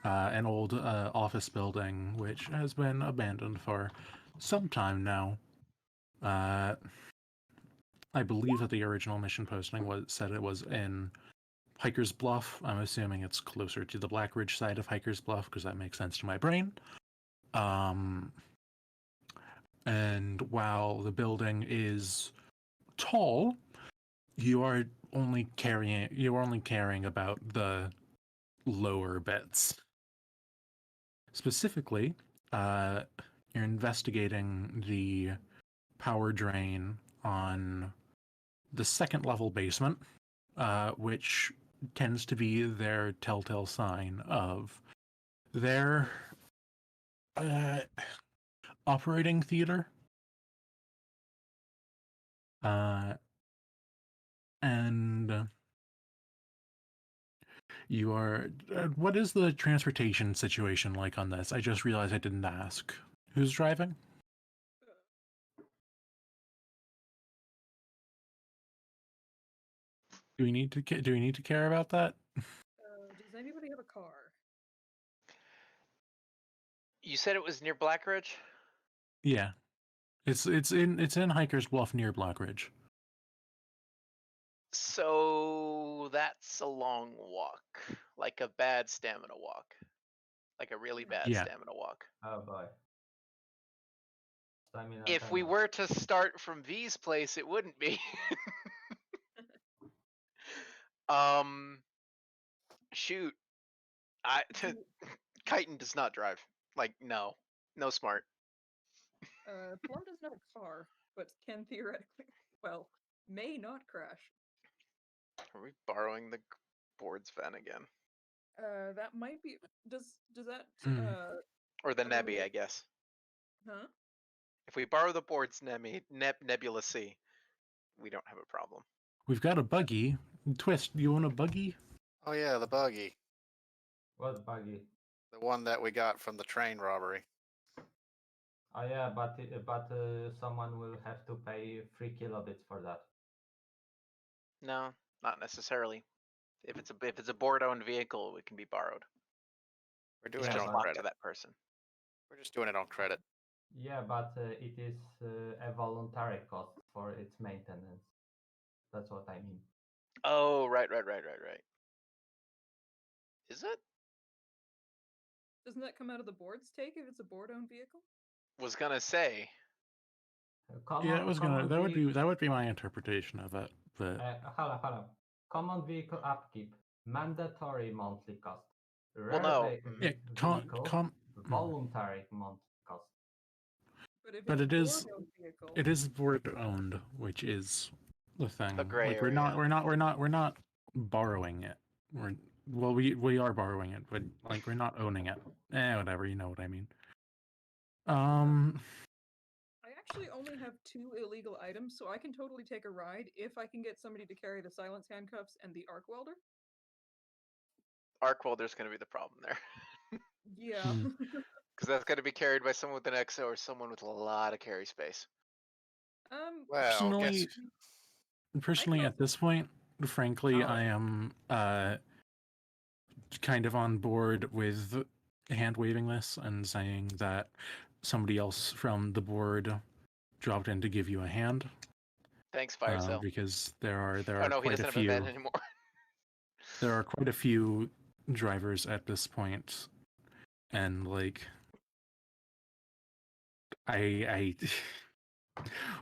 an old office building which has been abandoned for some time now. I believe that the original mission posting said it was in Hiker's Bluff. I'm assuming it's closer to the Black Ridge side of Hiker's Bluff because that makes sense to my brain. And while the building is tall, you are only caring about the lower bits. Specifically, you're investigating the power drain on the second level basement, which tends to be their telltale sign of their operating theater. And you are. What is the transportation situation like on this? I just realized I didn't ask. Who's driving? Do we need to care about that? Does anybody have a car? You said it was near Black Ridge? Yeah. It's in Hiker's Bluff near Black Ridge. So that's a long walk, like a bad stamina walk, like a really bad stamina walk. Oh boy. If we were to start from V's place, it wouldn't be. Shoot. Chitin does not drive. Like, no smart. Plum doesn't have a car, but can theoretically, well, may not crash. Are we borrowing the board's van again? That might be. Does that? Or the Nebby, I guess. Huh? If we borrow the board's Nebula C, we don't have a problem. We've got a buggy. Twist, you own a buggy? Oh yeah, the buggy. What buggy? The one that we got from the train robbery. Oh yeah, but someone will have to pay 3 kilobits for that. No, not necessarily. If it's a board-owned vehicle, it can be borrowed. We're doing it on credit to that person. We're just doing it on credit. Yeah, but it is a voluntary cost for its maintenance. That's what I mean. Oh, right. Is it? Doesn't that come out of the board's take if it's a board-owned vehicle? Was gonna say. That would be my interpretation of it. But hold on. Common vehicle upkeep, mandatory monthly cost. Well, no. Voluntary monthly cost. But it is board owned, which is the thing. The gray like area. we're not borrowing it. We are borrowing it, but like we're not owning it. Whatever, you know what I mean. I actually only have 2 illegal items, so I can totally take a ride if I can get somebody to carry the silence handcuffs and the arc welder. Arc welder's gonna be the problem there. Yeah. Because that's gonna be carried by someone with an EXO or someone with a lot of carry space. Well, personally at this point, frankly, I am kind of on board with hand waving this and saying that somebody else from the board dropped in to give you a hand. Thanks, Fire Cell. Because there are he quite doesn't a have a van anymore. There are quite a few drivers at this point, and like I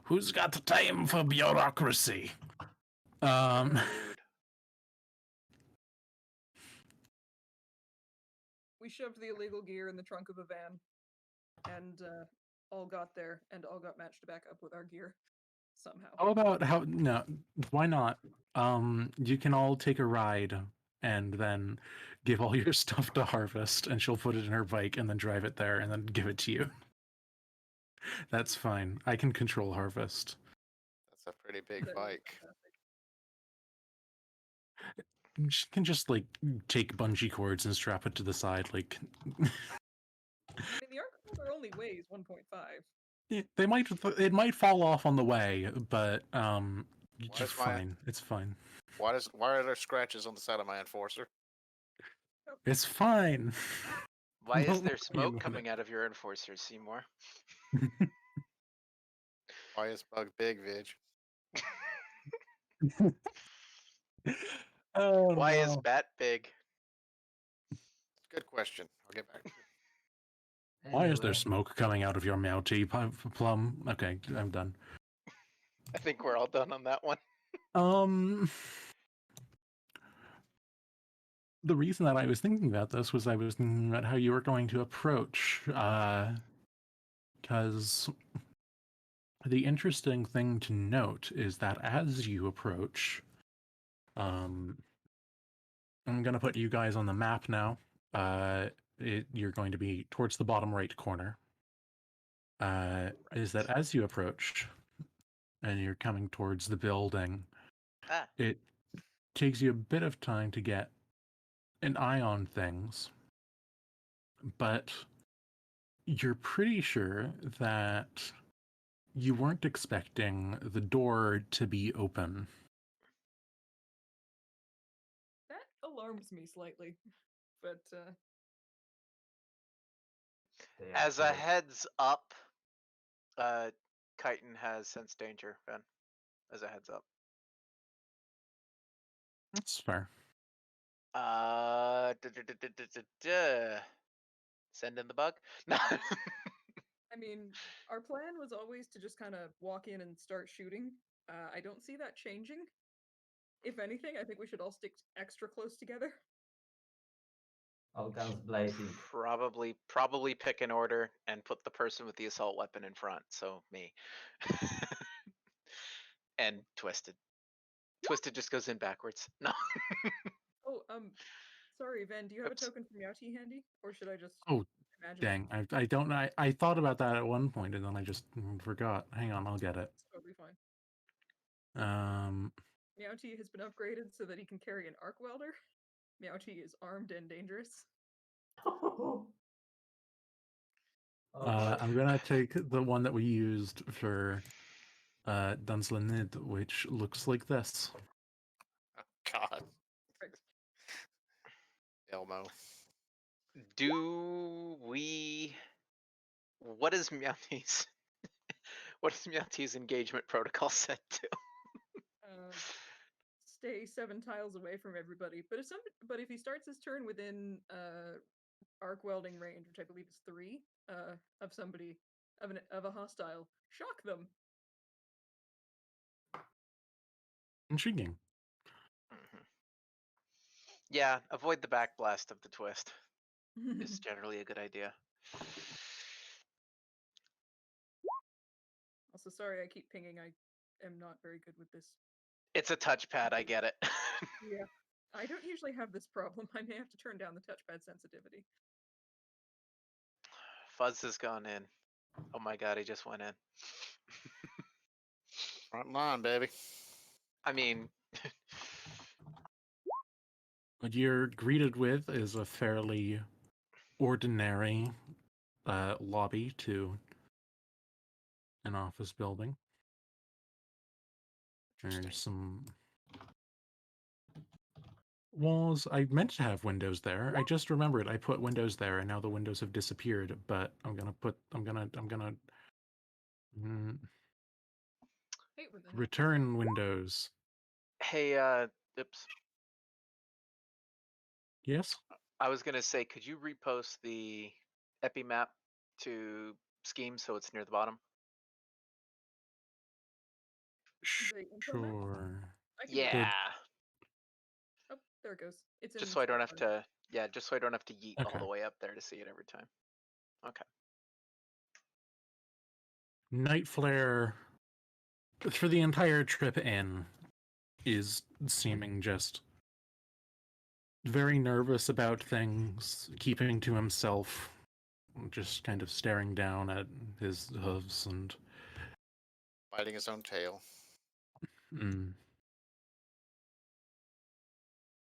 who's got the time for bureaucracy? We shoved the illegal gear in the trunk of a van, and all got there, and all got matched back up with our gear somehow. No, why not? You can all take a ride and then give all your stuff to Harvest, and she'll put it in her bike and then drive it there and then give it to you. That's fine. I can control Harvest. That's a pretty big bike. She can just like take bungee cords and strap it to the side, like. I mean, the arc welder only weighs 1.5. It might fall off on the way, but it's fine. It's fine. Why are there scratches on the side of my Enforcer? It's fine. Why is Don't there worry smoke about coming out of your enforcers, Seymour? Why is Bug big, Vidge? Oh Why is no. Bat big? Good question. I'll get back to you. Why is there Anyway, smoke coming out of your Mountie Plum? Okay, I'm done. I think we're all done on that one. The reason that I was thinking about this was I was thinking about how you were going to approach, because the interesting thing to note is that as you approach, I'm going to put you guys on the map now. You're going to be towards the bottom right corner. Is that as you approach and you're coming towards the building, it takes you a bit of time to get an eye on things, but you're pretty sure that you weren't expecting the door to be open. That alarms me slightly, but they As a actually- heads up, Chitin has sense danger, Ben. As a heads up. That's fair. Send in the bug? No. I mean, our plan was always to just kind of walk in and start shooting. I don't see that changing. If anything, I think we should all stick extra close together. all guns blazing. Probably pick an order and put the person with the assault weapon in front. So me. And Twisted. Twisted just goes in backwards. No. Oh, sorry, Ven, do you have a token from Yauti handy? Or should I just Oh, imagine dang. I don't know. I thought about that at one point and then I just forgot. Hang on, I'll get it. It's totally fine. Um, Meowty has been upgraded so that he can carry an arc welder. Meowty is armed and dangerous. Oh, boy. I'm gonna take the one that we used for Dunslanid, which looks like this. Oh, God. Perfect. Elmo. Do we? What is Meowty's? What is Meowty's engagement protocol set to? Stay 7 tiles away from everybody. But if he starts his turn within arc welding range, which I believe is 3, of somebody of a hostile, shock them. Intriguing. Mhm. Yeah, avoid the backblast of the twist. Is generally a good idea. Also, sorry I keep pinging. I am not very good with this. It's a touchpad, I get it. Yeah. I don't usually have this problem. I may have to turn down the touchpad sensitivity. Fuzz has gone in. Oh my god, he just went in. Front line, baby. I mean, What you're greeted with is a fairly ordinary lobby to an office building. There's some walls. I meant to have windows there. I just remembered I put windows there, and now the windows have disappeared. But I'm gonna Hey, what the hell? return windows. hey, oops. Yes. I was gonna say, could you repost the epi map to Scheme so it's near the bottom? The info map? Sure. I can do that. Yeah. Oh, there it goes. It's in Just so I don't have Spotlight. to. Yeah, just so I don't have to yeet all Okay. the way up there to see it every time. Okay. Nightflare for the entire trip in is seeming just very nervous about things, keeping to himself, just kind of staring down at his hooves and Biting his own tail.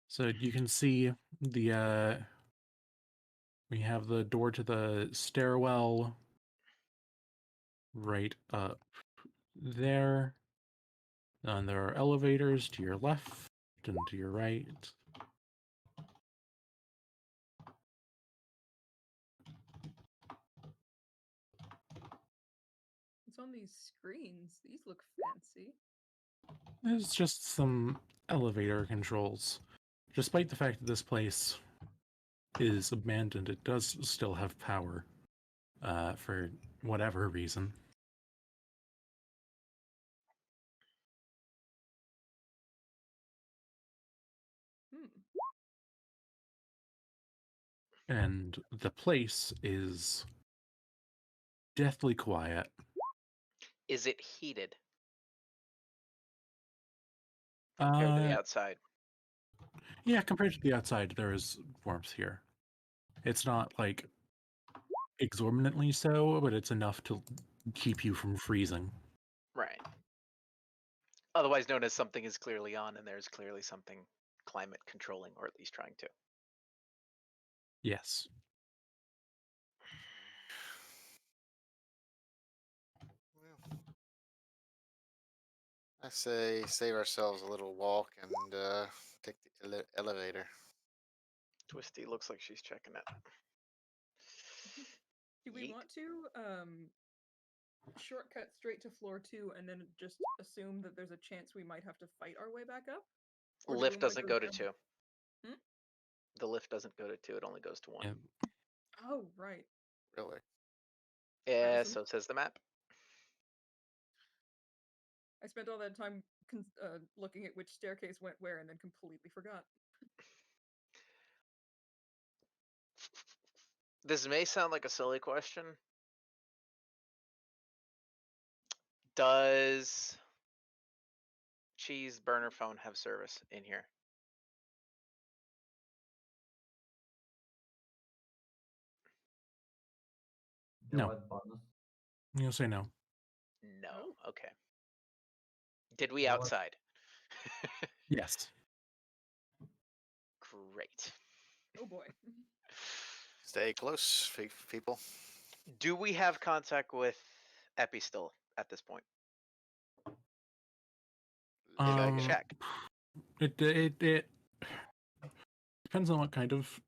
So you can see the we have the door to the stairwell right up there. And there are elevators to your left and to your right. What's on these screens? These look fancy. There's just some elevator controls. Despite the fact that this place is abandoned, it does still have power, for whatever reason. Hmm. And the place is deathly quiet. Is it heated compared to the outside? Yeah, compared to the outside, there is warmth here. It's not like exorbitantly so, but it's enough to keep you from freezing. Right. Otherwise known as something is clearly on, and there's clearly something climate controlling, or at least trying to. Yes. Well, I say save ourselves a little walk and take the elevator. Twisty looks like she's checking it. Do we Yeet. want to shortcut straight to floor 2 and then just assume that there's a chance we might have to fight our way back up? Or do we Lift wanna doesn't go to down- 2. Hmm? The lift doesn't go to 2, it only goes to 1. Yeah. Oh, right. Really? Yeah, Awesome. so says the map. I spent all that time looking at which staircase went where and then completely forgot. This may sound like a silly question. Does Cheese burner phone have service in here? The No. what bonus? You'll say no. No. Oh. Okay. Did we What? outside? Yes. Great. Oh boy. Stay close, people. Do we have contact with Epi still at this point? Leave that again. Check. It depends on what kind of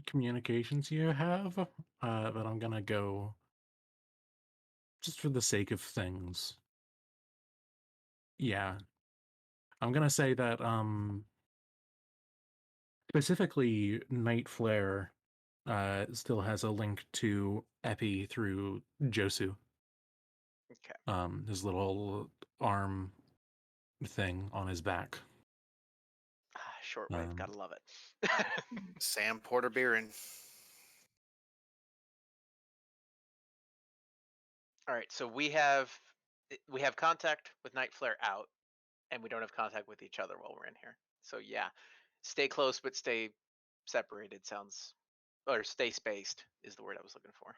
communications you have, but I'm gonna go just for the sake of things. Yeah, I'm gonna say that specifically Nightflare still has a link to Epi through Josu. Okay. His little arm thing on his back. Shortwave, gotta love it. Sam Porter Beerin. All right, so we have contact with Nightflare out, and we don't have contact with each other while we're in here. So yeah, stay close but stay separated sounds, or stay spaced is the word I was looking for.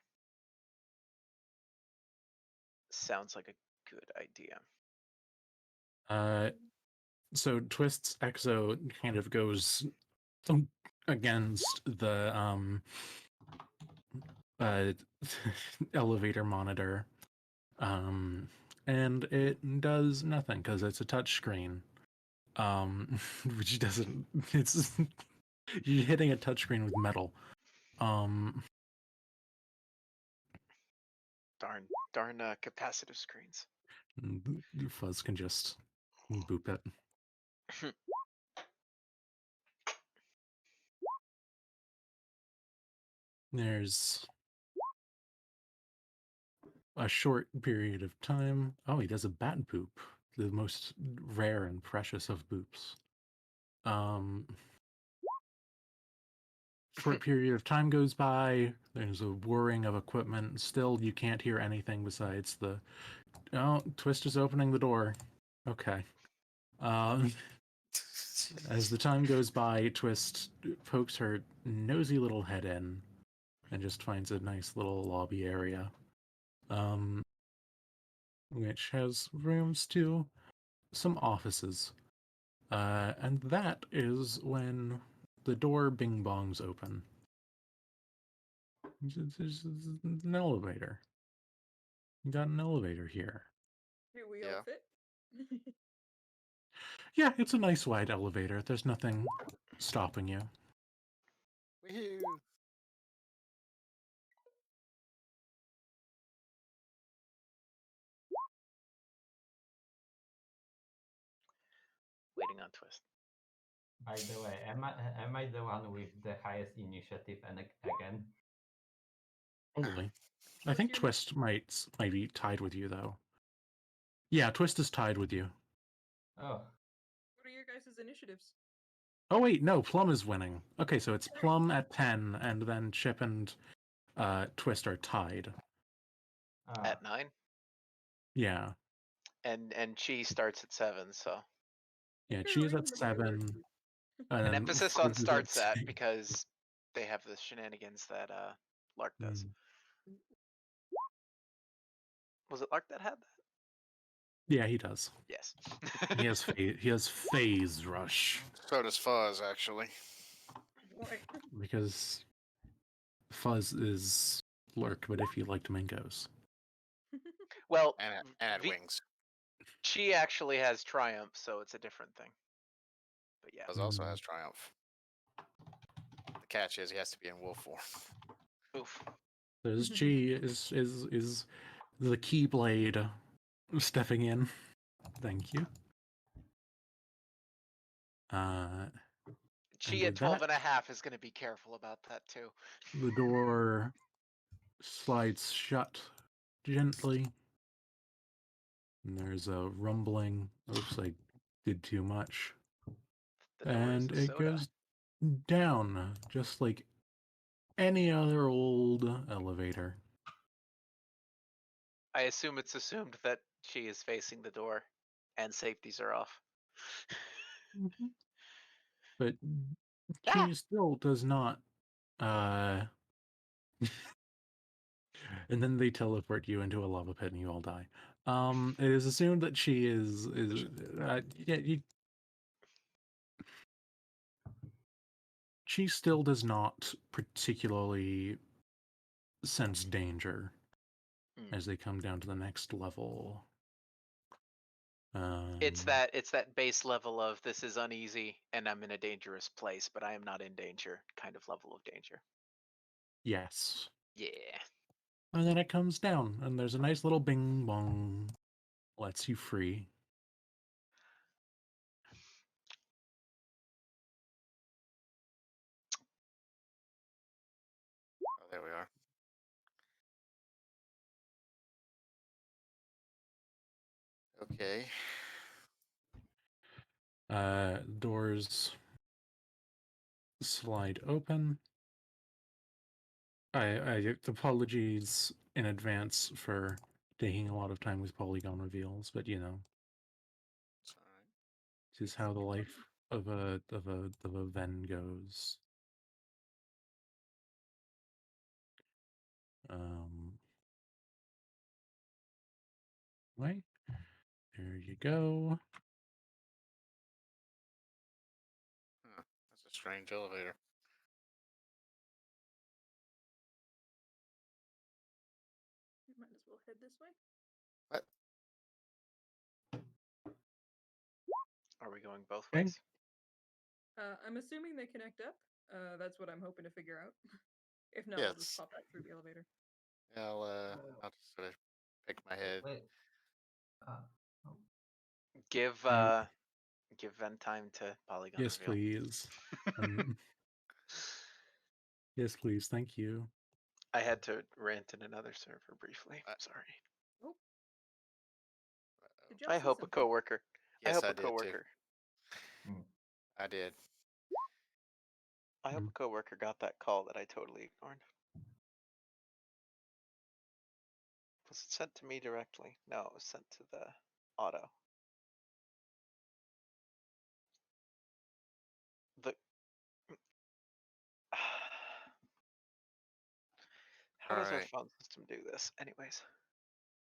Sounds like a good idea. So Twist's exo kind of goes against the elevator monitor, and it does nothing because it's a touch screen, which doesn't. It's you're hitting a touch screen with metal. Darn capacitive screens. Fuzz can just boop it. There's a short period of time. Oh, he does a bat boop, the most rare and precious of boops. Short period of time goes by. There's a whirring of equipment. Still, you can't hear anything besides the. Oh, Twist is opening the door. Okay. As the time goes by, Twist pokes her nosy little head in and just finds a nice little lobby area, which has rooms to some offices. And that is when the door bing bongs open. There's an elevator. You got an elevator here. Do we Yeah. all fit? Yeah, it's a nice wide elevator. There's nothing stopping you. Woohoo. waiting on Twist. By the way, am I the one with the highest initiative and again? Probably. I What's think your Twist might be tied with you though. Yeah, Twist is tied with you. Oh, What are your guys' initiatives? Oh wait, no, Plum is winning. Okay, so it's Plum at 10, and then Chip and Twist are tied. At 9, Yeah, and Chi starts at 7. So yeah, You're Cheese right at in the middle. 7, and an then emphasis Fuzz on is at starts at 6. because they have the shenanigans that Lark does. Mm. Was it Lark that had that? Yeah, he does. Yes. He has phase rush So does Fuzz, actually. Boy. because Fuzz is Lurk, but if you liked mangoes. Well, And had V- wings. Chi actually has Triumph, so it's a different thing. But yeah. Fuzz also has Triumph. The catch is he has to be in wolf form. Oof. There's Chi is the Keyblade stepping in. Thank you. Chi And at with 12 that, and a half is going to be careful about that too. the door slides shut gently. And there's a rumbling. Oops, I did too much. The door And is a it soda. goes down just like any other old elevator. I assume it's assumed that Chi is facing the door and safeties are off. But Ah! she still does not and then they teleport you into a lava pit and you all die. It is assumed that she is yeah, she still does not particularly sense danger as they come down to the next level. It's that base level of this is uneasy and I'm in a dangerous place, but I am not in danger kind of level of danger. Yes. Yeah. And then it comes down, and there's a nice little bing bong. Lets you free. Oh, there we are. Okay. Doors slide open. I apologies in advance for taking a lot of time with polygon reveals, but you know, It's all right. this is how the life of a Ven goes. Right, there you go. Huh. That's a strange elevator. Might as well head this way. What? Are we going both Okay. ways? I'm assuming they connect up. That's what I'm hoping to figure out. If not, Yeah, I'll just pop back through the elevator. Yeah, I'll just sort of pick my head. wait. Give Uh, give Ven time to polygon yes, reveal. please. Yes, please. Thank you. I had to rant in another server briefly. Sorry. Oh. Did I y'all say hope a something? coworker. Yes, I hope I a did too. coworker. I did. I hope a coworker got that call that I totally ignored. Was it sent to me directly? No, it was sent to the auto. The how does our Alright. phone system do this? Anyways.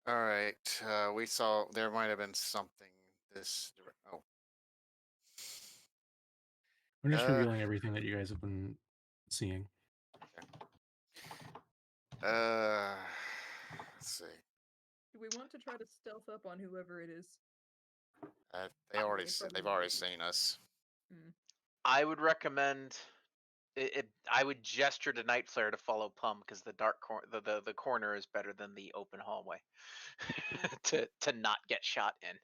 All right. We saw there might have been something this. Oh. I'm just revealing everything that you guys have been seeing. Let's see. Do we want to try to stealth up on whoever it is? They've already probably seen us. Mm. I would recommend I would gesture to Nightflare to follow Plum because the dark the corner is better than the open hallway to not get shot in.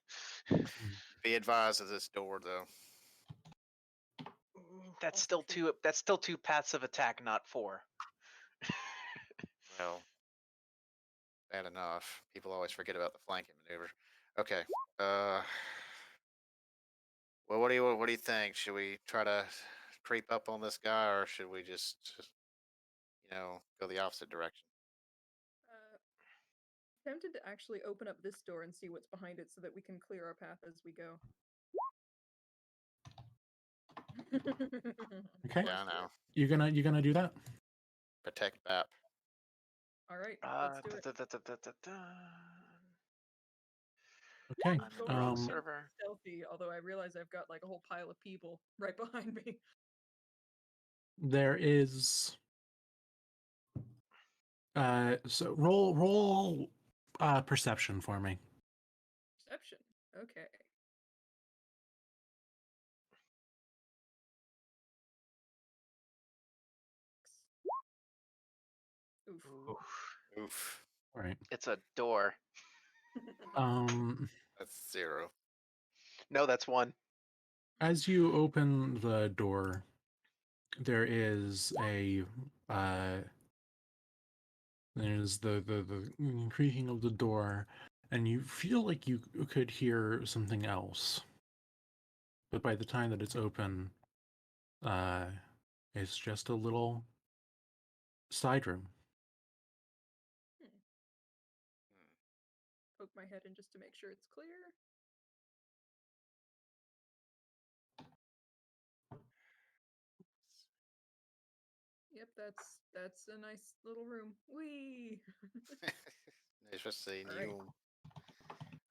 Be advised of this door, though. That's Also still true. that's still 2 paths of attack, not 4. Well, bad enough. People always forget about the flanking maneuver. Okay. Well, what do you think? Should we try to creep up on this guy, or should we just go the opposite direction? Tempted to actually open up this door and see what's behind it so that we can clear our path as we go. Okay. Yeah, I know. You gonna do that? Protect BAP. All right, let's do it. Okay. I'm in the wrong Totally server. stealthy, although I realize I've got like a whole pile of people right behind me. There is. So roll perception for me. Perception. Okay. Oof. Oof. All right. It's a door. That's 0. No, that's 1. As you open the door, there is there's the creaking of the door, and you feel like you could hear something else. But by the time that it's open, it's just a little side room. Poke my head in just to make sure it's clear. Yep, that's a nice little room. Whee! Especially All right. new.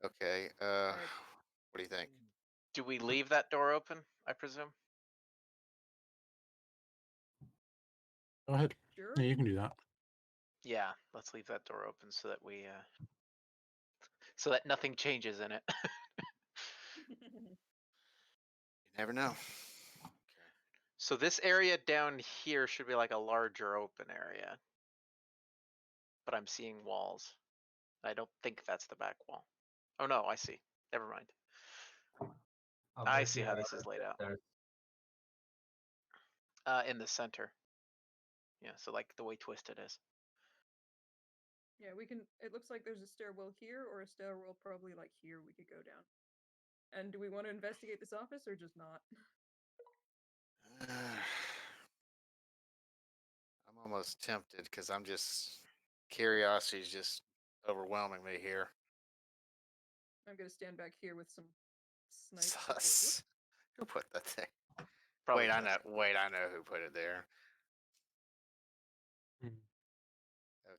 Okay. Alright. What do you think? Do we leave that door open, I presume? Go ahead. Sure. Yeah, you can do that. Yeah, let's leave that door open so that we so that nothing changes in it. You never know. So this area down here should be like a larger open area. But I'm seeing walls. I don't think that's the back wall. Oh no, I see. Never mind. I see how this is laid out. In the center. Yeah, so like the way twisted is. Yeah, we can. It looks like there's a stairwell here or a stairwell probably like here we could go down. And do we want to investigate this office or just not? I'm almost tempted because curiosity's just overwhelming me here. I'm gonna stand back here with some snipes. that will- Sus. Who put that thing? Probably Wait, I know. Jessica. Wait, I know who put it there.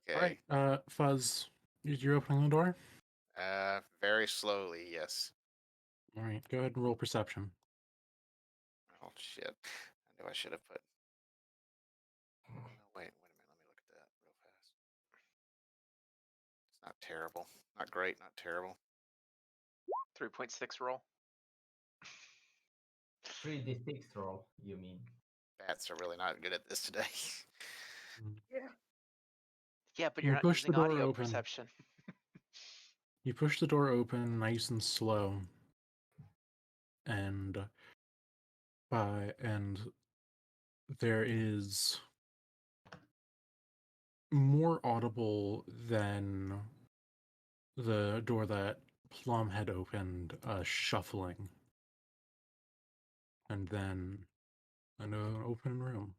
All Okay. right. Fuzz, you're opening the door. Very slowly, yes. All right. Go ahead and roll perception. Oh shit! I knew I should have put. No, wait a minute. Let me look at that real fast. It's not terrible. Not great. Not terrible. 3.6 roll. 3d6 roll, you mean? Bats are really not good at this today. Yeah. Yeah, but You you're not push the using door audio open. perception. You push the door open nice and slow, and there is more audible than the door that Plum had opened, shuffling, and then an open room.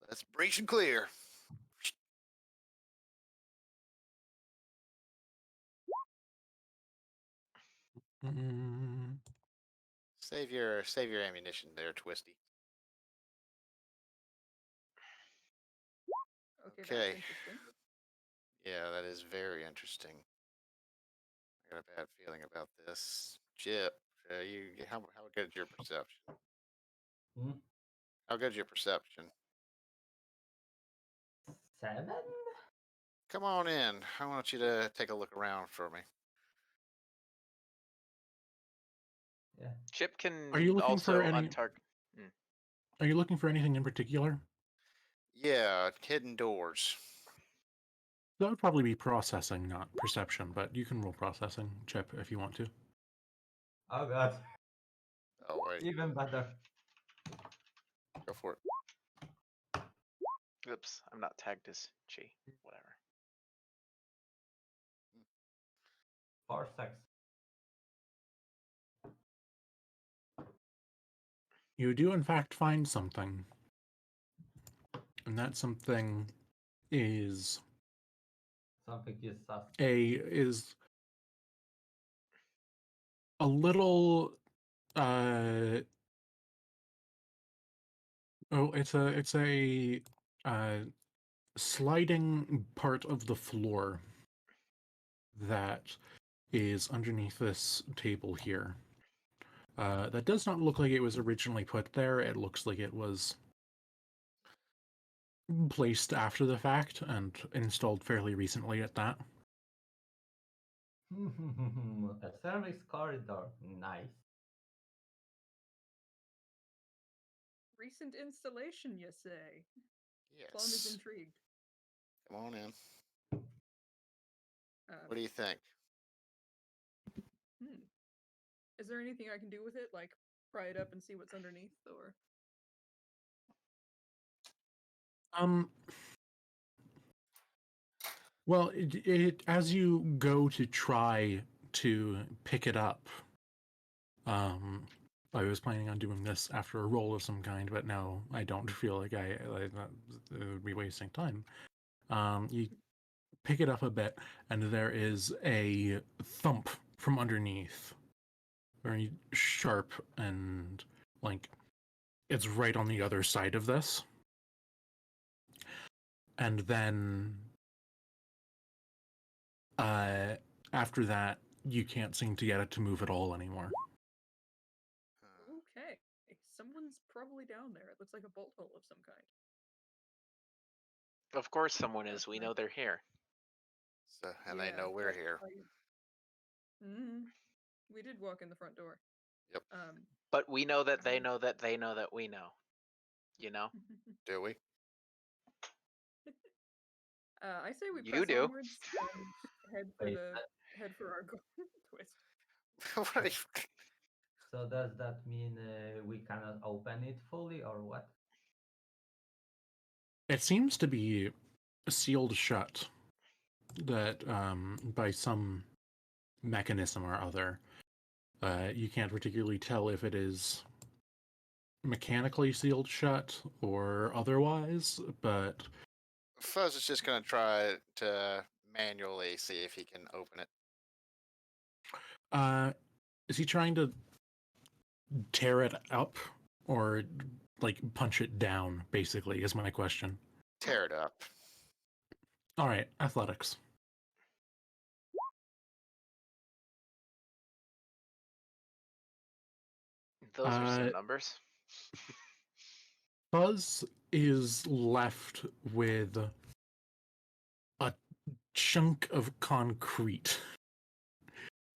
Let's breach and clear. Mm, Save your ammunition there, Twisty. Okay, Okay. that's interesting. Yeah, that is very interesting. I got a bad feeling about this. Chip, how good is your perception? Hmm? How good is your perception? 7? Come on in. I want you to take a look around for me. Yeah. Chip can Are you looking for also any- untarget. Are you looking for anything in particular? Yeah, hidden doors. That would probably be processing, not perception, but you can roll processing, Chip, if you want to. Oh god, Oh wait, even better. go for it. Oops, I'm not tagged as Chi. Whatever. 4-6. You do, in fact, find something. And that something is Something is sus. is a little it's a sliding part of the floor that is underneath this table here. That does not look like it was originally put there. It looks like it was placed after the fact and installed fairly recently at that. A service corridor. Nice. Recent installation, you say? Plum is Yes. intrigued. Come on in. Uh, What do you think? Is there anything I can do with it, like pry it up and see what's underneath, or? Well, it as you go to try to pick it up, I was planning on doing this after a roll of some kind, but now I don't feel like it would be wasting time. You pick it up a bit, and there is a thump from underneath, very sharp, and like it's right on the other side of this. And then after that, you can't seem to get it to move at all anymore. Okay, someone's probably down there. It looks like a bolt hole of some kind. Of course someone is. We know they're here. So, and they know we're here. Mm-hmm. We did walk in the front door. Yep. But we know that they know that they know that we know. You know? Do we? I say we You press do. onwards and Wait, head for our goal. Twist. What are you- so does that mean we cannot open it fully, or what? It seems to be sealed shut, that by some mechanism or other. You can't particularly tell if it is mechanically sealed shut or otherwise, but Fuzz is just gonna try to manually see if he can open it. is he trying to tear it up or like punch it down, basically, is my question. Tear it up. All right, athletics. Those are some Uh, numbers. Buzz is left with a chunk of concrete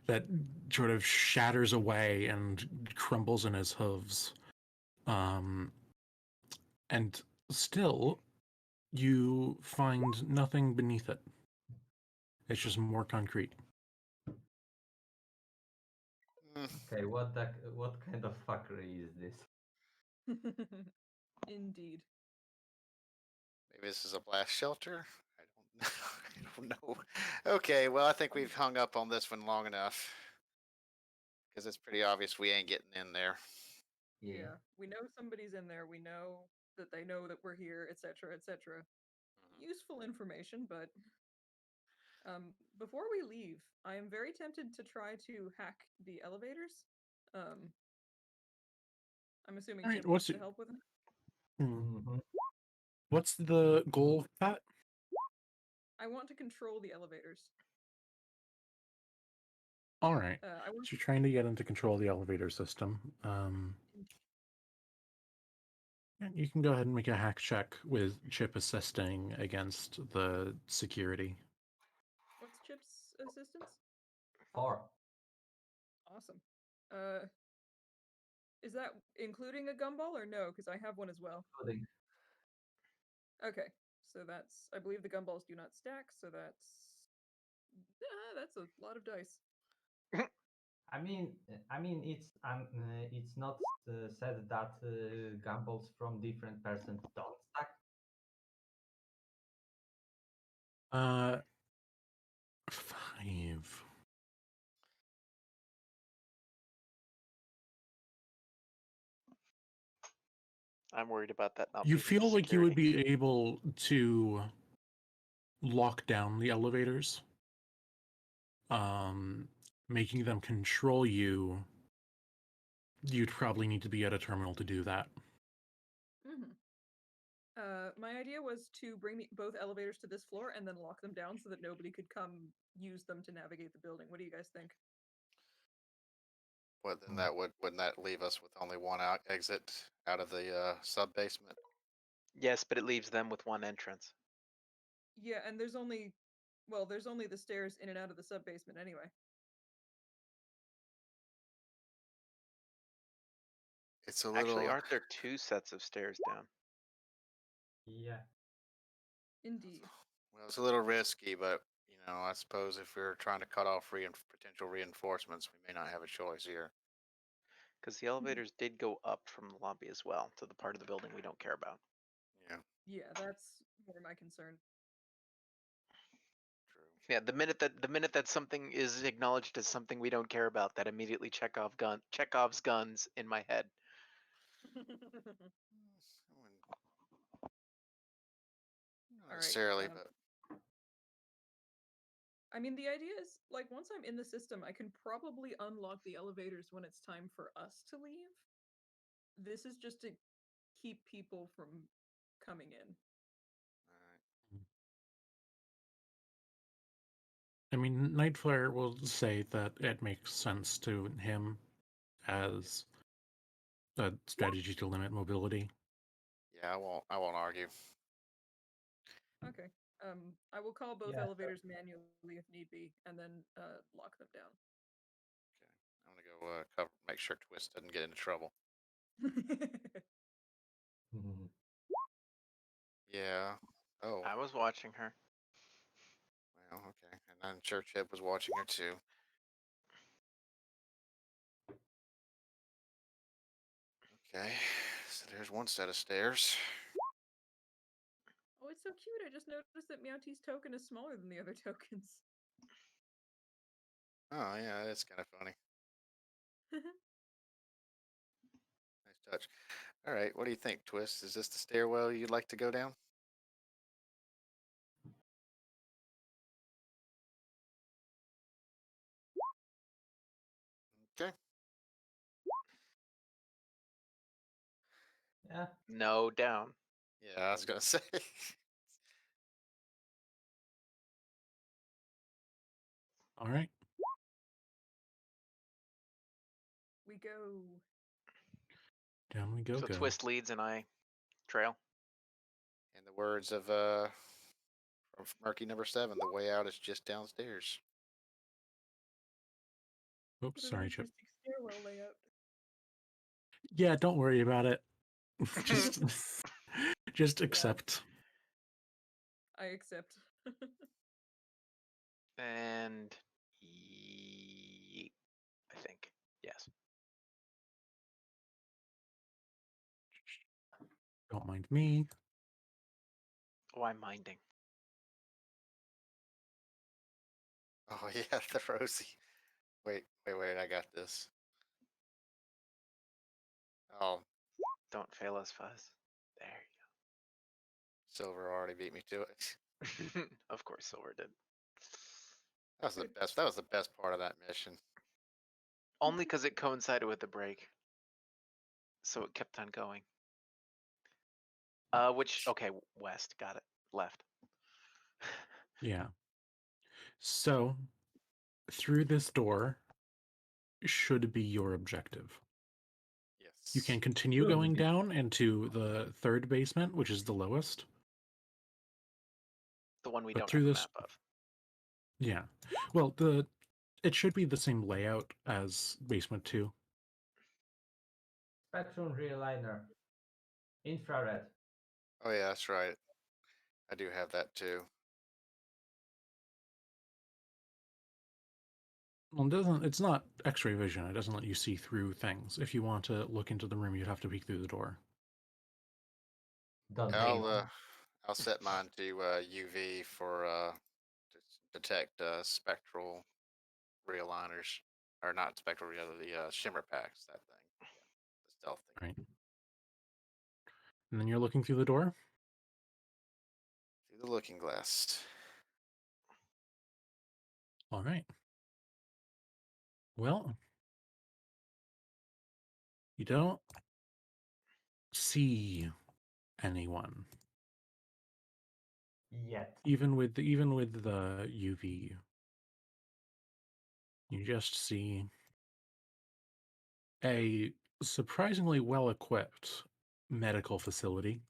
that sort of shatters away and crumbles in his hooves. And still, you find nothing beneath it. It's just more concrete. Mm, Okay, what kind of fuckery is this? Indeed. maybe this is a blast shelter. I don't. I don't know. Okay, well, I think we've hung up on this one long enough because it's pretty obvious we ain't getting in there. Yeah. We know somebody's in there. We know that they know that we're here, etc., etc. Useful information, but before we leave, I am very tempted to try to hack the elevators. I'm assuming All right, Chip wants to help with it. Mhm. What's the goal of that? I want to control the elevators. All right. I want So you're trying to get into control of the elevator system. Yeah, you can go ahead and make a hack check with Chip assisting against the security. What's Chip's assistance? 4. Awesome. Is that including a gumball or no? Because I have one as well. Including. Okay, so that's, I believe the gumballs do not stack, so that's a lot of dice. I mean, it's not said that gambles from different persons don't stack. 5. I'm worried about that not You being feel like you would security. be able to lock down the elevators, making them control you. You'd probably need to be at a terminal to do that. My idea was to bring both elevators to this floor and then lock them down so that nobody could come use them to navigate the building. What do you guys think? Well, then wouldn't that leave us with only one exit out of the sub basement? Yes, but it leaves them with one entrance. Yeah, and there's only the stairs in and out of the sub basement anyway. It's a little. Actually, aren't there 2 sets of stairs down? Yeah. Indeed. Well, it's a little risky, but I suppose if we're trying to cut off potential reinforcements, we may not have a choice here. Because the elevators did go up from the lobby as well to the part of the building we don't care about. Yeah, Yeah, that's more my concern. true. Yeah, the minute that something is acknowledged as something we don't care about, that immediately Chekhov's guns in my head. Not All right, necessarily, but I mean, the idea is, like, once I'm in the system, I can probably unlock the elevators when it's time for us to leave. This is just to keep people from coming in. all right. I mean, Nightflare will say that it makes sense to him as a strategy to limit mobility. Yeah, I won't argue. Okay. I will call both Yeah, elevators manually if need be, and then lock them down. Okay, I'm gonna go make sure Twist doesn't get into trouble. Mhm. Yeah. Oh. I was watching her. Well, okay. And I'm sure Chip was watching her too. Okay, so there's one set of stairs. Oh, it's so cute. I just noticed that Meowty's token is smaller than the other tokens. Oh yeah, that's kind of funny. Nice touch. All right, what do you think, Twist? Is this the stairwell you'd like to go down? Okay. Yeah. No, down. Yeah, I was gonna say. All right. We go. Down we go. So Twist leads and I trail. In the words of from Murky number 7, the way out is just downstairs. Oops, What an sorry, Chip. interesting stairwell layout. Yeah, don't worry about it. just, just accept. I accept. And I think yes. Don't mind me. Oh, I'm minding. Oh yeah, the Rosie. Wait, I got this. Oh, Don't fail us, Fuzz. There Silver already beat me to it. you go. Of course, Silver did. That was the best. That was the best part of that mission. Only because it coincided with the break, so it kept on going. Okay, west, got it. Left. Yeah. So, through this door should be your objective. Yes. You can continue Good. going down into the 3rd basement, which is the lowest. The one we But don't through have a this, map of. yeah. Well, it should be the same layout as basement 2. Spectrum realigner. Infrared. Oh yeah, that's right. I do have that too. Well, it doesn't. It's not X-ray vision. It doesn't let you see through things. If you want to look into the room, you'd have to peek through the door. Don't I'll they? I'll set mine to UV for to detect spectral realigners, or not spectral, the shimmer packs. That thing, yeah, the stealth thing. Right. And then you're looking through the door. Through the looking glass. All right. Well, you don't see anyone, Yet. even with the UV. You just see a surprisingly well-equipped medical facility.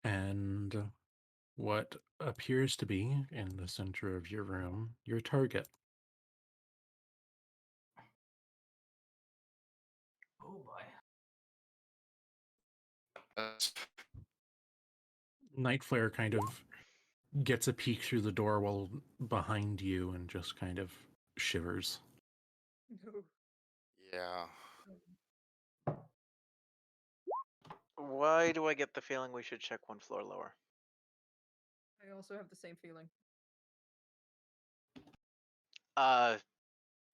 And what appears to be in the center of your room, your target. Oh boy. Nightflare kind of gets a peek through the door while behind you and just kind of shivers. No. Yeah. Why do I get the feeling we should check one floor lower? I also have the same feeling.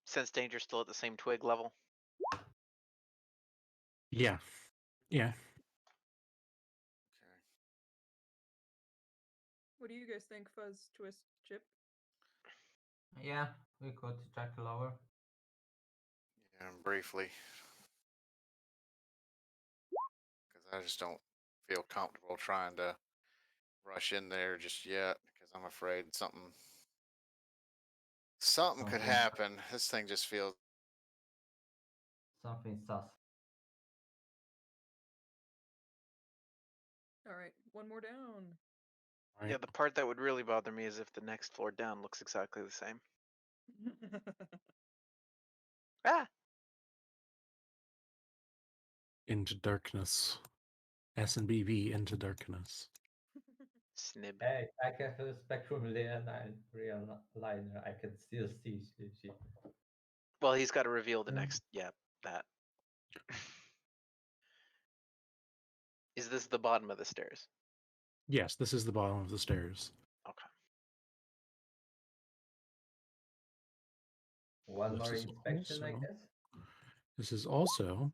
Sense danger still at the same twig level. Yeah. Yeah. Okay. What do you guys think, Fuzz, Twist, Chip? Yeah, we could check lower. Yeah, briefly, because I just don't feel comfortable trying to rush in there just yet, because I'm afraid something could Something. happen. This thing just feels. Something sus. All right, one more down. Right. Yeah, the part that would really bother me is if the next floor down looks exactly the same. Ah! Into darkness. S&BB into darkness. Snib. Hey, I can have a spectrum realigner. I can still see shit. Well, he's got to reveal the next. Yeah, that. Is this the bottom of the stairs? Yes, this is the bottom of the stairs. Okay. One This more is inspection, I also- guess. This is also,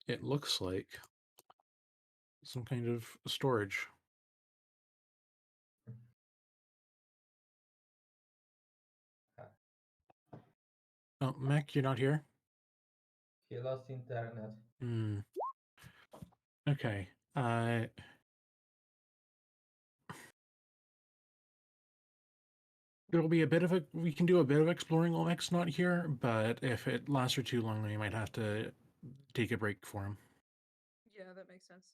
it looks like some kind of storage. Oh, Mac, you're not here? He lost internet. Hmm. Okay. There'll be a bit of we can do a bit of exploring while Mac's not here, but if it lasts for too long, we might have to take a break for him. Yeah, that makes sense.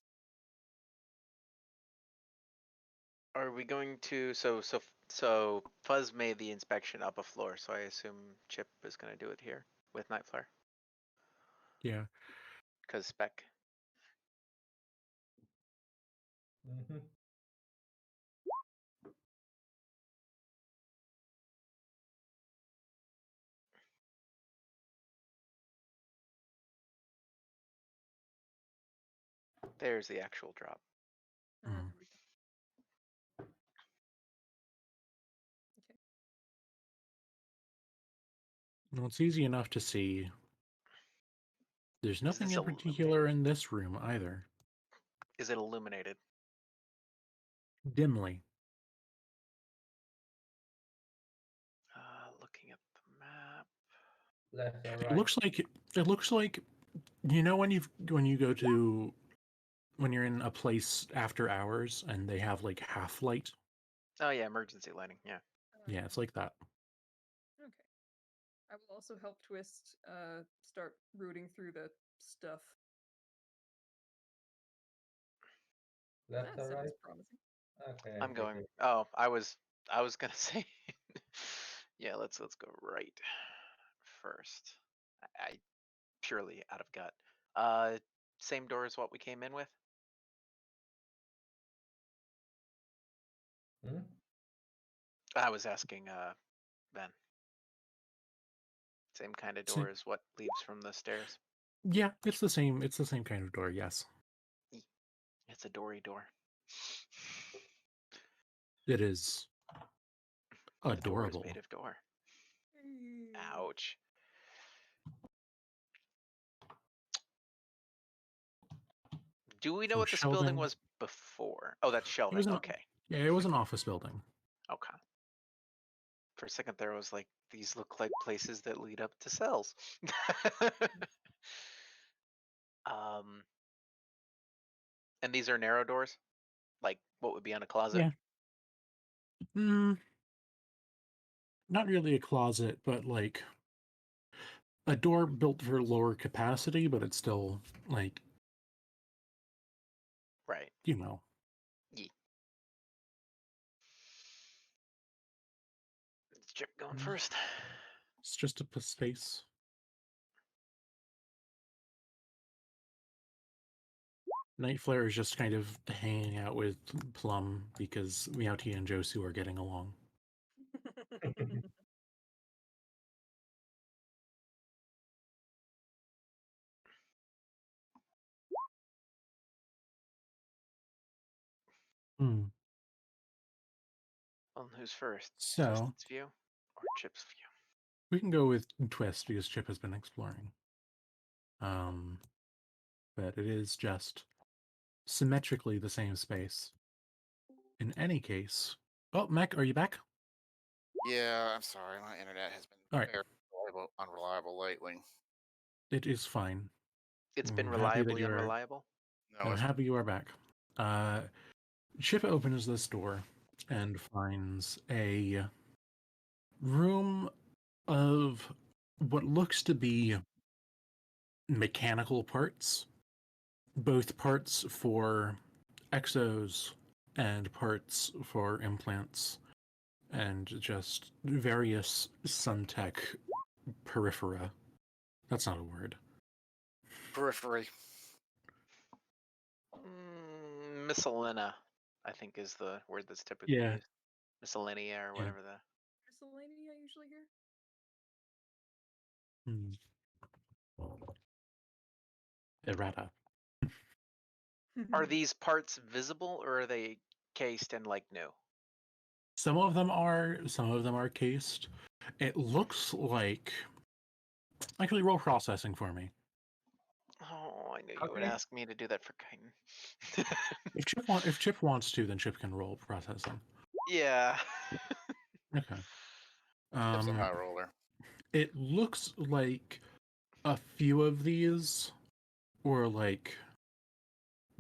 Are we going to? So Fuzz made the inspection up a floor, so I assume Chip is going to do it here with Nightflare. Yeah. Because spec. Mm-hmm. There's the actual drop. There we go. Okay. Well, it's easy enough to see. There's nothing this in particular in this room either. Is it illuminated? Dimly. Looking at the map. Left or right? It looks like when you go to when you're in a place after hours and they have like half light. Oh yeah, emergency lighting. Yeah. Yeah, it's like that. Okay. I will also help Twist start rooting through the stuff. Left That or right? sounds promising. Okay. I'm going. Oh, I was gonna say. Yeah, let's go right. first? I purely out of gut. Same door as what we came in with. Hmm? I was asking Ben. Same kind of door as what leads from the stairs. Yeah, it's the same. It's the same kind of door. Yes, It's a doory door. it is The door is adorable. made of door. Hey. Ouch. Do we know Some what this building shelving. was before? Oh, that's shelving. was an- Okay. Yeah, it was an office building. Okay. For a second there, I was like, these look like places that lead up to cells. um, and these are narrow doors, like what would be on a closet. Yeah. Not really a closet, but like a door built for lower capacity, but it's still like, Right. you know. Is Chip going first? It's just a space. Nightflare is just kind of hanging out with Plum because Meowty and Josu are getting along. Hmm. Well, who's first? So Twisted's view or Chip's view? we can go with Twist because Chip has been exploring. But it is just symmetrically the same space. In any case, oh, Mech, are you back? Yeah, I'm sorry. My internet has been All right. very unreliable lately. It is fine. It's been I'm happy that reliably you are. unreliable. No, I'm it's happy you are back. Chip opens this door and finds a room of what looks to be mechanical parts, both parts for exos and parts for implants, and just various Suntech periphera. That's not a word. periphery. Miscellanea, I think, is the word that's typically Yeah. used. Miscellanea or whatever the. Miscellany, I usually hear. Errata. Are these parts visible or are they cased and like new? Some of them are cased. It looks like. Actually, roll processing for me. Oh, I knew you would Okay. ask me to do that for Chitin. If Chip wants to, then Chip can roll processing. Yeah. Okay. It's a high roller. It looks like a few of these were like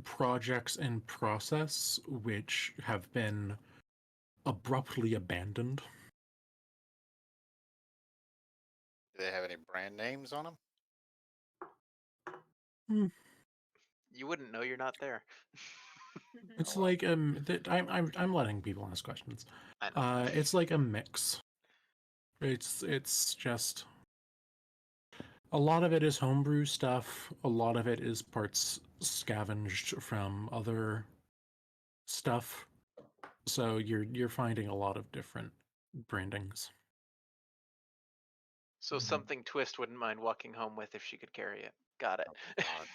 projects in process which have been abruptly abandoned. Do they have any brand names on them? You wouldn't know you're not there. It's Oh, well. like I'm letting people ask questions. I know. It's like a mix. It's just a lot of it is homebrew stuff. A lot of it is parts scavenged from other stuff. So you're finding a lot of different brandings. So something Twist wouldn't mind walking home with if she could carry it. Got it. Oh, God.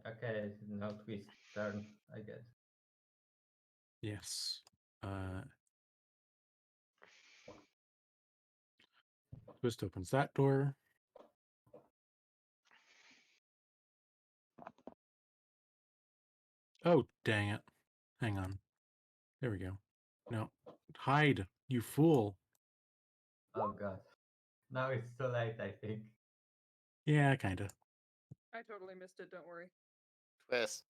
Okay, now Twist turn, I guess. Yes. Twist opens that door. Oh, dang it. Hang on. There we go. No. Hide, you fool. Oh god. Now it's too late, I think. Yeah, kind of. I totally missed it, don't worry. Twist.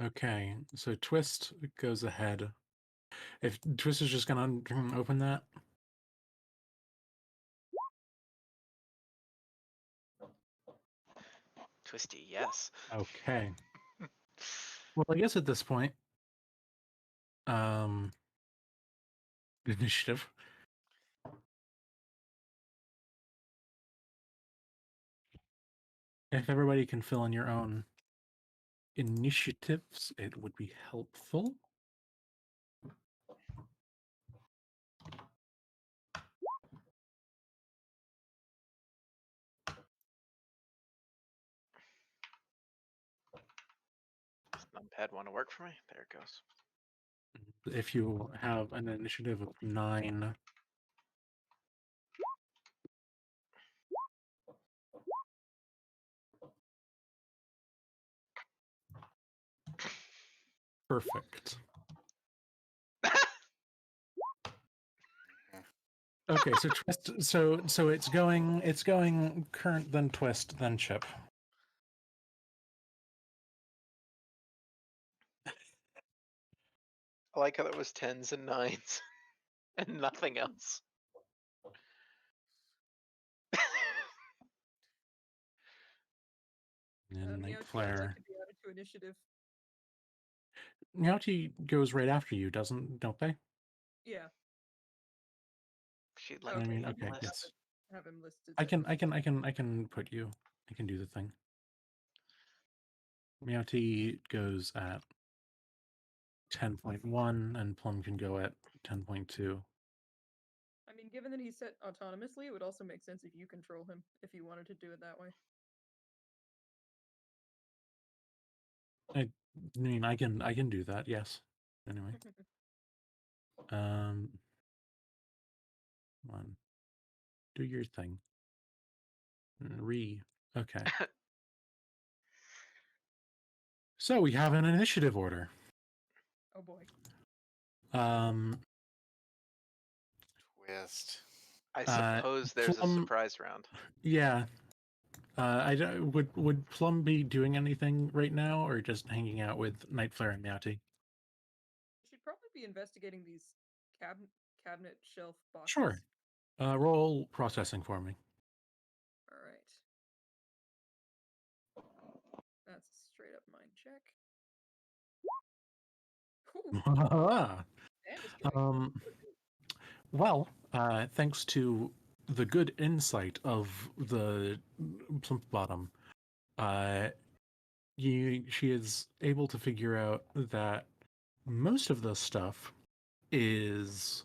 Okay, so Twist goes ahead. If Twist is just gonna open that, Twisty, yes. Okay. Well, I guess at this point, initiative. If everybody can fill in your own initiatives, it would be helpful. Does numpad want to work for me? There it goes. If you have an initiative of 9, perfect. Okay, so twist. So it's going current, then twist, then chip. I like how that was 10s and 9s and nothing else. And Meowty would Nightflare. like to be added to initiative. Meowty goes right after you, don't they? Yeah. She'd Oh, like I to mean, be on okay, the list. yes. Have him listed. I can put you. I can do the thing. Meowty goes at 10.1, and Plum can go at 10.2. I mean, given that he's set autonomously, it would also make sense if you control him, if you wanted to do it that way. I mean, I can do that. Yes. Anyway, one, do your thing. Okay. So we have an initiative order. Oh boy. Twist. I suppose there's a Plum- surprise round. Yeah. Would Plum be doing anything right now, or just hanging out with Nightflare and Meowty? You should probably be investigating these cabinet shelf boxes. Sure. Roll processing for me. All right. That's a straight up mind check. Ooh, and a strike. Well, thanks to the good insight of the Plump Bottom, she is able to figure out that most of the stuff is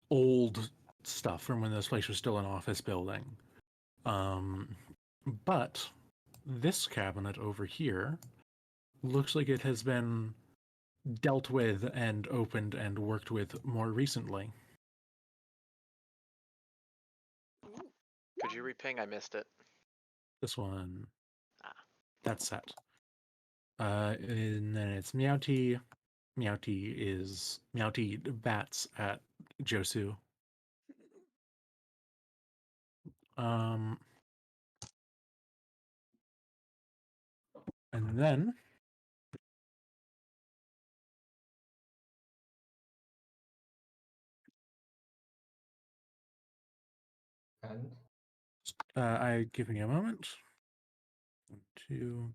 old stuff from when this place was still an office building. But this cabinet over here looks like it has been dealt with and opened and worked with more recently. Ooh. Could you reping? I missed it. This one, Ah. that's set. And then it's Meowty. Meowty bats at Josu. And then And I give me a moment. 1, 2,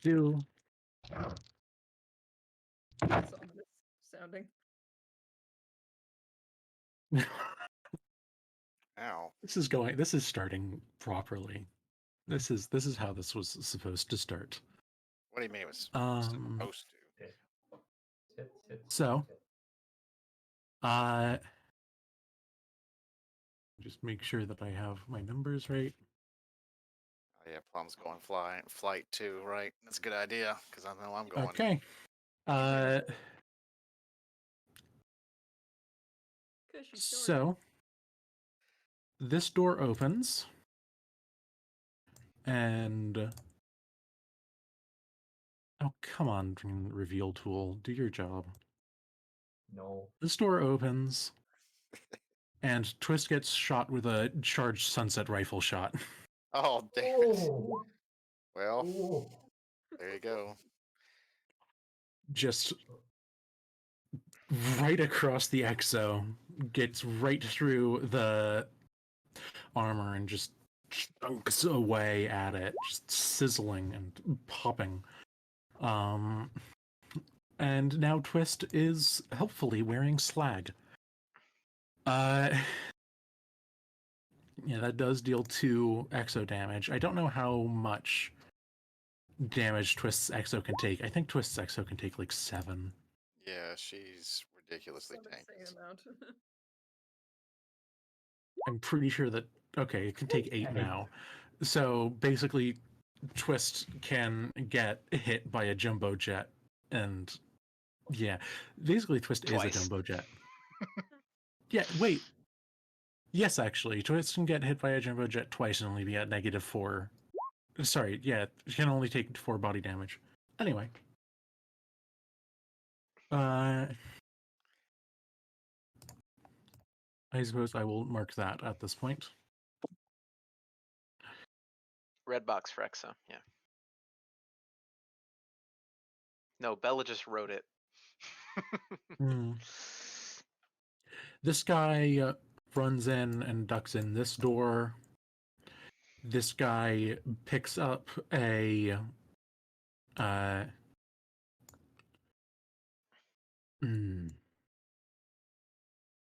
do. That's ominous sounding. Ow. This is starting properly. This is how this was supposed to start. What do you mean it was Um, supposed to? sit. So, just make sure that I have my numbers right. Oh yeah, Plum's going flight too, right? That's a good idea because I know I'm going. Okay. 'Cause she's short. So this door opens, and oh, come on, reveal tool, do your job. No. This door opens, and Twist gets shot with a charged sunset rifle shot. Oh damn it! Oh. Well, Oh. there you go. Just right across the exo, gets right through the armor, and just chunks away at it, just sizzling and popping. And now Twist is helpfully wearing slag. Yeah, that does deal 2 exo damage. I don't know how much damage Twist's exo can take. I think Twist's exo can take like 7. Yeah, she's ridiculously Some insane tanky. amount. I'm pretty sure that, okay, it can take 8 Eight. now. So basically, Twist can get hit by a jumbo jet. And yeah, basically, Twist is a Twice. jumbo jet. Yeah, wait. Yes, actually, Twist can get hit by a jumbo jet twice and only be at -4. Sorry, yeah, it can only take 4 body damage. Anyway. I suppose I will mark that at this point. Red box for Exo, yeah. No, Bella just wrote it. Hmm. This guy runs in and ducks in this door. This guy picks up a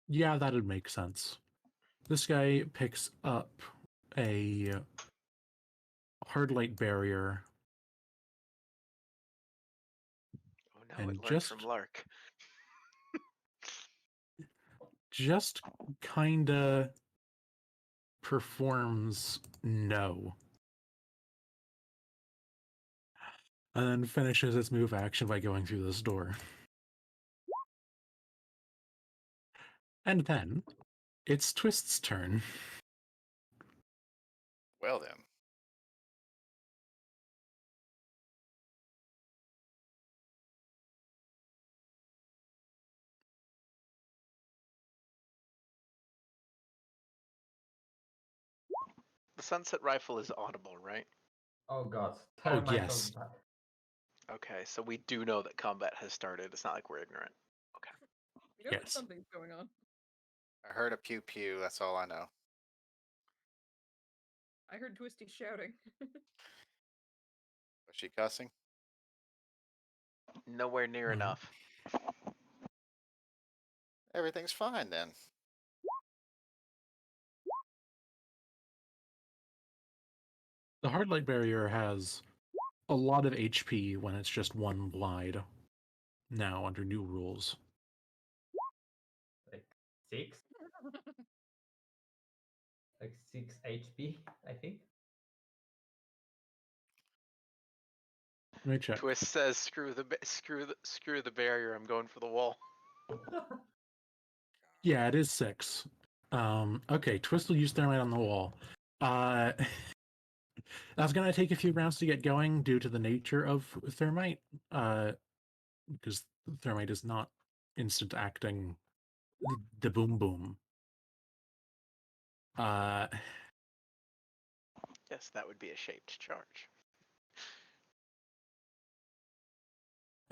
yeah, that'd make sense. This guy picks up a hard light barrier Oh no, and it learned from Lark. just kinda performs no. And then finishes its move action by going through this door. And then it's Twist's turn. Well then. The sunset rifle is audible, right? Oh god. Oh, Termite yes. on- Okay, so we do know that combat has started. It's not like we're ignorant. You know that Yes. something's going on. I heard a pew pew, that's all I know. I heard Twisty shouting. Was she cussing? Nowhere near Mhm. enough. Everything's fine then. The hard light barrier has a lot of HP when it's just one glide. Now, under new rules. Like 6? Like 6 HP, I think. Let me check. Twist says, "Screw the barrier. I'm going for the wall." Yeah, it is 6. Okay, Twist will use Thermite on the wall. That's gonna take a few rounds to get going due to the nature of Thermite. Because Thermite is not instant acting the boom boom. Yes, that would be a shaped charge.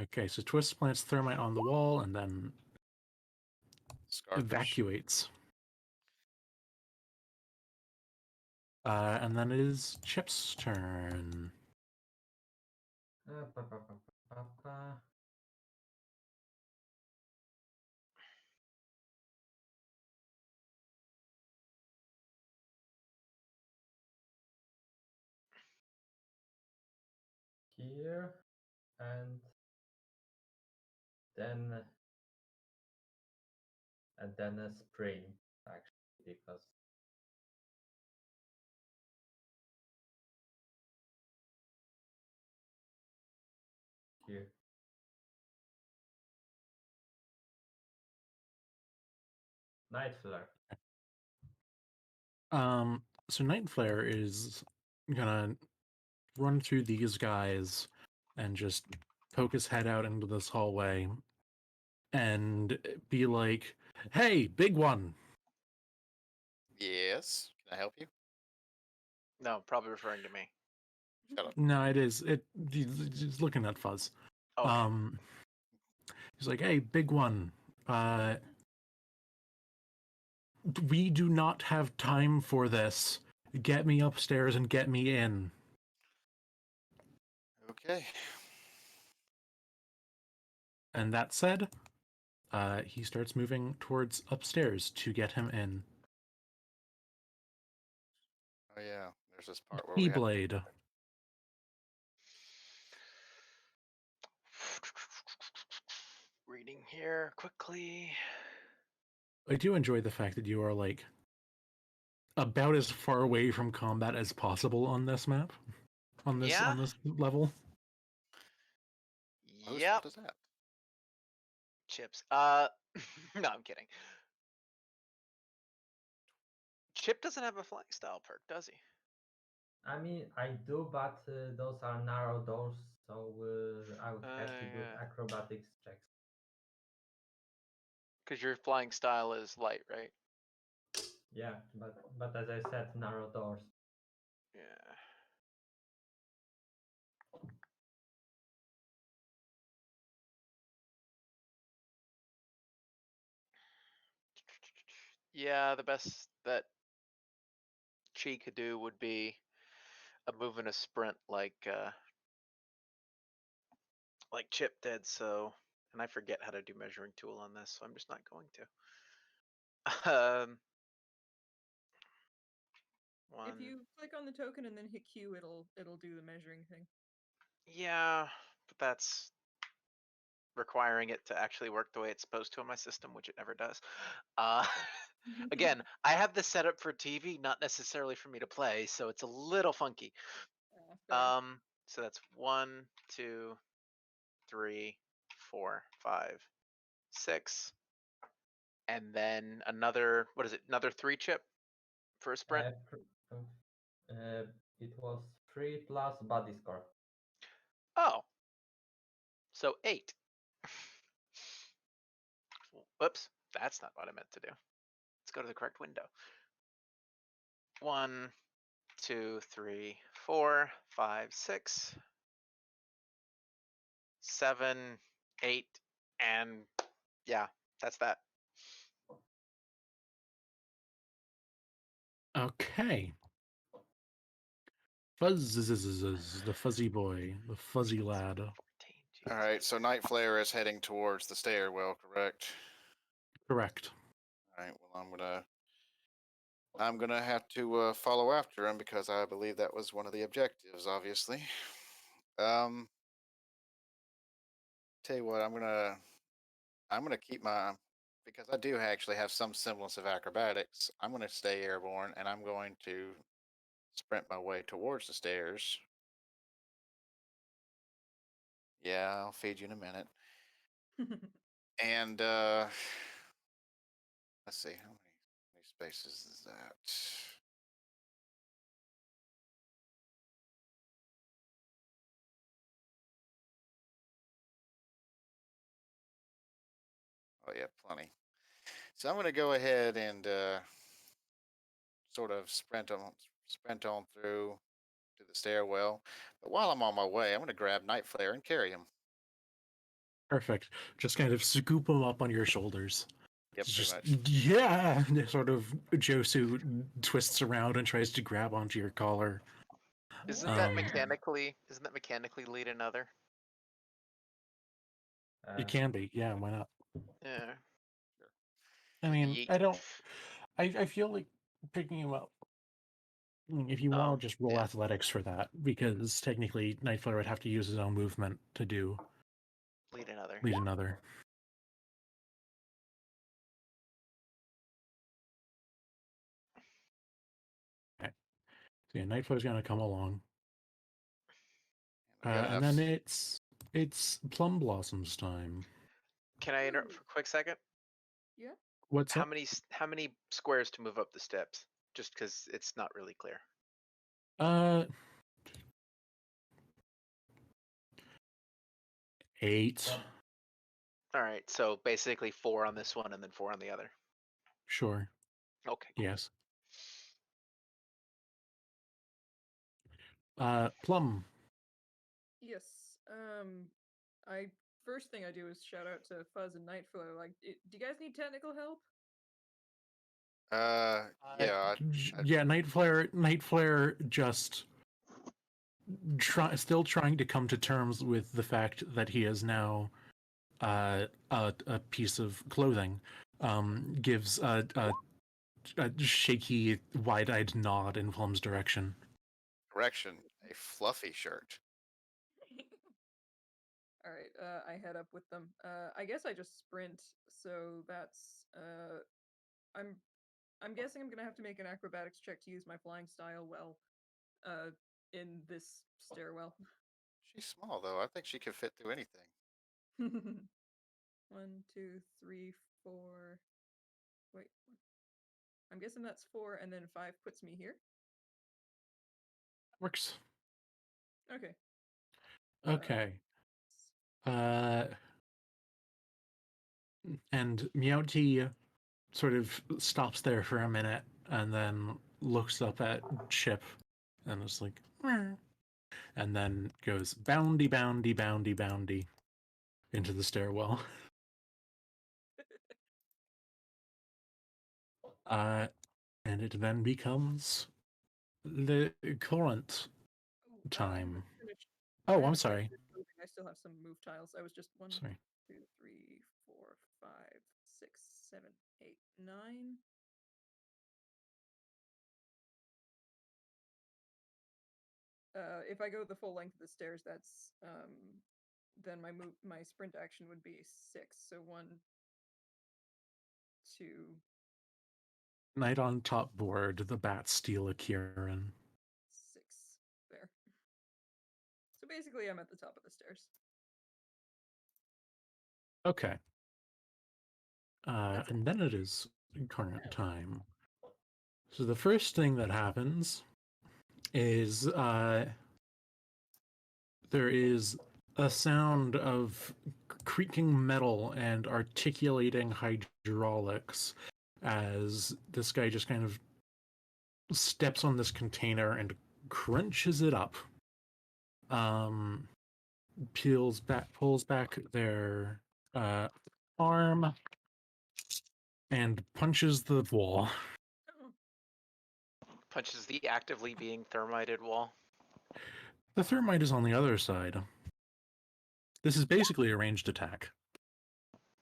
Okay, so Twist plants Thermite on the wall and then Scarfish. evacuates. And then it is Chip's turn. Pa, pa, pa, pa, pa. Here and then a spring actually because here. Nightflare. So Nightflare is gonna run through these guys and just poke his head out into this hallway and be like, "Hey, big one!" Yes. Can I help you? No, probably referring to me. Shut up. No, it is. He's looking at Fuzz. Okay. He's like, "Hey, big one. We do not have time for this. Get me upstairs and get me in. Okay. And that said, he starts moving towards upstairs to get him in. Oh yeah, there's this part where we have. Keyblade. Reading here quickly. I do enjoy the fact that you are like about as far away from combat as possible on this map, on this level. Whose Yep. fault is that? Chips. No, I'm kidding. Chip doesn't have a flying style perk, does he? I mean, I do, but those are narrow doors, so I would have to do Yeah. acrobatics checks. Because your flying style is light, right? Yeah, but as I said, narrow doors. Yeah. Yeah, the best that Chi could do would be a move and a sprint like Chip did, so and I forget how to do measuring tool on this, so I'm just not going to. One. If you click on the token and then hit Q, it'll do the measuring thing. Yeah, but that's requiring it to actually work the way it's supposed to in my system, which it never does. Again, I have this set up for TV, not necessarily for me to play, so it's a little funky. Fair. So that's 1, 2, 3, 4, 5, 6, and then another. What is it? Another 3 chip for a sprint. It was 3 plus body score. Oh, so 8. Whoops, that's not what I meant to do. Let's go to the correct window. 1, 2, 3, 4, 5, 6, 7, 8, and yeah, that's that. Okay. Fuzz, the fuzzy boy, the fuzzy lad. 14, All right, so Nightflare is heading towards the stairwell, correct? Correct. All right. Well, I'm gonna have to follow after him because I believe that was one of the objectives. Obviously. Tell you what, I'm gonna keep my because I do actually have some semblance of acrobatics. I'm gonna stay airborne and I'm going to sprint my way towards the stairs. Yeah, I'll feed you in a minute. And let's see how many spaces is that? Oh yeah, plenty. So I'm going to go ahead and sort of sprint on through to the stairwell. But while I'm on my way, I'm going to grab Nightflare and carry him. Perfect. Just kind of scoop him up on your shoulders. Yep, It's pretty just much. yeah. Sort of Josu twists around and tries to grab onto your collar. Isn't that Um, mechanically lead another? It can be, yeah. Why not? Yeah. I mean, Yeet. I don't. I feel like picking him up. If you want to just roll yeah. athletics for that, because technically Nightflare would have to use his own movement to do Lead another. lead another. Okay. So yeah, Nightflare's gonna come along. And I got And enough. then it's Plum Blossom's time. Can I interrupt for a quick second? Yeah. What's How up? many squares to move up the steps? Just because it's not really clear. 8. All right, so basically 4 on this one and then 4 on the other. Sure. Okay. Cool. Yes. Plum. Yes. I first thing I do is shout out to Fuzz and Nightflare. Like, do you guys need technical help? Yeah. Yeah, Nightflare just still trying to come to terms with the fact that he is now a piece of clothing, gives a shaky, wide-eyed nod in Plum's direction. Correction, a fluffy shirt. All right, I head up with them. I guess I just sprint, so that's I'm guessing I'm gonna have to make an acrobatics check to use my flying style well, in this stairwell. She's small though. I think she could fit through anything. 1, 2, 3, 4. Wait, I'm guessing that's 4, and then 5 puts me here. Works. Okay. Okay. And Meowty sort of stops there for a minute and then looks up at Chip and is like, "Meow," and then goes boundy, boundy, boundy, boundy into the stairwell. And it then becomes the Courant Oh, time. finished. Oh, I I'm haven't sorry. finished moving. I still have some move tiles. I was just 1, Sorry. 2, 3, 4, 5, 6, 7, 8, 9. If I go the full length of the stairs, that's then my sprint action would be 6. So 1, 2. Knight on top board, the bats steal a kirin. 6 there. So basically, I'm at the top of the stairs. Okay. That's And then it is current time. So the first thing that happens is there is a sound of creaking metal and articulating hydraulics as this guy just kind of steps on this container and crunches it up. Pulls back their arm and punches the wall. Oh, Punches the actively being thermited wall. The thermite is on the other side. This is basically a ranged attack.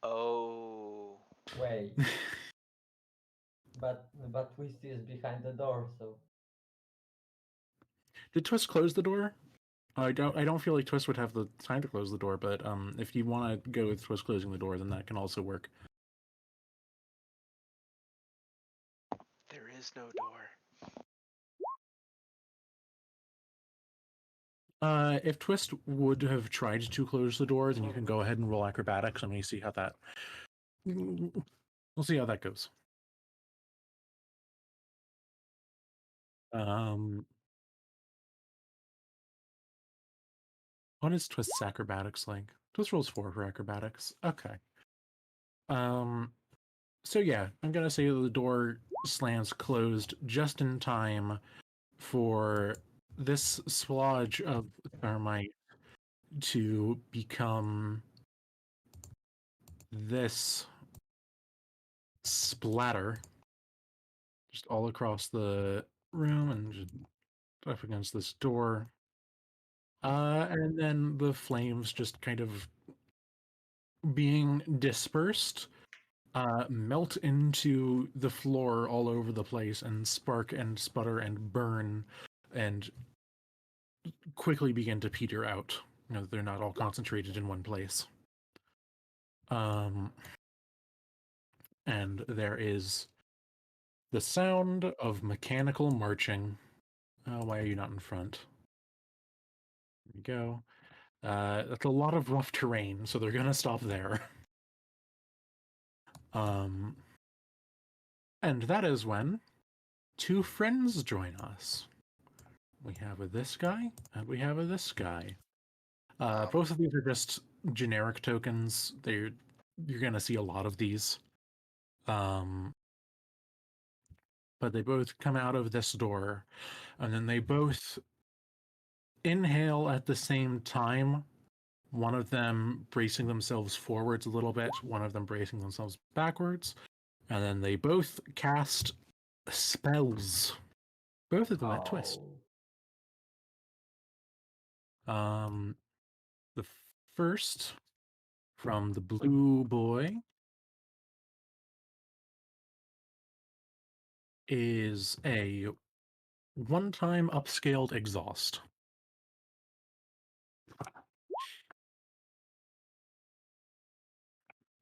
Oh. Wait, but Twisty is behind the door, so Did Twist close the door? I don't feel like Twist would have the time to close the door, but if you want to go with Twist closing the door, then that can also work. There is no door. If Twist would have tried to close the door, then you can go ahead and roll acrobatics, and we see how that. We'll see how that goes. What is Twist's acrobatics like? Twist rolls 4 for acrobatics. Okay. So yeah, I'm gonna say the door slams closed just in time for this splodge of thermite to become this splatter just all across the room and just up against this door. And then the flames just kind of being dispersed melt into the floor all over the place and spark and sputter and burn and quickly begin to peter out. You know, they're not all concentrated in one place. And there is the sound of mechanical marching. Why are you not in front? There we go. That's a lot of rough terrain, so they're gonna stop there. And that is when 2 friends join us. We have this guy, and we have this guy. Both of these are just generic tokens. You're gonna see a lot of these. But they both come out of this door, and then they both inhale at the same time. One of them bracing themselves forwards a little bit, one of them bracing themselves backwards, And then they both cast spells. Both of them at twist. Oh. The first from the blue boy is a one-time upscaled exhaust.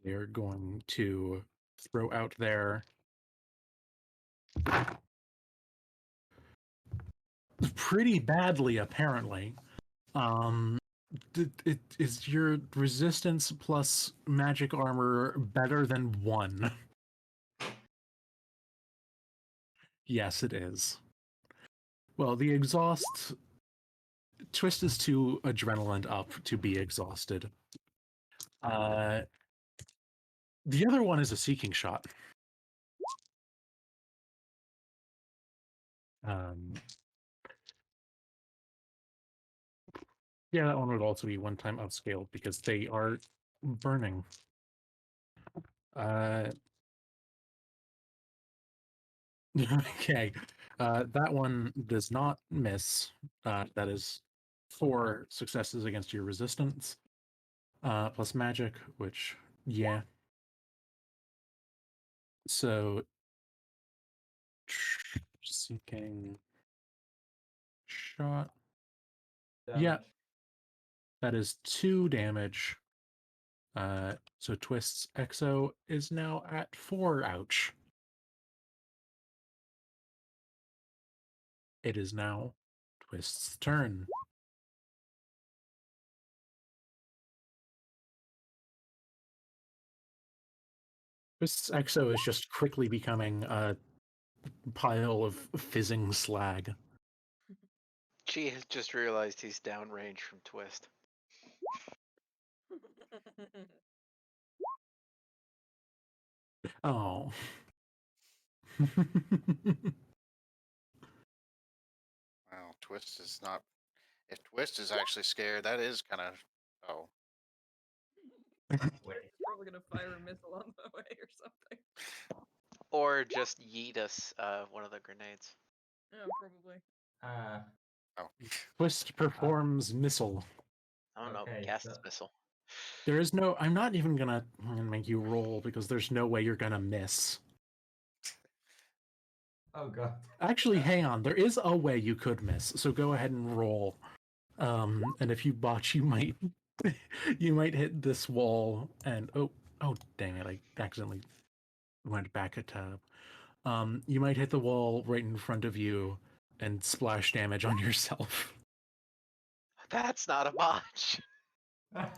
They're going to throw out their pretty badly, apparently. Is your resistance plus magic armor better than 1? Yes, it is. Well, the exhaust twist is too adrenaline up to be exhausted. The other one is a seeking shot. Yeah, that one would also be one-time upscaled because they are burning. Okay, that one does not miss. That is 4 successes against your resistance, plus magic, which, yeah. So, seeking shot. Damage. Yeah, that is 2 damage. So Twist's Exo is now at 4, ouch. It is now Twist's turn. Twist's Exo is just quickly becoming a pile of fizzing slag. Chi has just realized he's downrange from Twist. Oh. Wow, Twist is not. If Twist is actually scared, that is kind of. Oh. Wait. He's probably gonna fire a missile on the way or something. Or just yeet us one of the grenades. Yeah, probably. Oh. Twist performs missile. I don't know, Okay, cast so- missile. There is no. I'm not even gonna make you roll because there's no way you're gonna miss. Oh god. Actually, hang on. There is a way you could miss. So go ahead and roll. And if you botch, you might you might hit this wall and oh dang it! I accidentally went back a tab. You might hit the wall right in front of you and splash damage on yourself. That's not a botch. Not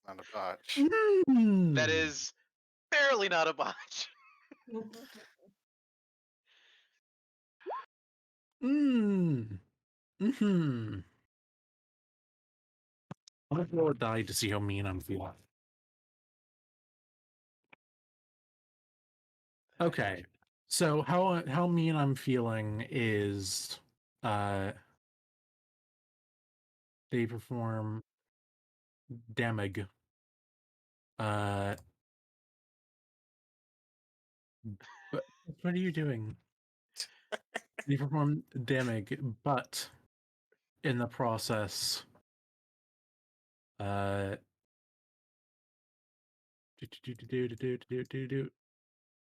a botch. That is barely not a botch. Mm. Hmm. I'm gonna roll a die to see how mean I'm feeling. Okay. So how mean I'm feeling is they perform damage. But what are you doing? They perform damage, but in the process,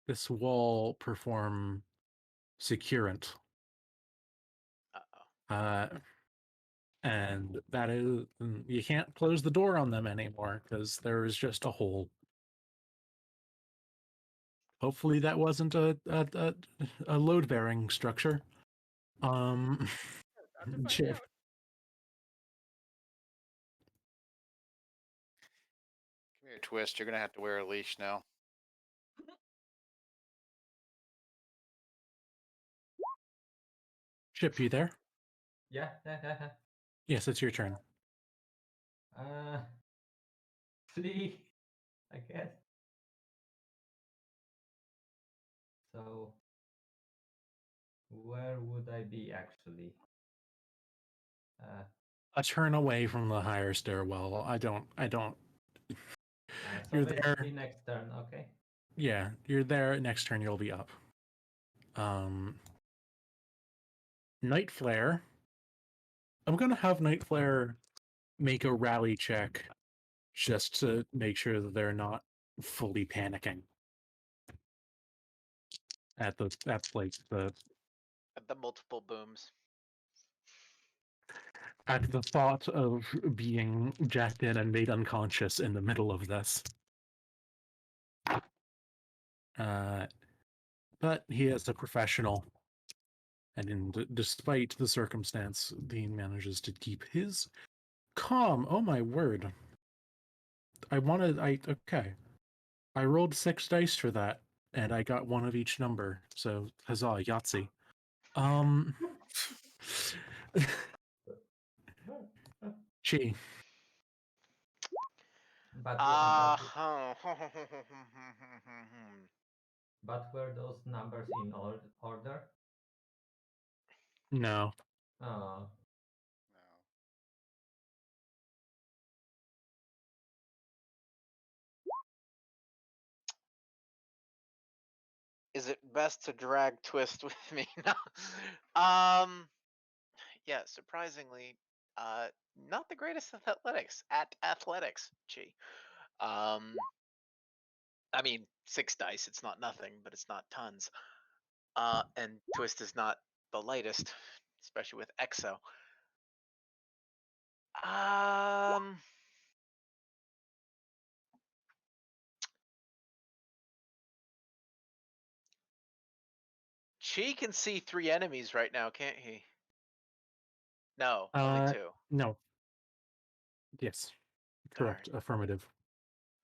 this wall perform securant. Uh-oh. And that is, you can't close the door on them anymore because there is just a hole. Hopefully that wasn't a load bearing structure. About to find Chip. out. Come here, Twist. You're gonna have to wear a leash now. Chip, you there? Yeah. Yes, it's your turn. Flee, I guess. So, where would I be actually? A turn away from the higher stairwell. I don't. So You're basically there. next turn, okay. Yeah, you're there. Next turn, you'll be up. Nightflare. I'm gonna have Nightflare make a rally check just to make sure that they're not fully panicking at the The multiple booms. at the thought of being jacked in and made unconscious in the middle of this. But he is a professional, and despite the circumstance, he manages to keep his calm. Oh my word! Okay. I rolled 6 dice for that, and I got one of each number. So huzzah, Yahtzee. Chi. But but were those numbers in order? No. Oh, No. Is it best to drag Twist with me? No. Yeah, surprisingly, not the greatest at athletics, Chi. I mean, 6 dice, it's not nothing, but it's not tons. And Twist is not the lightest, especially with Exo. Chi can see 3 enemies right now, can't he? No, only 2. No. Yes. Correct. Darn. Affirmative.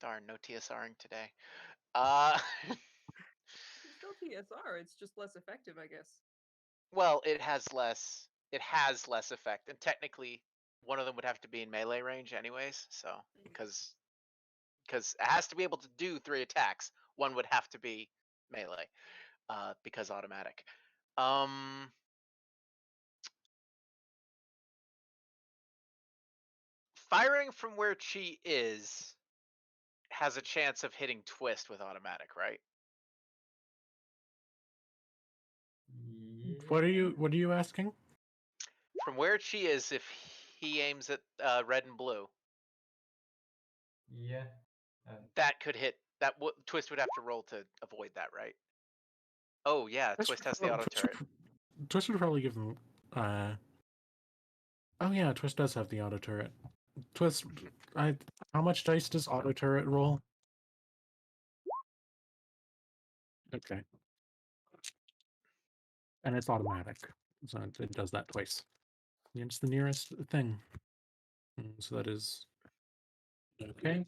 Darn, no TSRing today. It's still TSR. It's just less effective, I guess. Well, it has less effect, and technically one of them would have to be in melee range anyways, so because it has to be able to do 3 attacks, one would have to be melee, because automatic. Firing from where Chi is has a chance of hitting Twist with automatic, right? What are you asking? From where Chi is, if he aims at red and blue, yeah. that could hit. Twist would have to roll to avoid that, right? Oh yeah, Twist has the auto turret. Twist would probably give them. Oh yeah, Twist does have the auto turret. Twist, how much dice does auto turret roll? Okay. And it's automatic, so it does that twice. It's the nearest thing. So that is okay.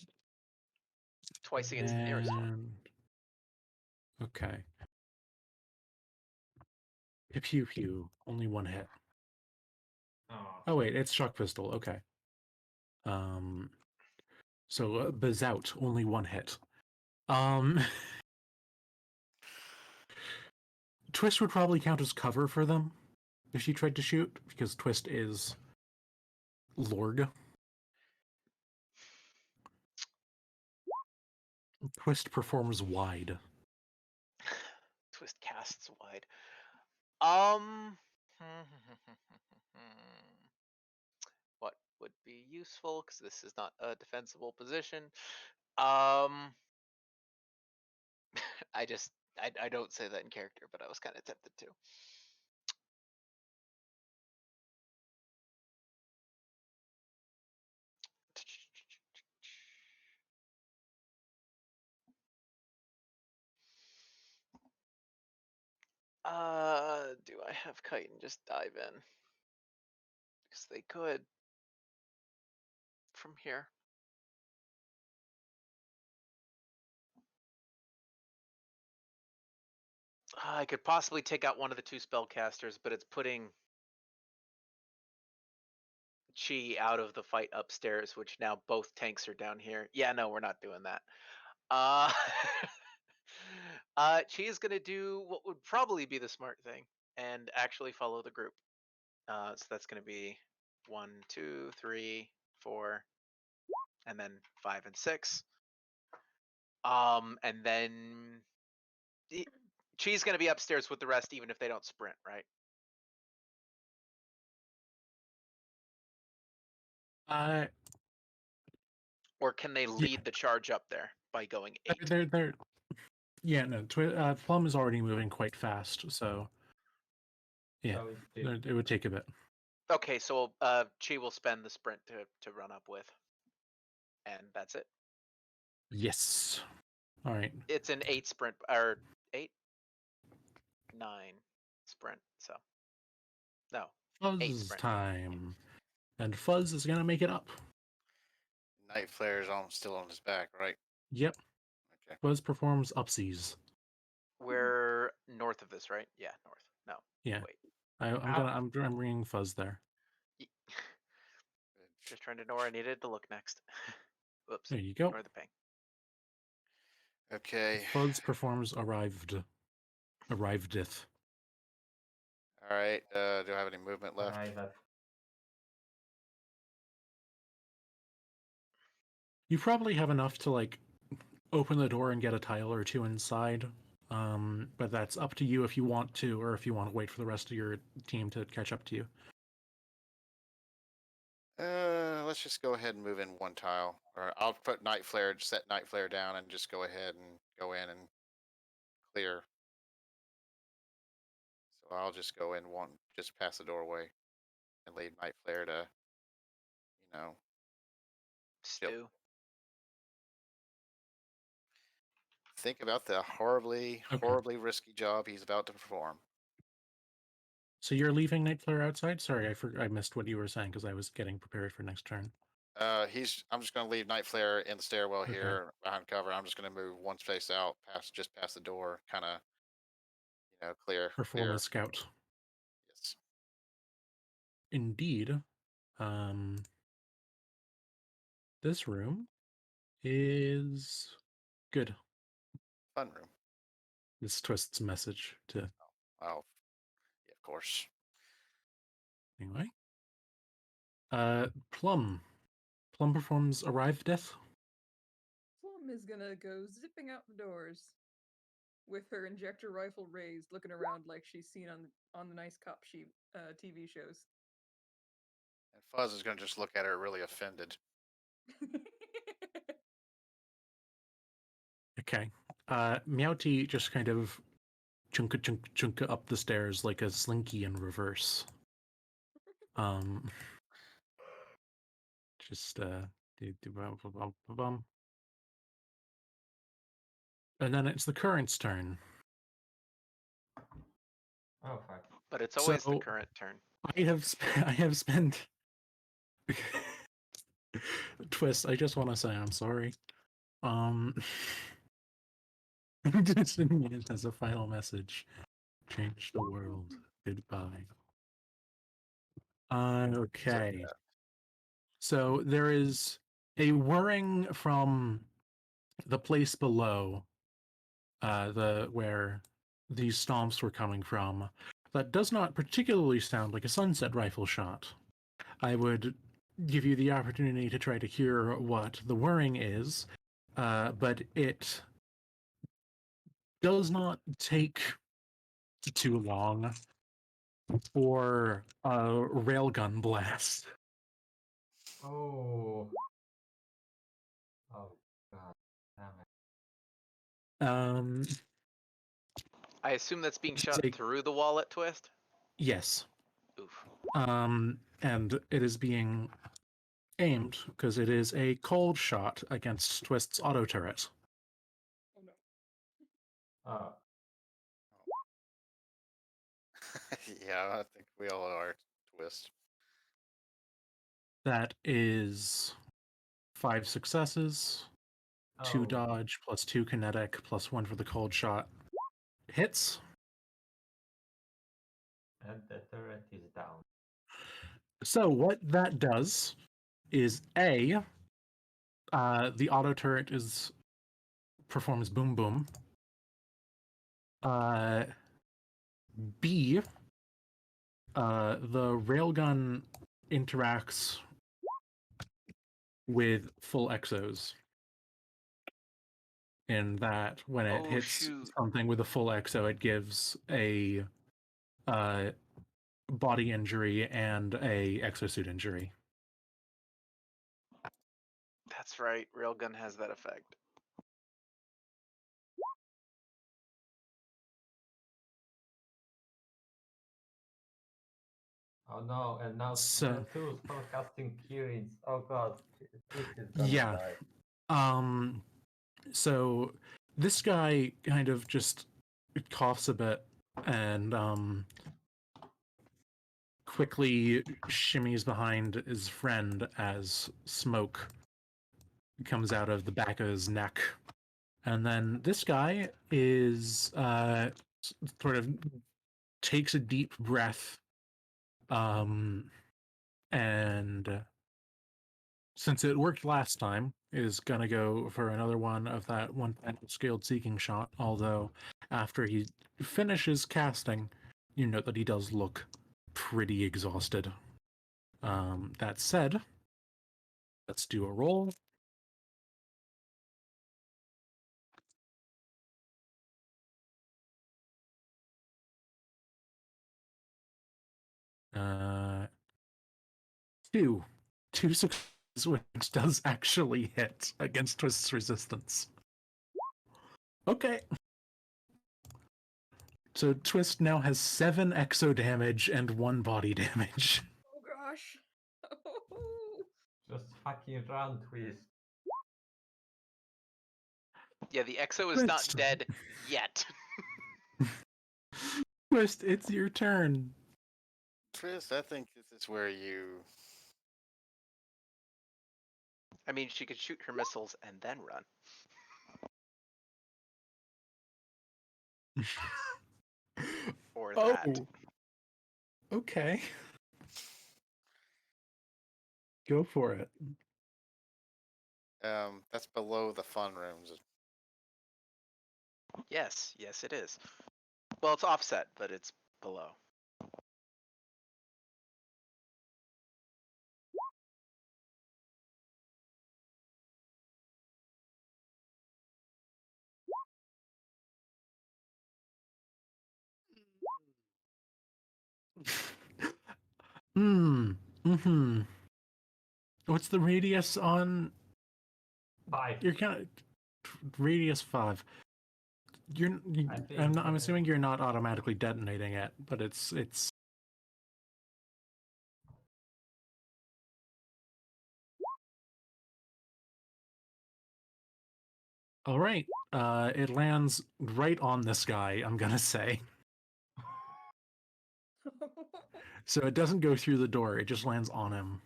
Twice against the nearest one. Okay. Pew pew. Only one hit. Oh wait, it's shock pistol. Okay. So Bazout, only one hit. Twist would probably count as cover for them if she tried to shoot, because Twist is Lord. Twist performs wide. Twist casts wide. What would be useful, because this is not a defensible position. I don't say that in character, but I was kind of tempted to. Do I have Kite and just dive in? Because they could from here. I could possibly take out one of the 2 spellcasters, but it's putting Chi out of the fight upstairs, which now both tanks are down here. Yeah, no, we're not doing that. Chi is gonna do what would probably be the smart thing and actually follow the group. So that's gonna be 1, 2, 3, 4, and then 5 and 6. And then Chi's gonna be upstairs with the rest, even if they don't sprint, right? Uh, Or can they lead the charge up there by going 8? they're yeah, no. Plum is already moving quite fast, so yeah, So it's it would take a bit. Okay, so Chi will spend the sprint to run up with, and that's it. Yes. All right. It's an 8 sprint or 8, 9 sprint. So no, 8 Fuzz sprint. time, and Fuzz is gonna make it up. Nightflare's still on his back, right? Yep. Okay. Fuzz performs upsies. We're north of this, right? Yeah, north. No. Yeah. Wait. I'm bringing Fuzz there. Just trying to know where I needed to look next. Whoops. There you go. Ignore the ping. Okay. Fuzz performs arrivedeth. All right. Do I have any movement left? I have You probably have enough to like open the door and get a tile or two inside. But that's up to you if you want to, or if you want to wait for the rest of your team to catch up to you. Let's just go ahead and move in one tile. Or I'll put Nightflare, set Nightflare down, and just go ahead and go in and clear. So I'll just go in one, just past the doorway, and leave Nightflare to, Stew. think about the horribly, Okay. horribly risky job he's about to perform. So you're leaving Nightflare outside? Sorry, I missed what you were saying because I was getting prepared for next turn. I'm just going to leave Nightflare in the stairwell Okay. here behind cover. I'm just going to move one space out, just past the door, kind of, clear. Perform Clear. a scout. Yes. Indeed. This room is good. Fun room. This Twist's message to Oh, yeah, of course. anyway. Plum. Plum performs arrive death. Plum is gonna go zipping out the doors with her injector rifle raised, looking around like she's seen on the nice cop sheet TV shows. And Fuzz is going to just look at her really offended. Okay. Meowty just kind of chunka up the stairs like a slinky in reverse. Just and then it's the Courant's turn. oh fuck. But it's always the So- current turn. I have spent Twist, I just want to say I'm sorry. Just sending it as a final message. Change the world. Goodbye. Okay. So there is a whirring from the place below, where these stomps were coming from, that does not particularly sound like a sunset rifle shot. I would give you the opportunity to try to hear what the whirring is, but it does not take too long for a railgun blast. Oh. Oh god. Damn it. I assume that's being It's shot like- through the wall at Twist. Yes. Oof. And it is being aimed because it is a cold shot against Twist's auto turret. Oh no. Oh. Yeah, I think we all are. Twist. That is 5 successes, 2 Oh. dodge, plus 2 kinetic, plus 1 for the cold shot. Hits. And the turret is down. So what that does is the auto turret performs boom boom. B, the railgun interacts with full exos. in that when it Oh, hits shoot. something with a full exo, it gives a body injury and a exosuit injury. That's right. Railgun has that effect. Oh no, and now So- two spellcasting Kirins. Oh god, Twist is gonna Yeah. die. So this guy kind of just coughs a bit and quickly shimmies behind his friend as smoke comes out of the back of his neck. And then this guy is sort of takes a deep breath, and since it worked last time, is gonna go for another one of that one scaled seeking shot. Although after he finishes casting, you note that he does look pretty exhausted. That said, let's do a roll. Uh, two successes, which does actually hit against Twist's resistance. Okay. So Twist now has 7 exo damage and 1 body damage. Oh gosh. Just fucking run, Twist. Yeah, the exo is not Twist. dead yet. Twist, it's your turn. Twist, I think this is where you. I mean, she could shoot her missiles and then run. Or that. Okay. Go for it. That's below the fun rooms. Yes, yes, it is. Well, it's offset, but it's below. Mm-hmm. What's the radius on 5. your kind of radius 5? I think, I'm assuming you're not automatically detonating it, but it's all right. It lands right on this guy, I'm gonna say. So it doesn't go through the door, it just lands on him.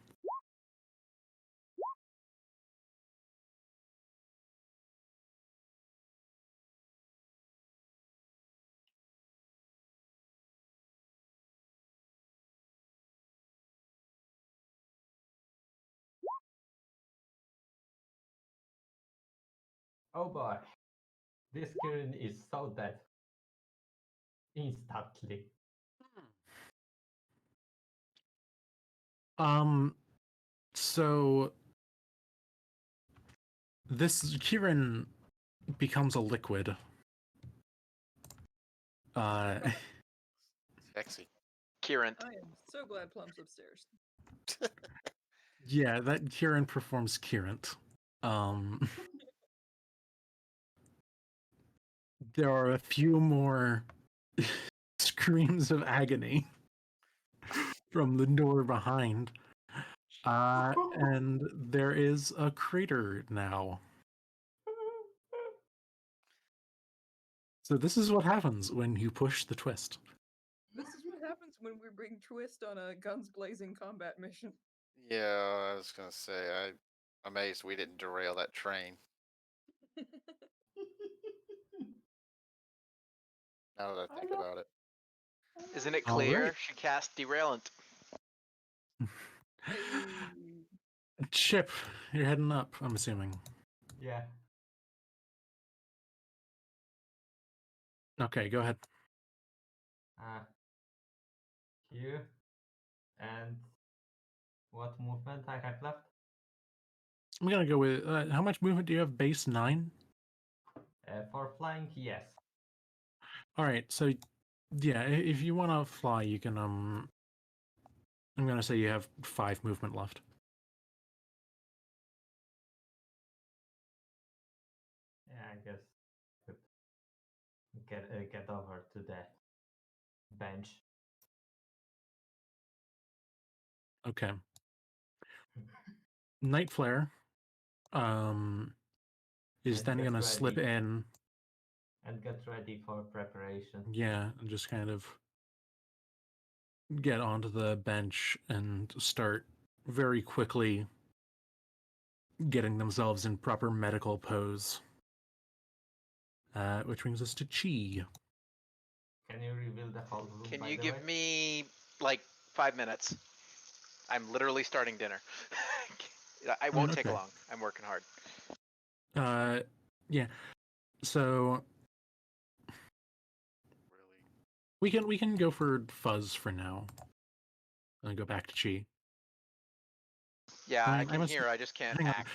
Oh boy. This Kirin is so dead. Instantly. So this kirin becomes a liquid. Sexy. Kirin. I am so glad Plum's upstairs. Yeah, that kirin performs Kirant. There are a few more screams of agony from the door behind. And there is a crater now. So this is what happens when you push the twist. This is what happens when we bring Twist on a guns blazing combat mission. Yeah, I was gonna say, I'm amazed we didn't derail that train. Now that I think about it. Isn't it All clear? right. She cast Derailment. Hey. Chip, you're heading up, I'm assuming. Yeah. Okay, go ahead. Here. And what movement I have left? I'm gonna go with how much movement do you have? Base 9? For flying, yes. All right, so yeah, if you want to fly, you can. I'm gonna say you have 5 movement left. Yeah, I guess could get over to the bench. Okay. Nightflare, is And then get gonna slip ready. in. And get ready for preparation. Yeah, and just kind of get onto the bench and start very quickly getting themselves in proper medical pose. Which brings us to Chi. Can you reveal the whole room? Can by you the give way? me like 5 minutes? I'm literally starting dinner. I won't take Okay. long. I'm working hard. Yeah. So Really? we can go for Fuzz for now. And go back to Chi. Yeah, I can must hear. I just can't hang on. act.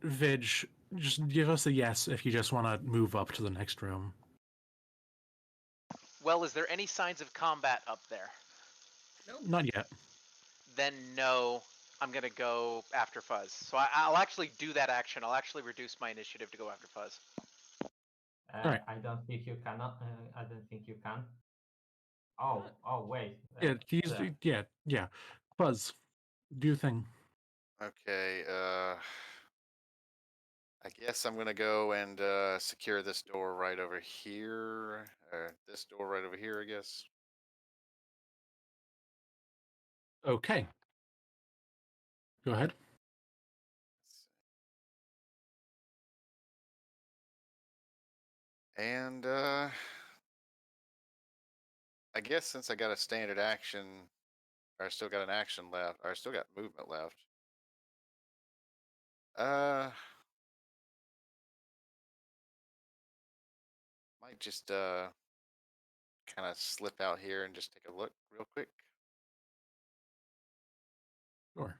Vidge, just give us a yes if you just want to move up to the next room. Well, is there any signs of combat up there? Nope. Not yet. Then no, I'm gonna go after Fuzz. So I'll actually do that action. I'll actually reduce my initiative to go after Fuzz. Alright. I don't think you cannot. I don't think you can. Oh, wait. Yeah, yeah. Fuzz, do your thing. Okay. I guess I'm gonna go and secure this door right over here. This door right over here, I guess. Okay. Go ahead. And I guess since I got a standard action, or I still got an action left, or I still got movement left. Might just kind of slip out here and just take a look real quick. Sure.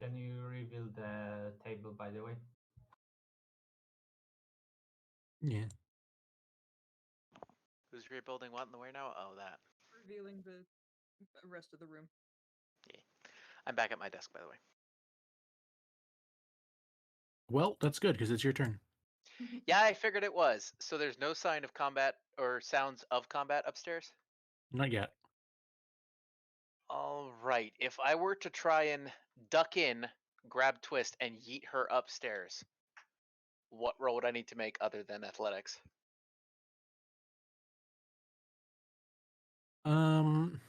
Can you reveal the table, by the way? Yeah. Who's rebuilding what in the way now? Oh, that. Revealing the rest of the room. Yeah. I'm back at my desk, by the way. Well, that's good because it's your turn. Yeah, I figured it was. So there's no sign of combat or sounds of combat upstairs? Not yet. All right. If I were to try and duck in, grab Twist, and yeet her upstairs, what roll would I need to make other than athletics? And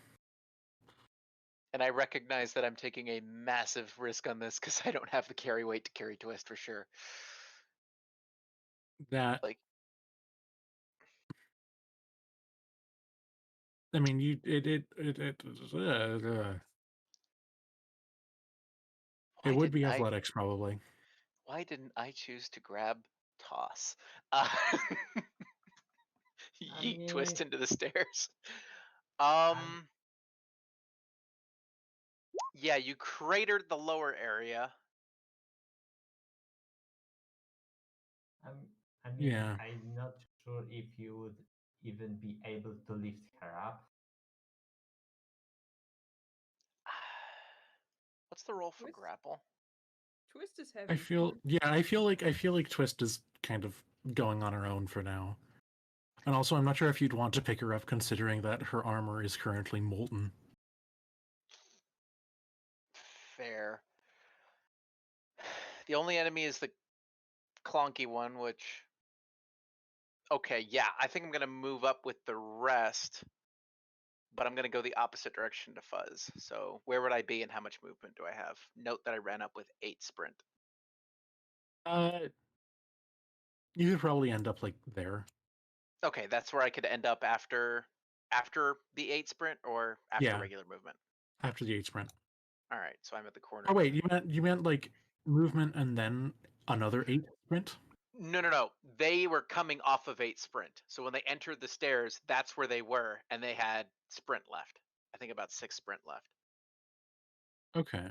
I recognize that I'm taking a massive risk on this because I don't have the carry weight to carry Twist for sure. That Like, I mean, you it would be athletics probably. Why didn't I choose to grab Toss? Yeet Twist into the stairs. Yeah, you cratered the lower area. I mean, Yeah. I'm not sure if you would even be able to lift her up. What's the roll for Twist? grapple? Twist is heavy. I feel like Twist is kind of going on her own for now. And also, I'm not sure if you'd want to pick her up considering that her armor is currently molten. Fair. The only enemy is the clonky one, which... Okay, yeah, I think I'm going to move up with the rest, but I'm going to go the opposite direction to Fuzz. So where would I be and how much movement do I have? Note that I ran up with 8 sprint. You could probably end up like there. Okay, that's where I could end up after the 8 sprint or after regular movement. After the 8 sprint. All right, so I'm at the corner. Oh wait, you meant like movement and then another 8 sprint? No. They were coming off of 8 sprint. So when they entered the stairs, that's where they were, and they had sprint left. I think about 6 sprint left. Okay.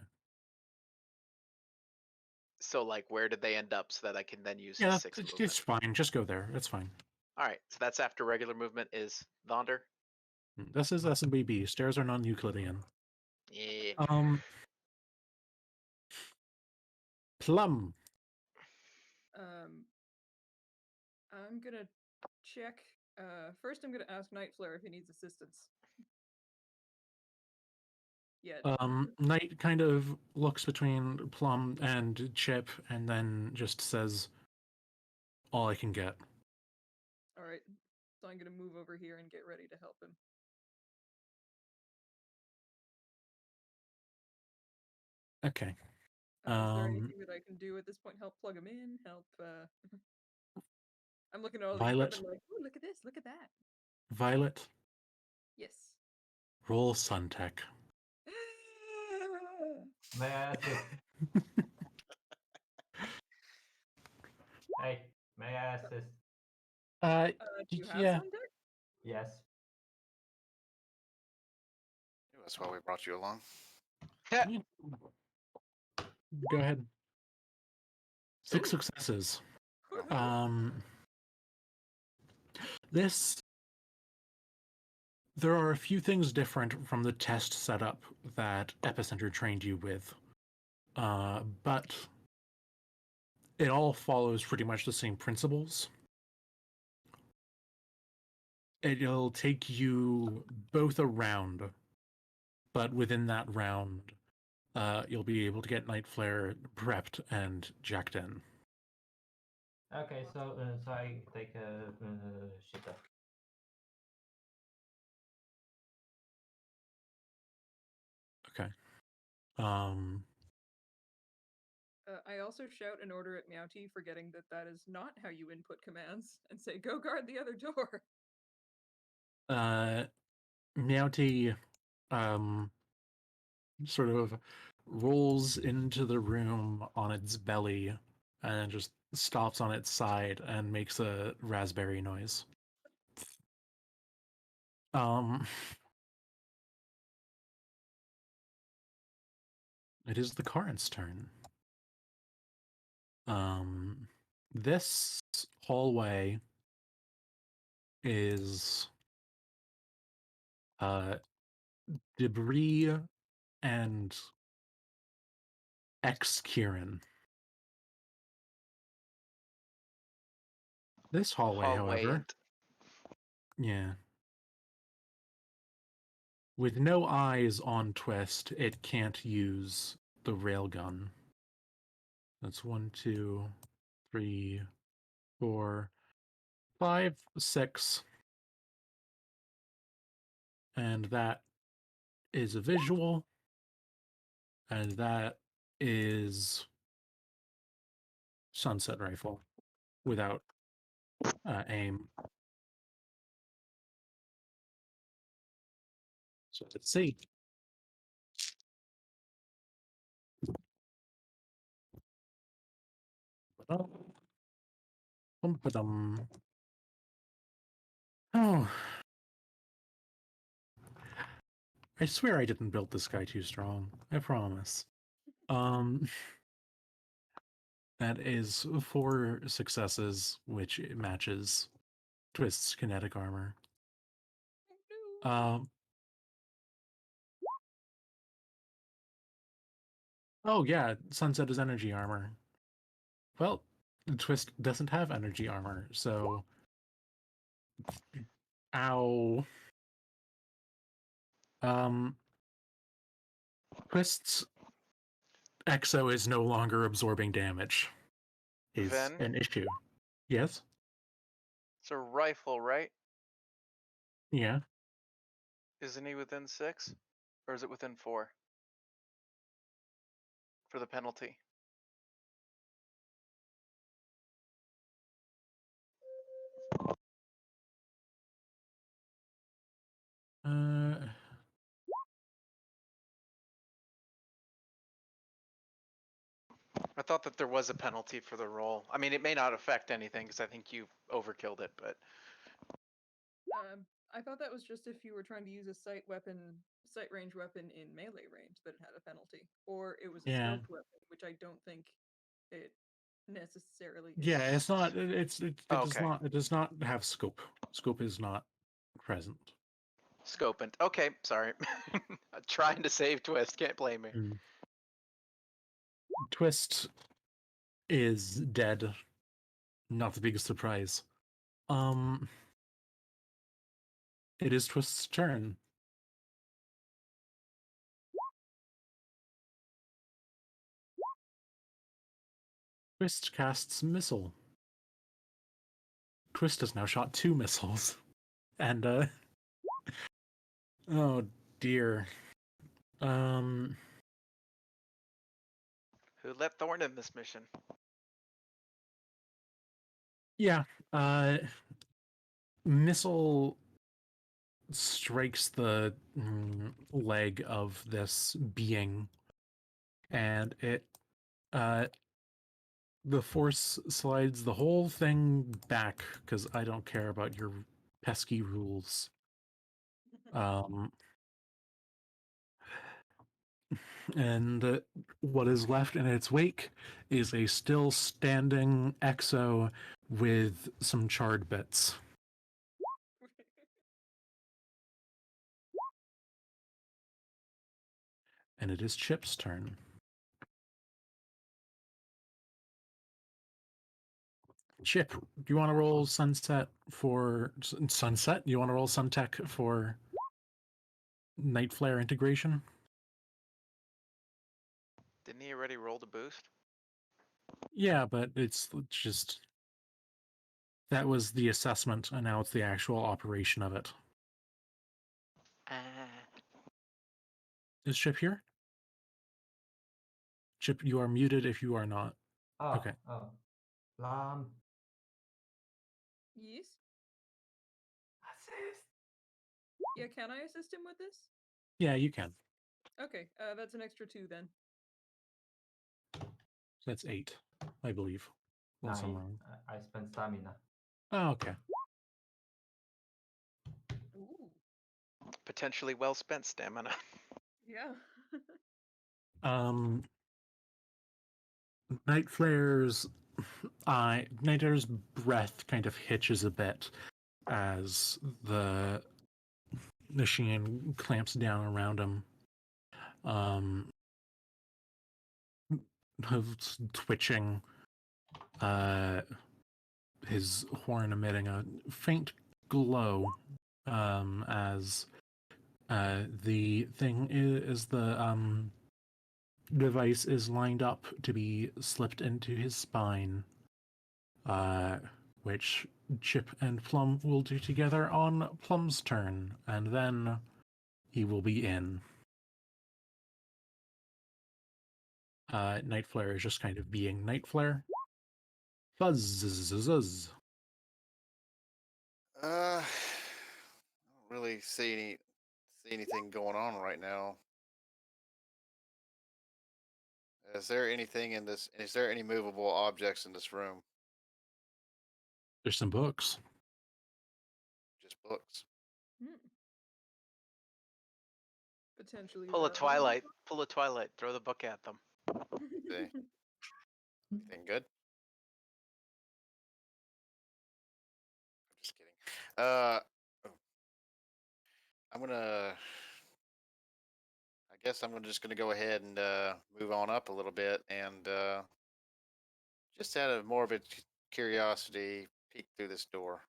So, like, where did they end up so that I can then use Yeah, his 6 movement? it's fine. Just go there. It's fine. All right, so that's after regular movement is Vonder. This is SMBB. Stairs are non-Euclidean. Yeah. Plum. I'm gonna check. First, I'm gonna ask Nightflare if he needs assistance. Yeah. Knight kind of looks between Plum and Chip and then just says, all I can get. All right. So I'm gonna move over here and get ready to help him. Okay. Is there anything that I can do at this point? Help plug him in? Help, I'm looking at all the Violet. equipment like, ooh, look at this, look at that. Violet, Yes. roll Suntech. May I assist? Hey, may I assist? Do you have yeah. some deck? Yes. That's why we brought you along. Go ahead. 6 Ooh. successes. Woohoo. There are a few things different from the test setup that Epicenter trained you with, but it all follows pretty much the same principles. It'll take you both a round, but within that round, you'll be able to get Nightflare prepped and jacked in. Okay, so I take a shit up. Okay. I also shout an order at Meowty, forgetting that that is not how you input commands, and say, go guard the other door. Meowty, sort of rolls into the room on its belly and just stops on its side and makes a raspberry noise. It is the Courant's turn. This hallway is debris and kirin. This hallway, however, yeah, with no eyes on Twist, it can't use the railgun. That's 1, 2, 3, 4, 5, 6. And that is a visual. And that is Sunset Rifle without aim. So let's see. Oh, I swear I didn't build this guy too strong. I promise. That is 4 successes, which matches Twist's kinetic armor. Oh yeah, Sunset is energy armor. Well, Twist doesn't have energy armor, so ow. Twist's Exo is no longer absorbing damage. Is Ven? an issue. Yes? It's a rifle, right? Yeah. Isn't he within 6? Or is it within 4? For the penalty. I thought that there was a penalty for the roll. I mean, it may not affect anything because I think you overkilled it, but I thought that was just if you were trying to use a sight range weapon in melee range that it had a penalty, or it was a Yeah. scoped weapon, which I don't think it necessarily is. Yeah, it's not. Okay. It does not have scope. Scope is not present. Scoping. Okay, sorry. Trying to save Twist. Can't blame me. Twist is dead. Not the biggest surprise. It is Twist's turn. Twist casts missile. Twist has now shot 2 missiles. And oh dear. Who let Thorn in this mission? Yeah. Missile strikes the leg of this being, and it the force slides the whole thing back because I don't care about your pesky rules. And what is left in its wake is a still standing exo with some charred bits. And it is Chip's turn. Chip, do you want to roll Sunset for Sunset? You want to roll Suntech for Nightflare integration? Didn't he already roll the boost? Yeah, but it's just that was the assessment, and now it's the actual operation of it. Is Chip here? Chip, you are muted if you are not. Oh, Okay. oh. Lam. Yes? Assist. Yeah, can I assist him with this? Yeah, you can. Okay, that's an extra 2 then. That's 8, I believe. Unless I'm wrong. I spent stamina. Oh, okay. Ooh, Potentially well spent stamina. yeah. Nightflare's breath kind of hitches a bit as the machine clamps down around him. Twitching, his horn emitting a faint glow, as the thing is the device is lined up to be slipped into his spine, which Chip and Plum will do together on Plum's turn, and then he will be in. Nightflare is just kind of being Nightflare. Fuzz. I don't really see anything going on right now. Is there anything in this? Is there any movable objects in this room? There's some books. Just books. Hmm. Potentially. Pull a valuable. Twilight. Pull a Twilight. Throw the book at them. Okay. Anything good? I'm just kidding. I'm gonna. I guess I'm just gonna go ahead and move on up a little bit and just out of more of a curiosity, peek through this door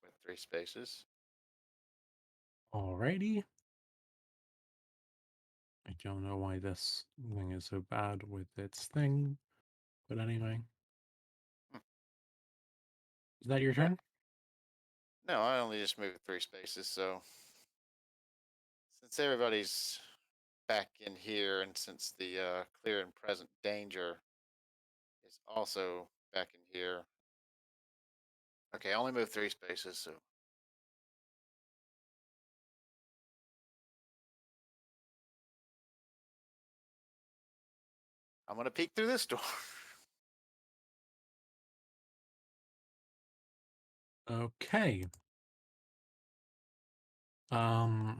with 3 spaces. Alrighty. I don't know why this thing is so bad with its thing, but anyway. Is that your Yeah. turn? No, I only just moved 3 spaces, so since everybody's back in here and since the clear and present danger is also back in here. Okay, I only moved 3 spaces, so I'm gonna peek through this door. Okay. Well,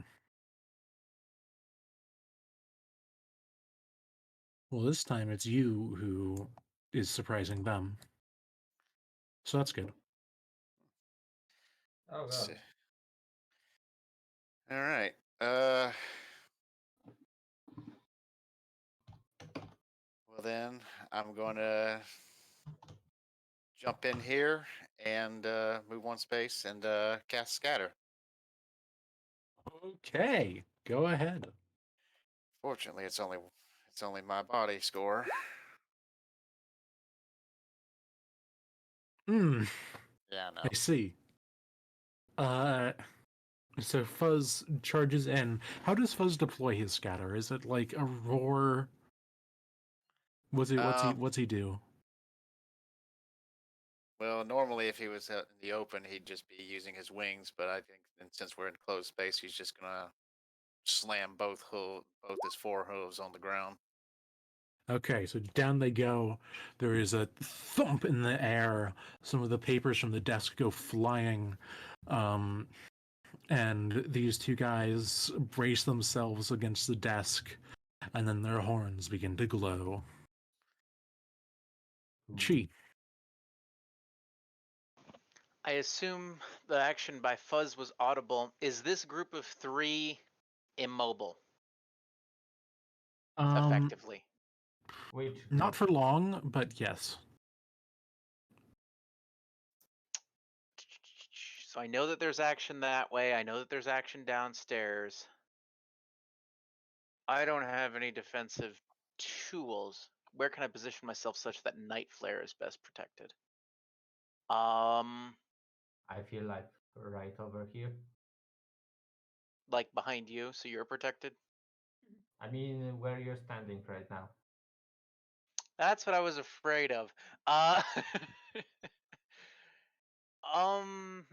this time it's you who is surprising them. So that's good. Oh Let's see. god. All right. Well then, I'm going to jump in here and move one space and cast Scatter. Okay, go ahead. Fortunately, it's only my body score. Hmm, Yeah, no. I see. So Fuzz charges in. How does Fuzz deploy his scatter? Is it like a roar? What's he do? Well, normally if he was out in the open, he'd just be using his wings. But I think since we're in closed space, he's just gonna slam both his four hooves on the ground. Okay, so down they go. There is a thump in the air. Some of the papers from the desk go flying. And these two guys brace themselves against the desk, and then their horns begin to glow. Chi. I assume the action by Fuzz was audible. Is this group of 3 immobile, effectively? Which Not group? for long, but yes. So I know that there's action that way. I know that there's action downstairs. I don't have any defensive tools. Where can I position myself such that Nightflare is best protected? I feel like right over here. Like behind you, so you're protected. I mean, where you're standing right now. That's what I was afraid of. Uh, um,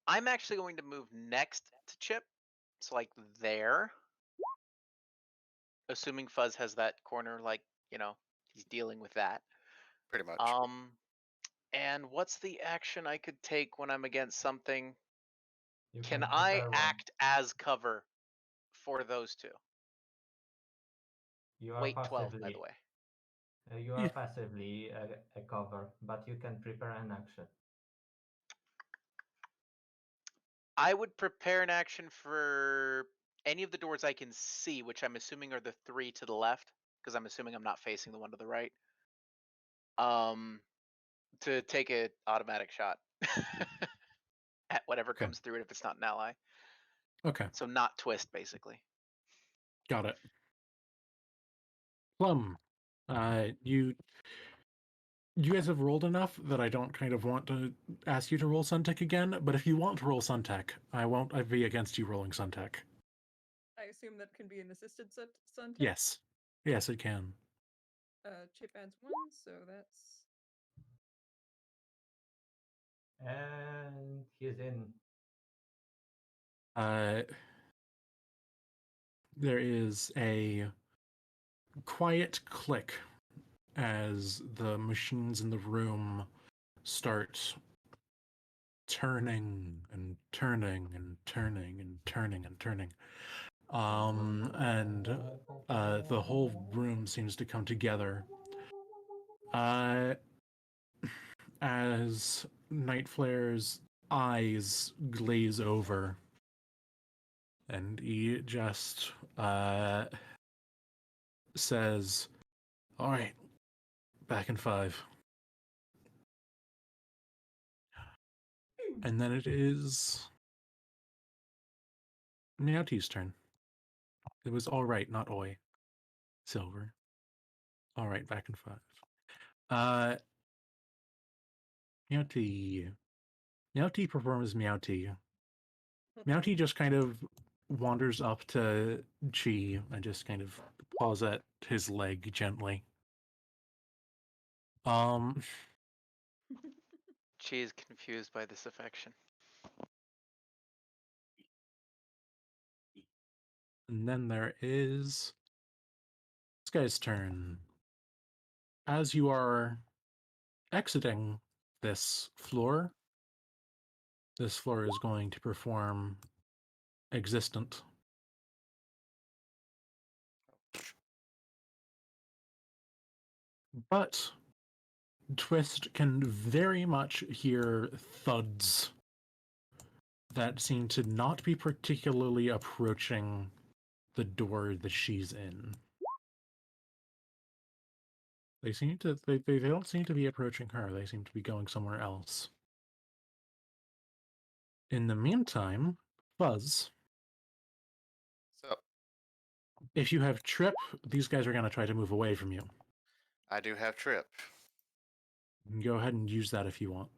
I'm actually going to move next to Chip, so like there. Assuming Fuzz has that corner, like he's dealing with that. Pretty much. And what's the action I could take when I'm against something? You Can can I prepare one. act as cover for those two? You are Wait, 12, by the passively. way. You are passively a cover, but you can prepare an action. I would prepare an action for any of the doors I can see, which I'm assuming are the 3 to the left, because I'm assuming I'm not facing the one to the right. To take an automatic shot at whatever Okay. comes through it if it's not an ally. Okay, So not twist, basically. got it. Plum, you guys have rolled enough that I don't kind of want to ask you to roll Suntech again, but if you want to roll Suntech, I'd be against you rolling Suntech. I assume that can be an assisted sun tech. Yes. Yes, it can. Chip adds 1, so that's And he's in. There is a quiet click as the machines in the room start turning and turning and turning and turning and turning. And the whole room seems to come together. As Nightflare's eyes glaze over, and he just says, "All right, back in 5." And then it is Meowty's turn. It was all right, not oi. Silver. All right, back in 5. Meowty. Meowty performs Meowty. Meowty just kind of wanders up to Chi and just kind of paws at his leg gently. She is confused by this affection. And then there is this guy's turn. As you are exiting this floor. This floor is going to perform existent. But Twist can very much hear thuds that seem to not be particularly approaching the door that she's in. They seem to they don't seem to be approaching her. They seem to be going somewhere else. In the meantime, Fuzz, So if you have Trip, these guys are going to try to move away from you. I do have Trip. You can go ahead and use that if you want.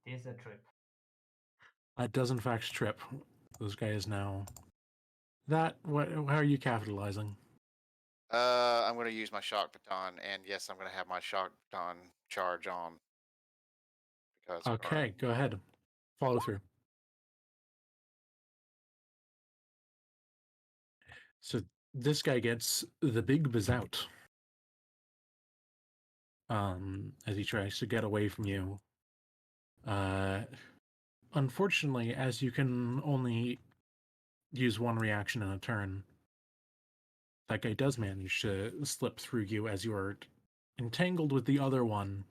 Is a trip. It does in fact Trip. Those guys now. That what? How are you capitalizing? I'm going to use my shock baton, and yes, I'm going to have my shock baton charge on. Because Okay, go ahead. Follow through. So this guy gets the big biz out. As he tries to get away from you. Unfortunately, as you can only use one reaction in a turn, that guy does manage to slip through you as you are entangled with the other one.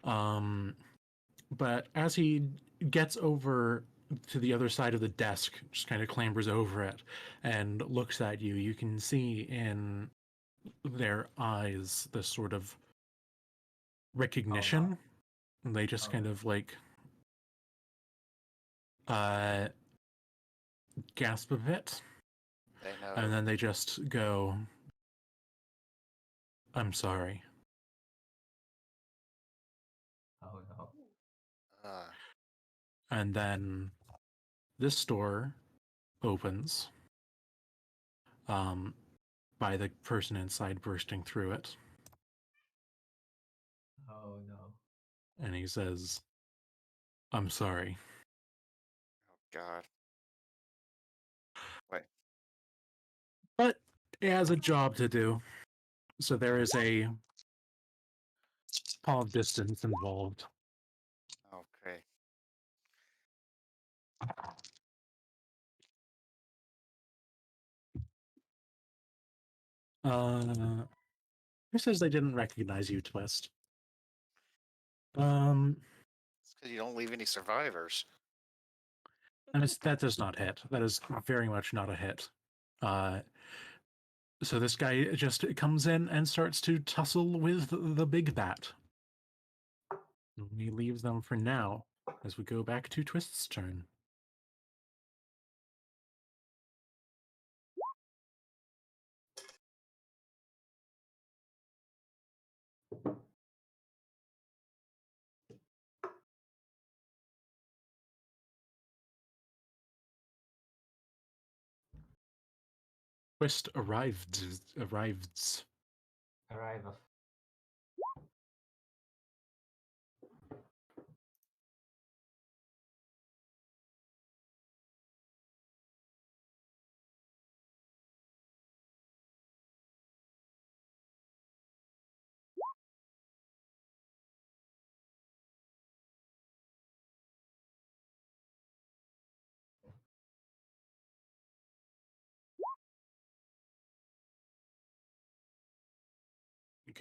But as he gets over to the other side of the desk, just kind of clambers over it and looks at you, you can see in their eyes this sort of recognition. And they just kind of like gasp a bit. they know. And then they just go, I'm sorry. Oh no. And then this door opens by the person inside bursting through it. Oh no. And he says, I'm sorry. Oh God. Wait. But he has a job to do. So there is a call of distance involved. Okay. Who says they didn't recognize you, Twist? It's because you don't leave any survivors. And that does not hit. That is very much not a hit. So this guy just comes in and starts to tussle with the big bat. He leaves them for now as we go back to Twist's turn. Twist arrives. Arrival.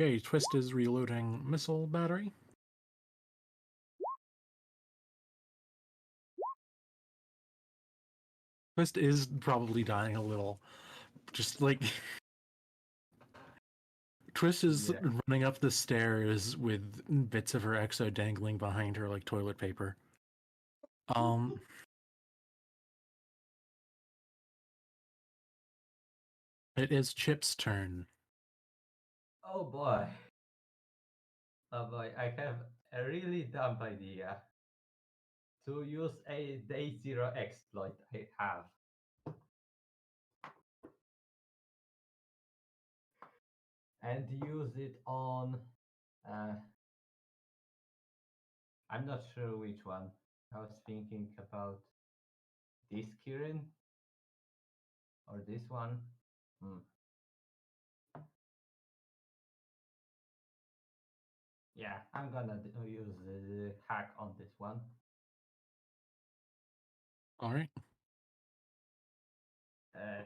Okay, Twist is reloading missile battery. Twist is probably dying a little. Just like Twist is running up the stairs with bits of her exo dangling behind her like toilet paper. It is Chip's turn. Oh boy. Oh boy, I have a really dumb idea. To use a day zero exploit I have. And use it on I'm not sure which one. I was thinking about this kirin or this one. Yeah, I'm gonna use the hack on this one. All right. Uh,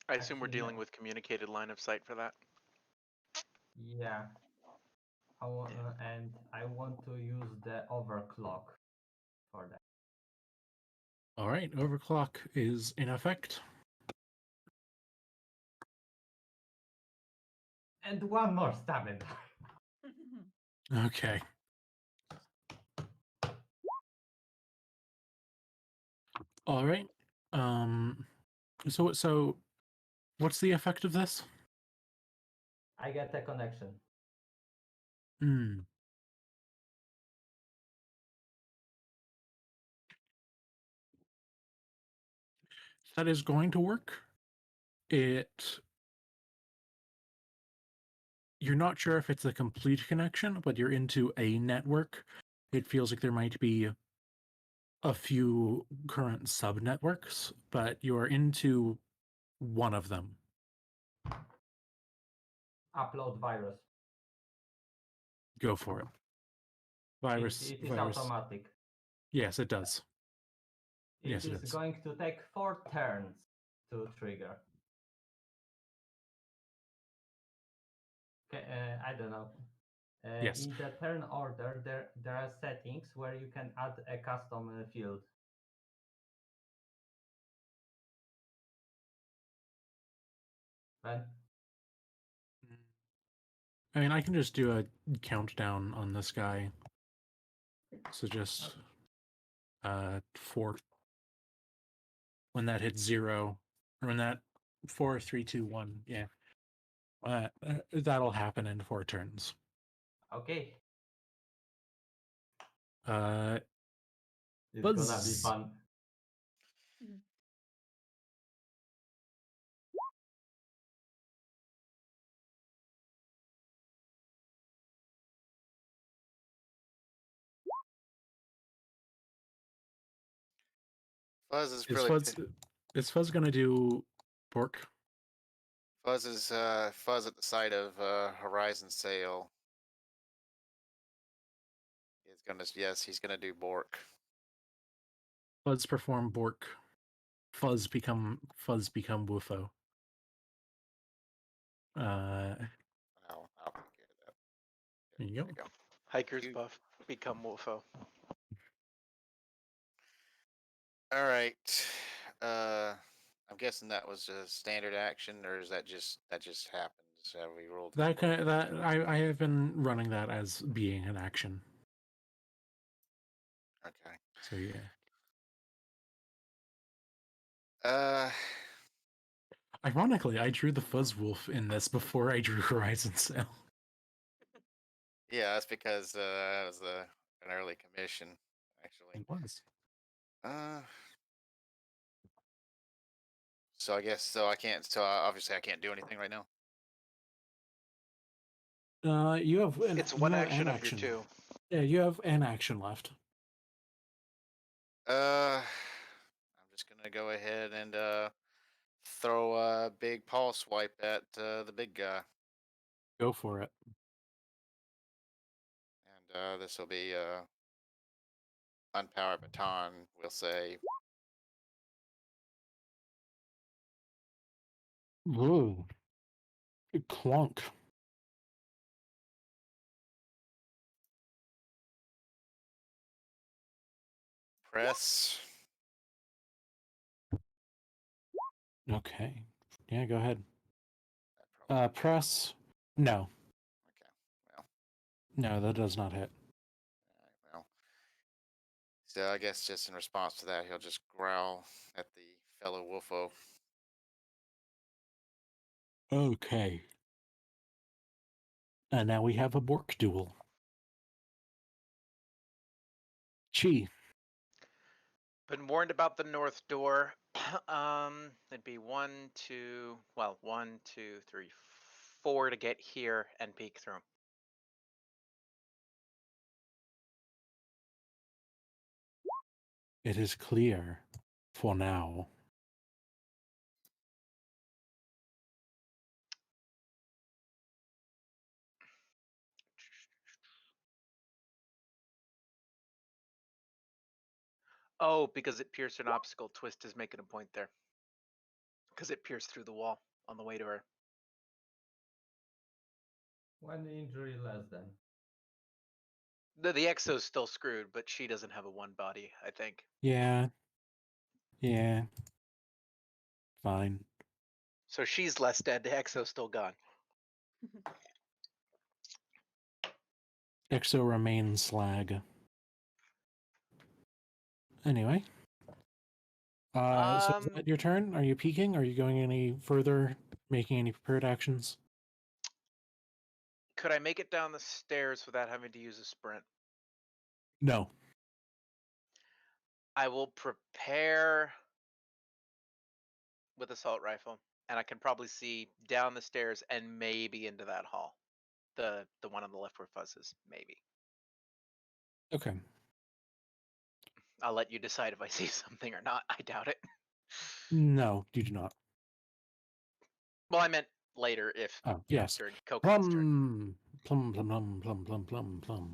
I assume we're Actually, dealing no. with communicated line of sight for that. yeah. And I want to use the overclock for that. All right. Overclock is in effect. And one more stamina. Okay. All right. So what's the effect of this? I get a connection. Hmm. That is going to work. You're not sure if it's a complete connection, but you're into a network. It feels like there might be a few current subnetworks, but you're into one of them. Upload virus. Go for it. Virus. It is Virus. automatic. Yes, it does. Yes, it It is is. going to take 4 turns to trigger. Okay, I don't know. Yes. In the turn order, there are settings where you can add a custom field. Ben? I mean, I can just do a countdown on this guy. So just 4. When that hits 0, or when that 4, 3, 2, 1, yeah. That'll happen in 4 turns. Okay. Uh, It's Buzz. gonna be fun. Fuzz is Is really Fuzz gonna do pork? Fuzz is Fuzz at the site of Horizon Sail. He's gonna do Bork. Fuzz perform bork. Fuzz become Woofo. I'll take care of that. There you There go. you go. Hiker's You- buff, become Wolfo. All right. I'm guessing that was a standard action, or is that just happened? So we rolled I have been running that as being an action. Okay. So yeah. Ironically, I drew the Fuzz Wolf in this before I drew Horizon Sail. Yeah, that's because that was an early commission, actually. It was. So I guess I can't. So obviously I can't do anything right now. You have It's one action of your 2. Yeah, you have an action left. I'm just gonna go ahead and throw a big paw swipe at the big guy, Go for it. and this will be unpowered baton. We'll say. Ooh. Clunk. Press. Okay. Yeah, go ahead. That probably- Press. No. Okay. Well. No, that does not hit. All right, well. So I guess just in response to that, he'll just growl at the fellow wolfo. Okay. And now we have a Bork duel. Chi. Been warned about the north door. It'd be 1, 2, 3, 4 to get here and peek through. It is clear for now. Oh, because it pierced an obstacle. Twist is making a point there. Because it pierced through the wall on the way to her. One injury less then. The Exo's still screwed, but she doesn't have a one body, I think. Yeah. Yeah. Fine. So she's less dead. The Exo's still gone. Exo remains slag. Anyway. So is that your turn? Are you peeking? Are you going any further, making any prepared actions? Could I make it down the stairs without having to use a sprint? No. I will prepare with assault rifle, and I can probably see down the stairs and maybe into that hall. The one on the left where Fuzz is, maybe. Okay. I'll let you decide if I see something or not. I doubt it. No, you do not. Well, I meant later if Yes. during Coconut's turn. Plum. Plum. Plum.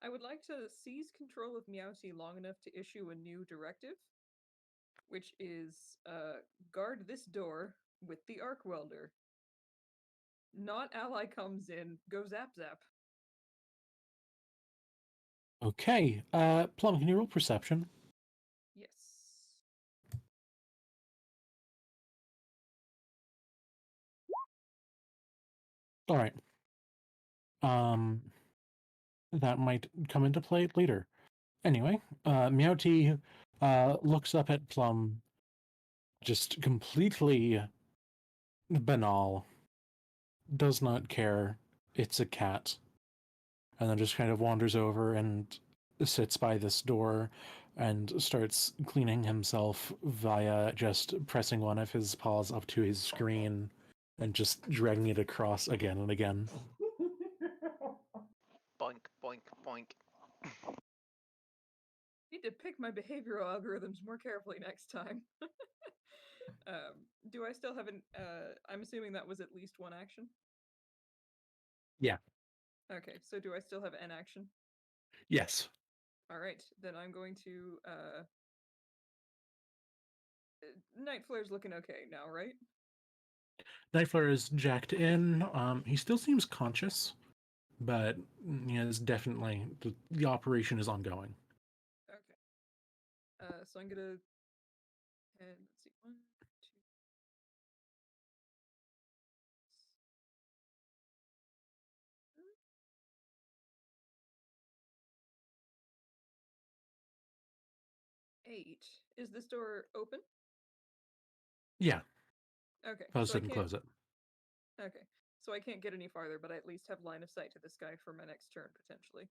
I would like to seize control of Meowsy long enough to issue a new directive, which is guard this door with the arc welder. Not ally comes in, go zap zap. Okay. Plum, can you roll perception? Yes. All right. That might come into play later. Anyway, Meowty looks up at Plum, just completely banal, does not care. It's a cat. And then just kind of wanders over and sits by this door and starts cleaning himself via just pressing one of his paws up to his screen and just dragging it across again and again. Boink, boink, boink. Need to pick my behavioral algorithms more carefully next time. Do I still have an I'm assuming that was at least one action? Yeah. Okay, so do I still have an action? Yes. Alright, then I'm going to Nightflare's looking okay now, right? Nightflare is jacked in. He still seems conscious, but is definitely the operation is ongoing. Okay. So I'm gonna and let's see, 1, 2, 8. Is this door open? Yeah. Okay. Close So it and close it. Okay. So I can't get any farther, but I at least have line of sight to this guy for my next turn, potentially.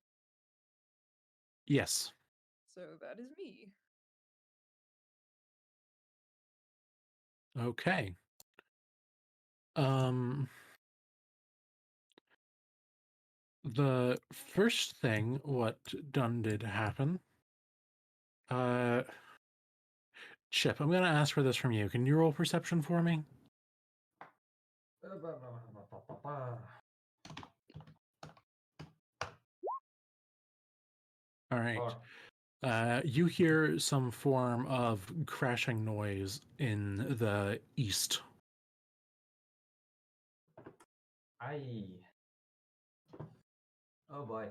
Yes. So that is me. Okay. The first thing what did happen. Chip, I'm gonna ask for this from you. Can you roll perception for me? All right. You hear some form of crashing noise in the east. Oh boy.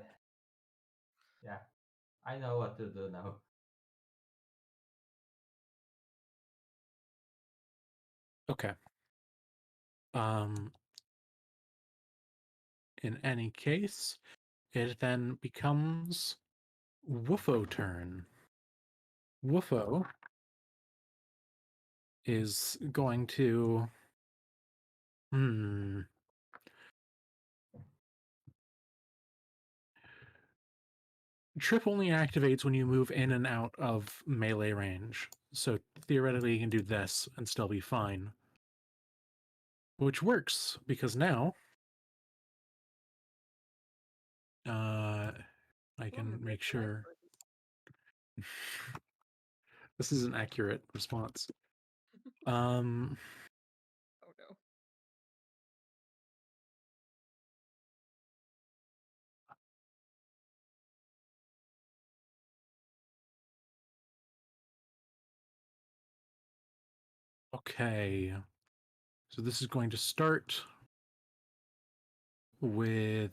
Yeah, I know what to do now. Okay. In any case, it then becomes Woofo turn. Woofo is going to Trip only activates when you move in and out of melee range. So theoretically you can do this and still be fine. Which works, because now I can make sure this is an accurate response. Oh no. Okay. So this is going to start with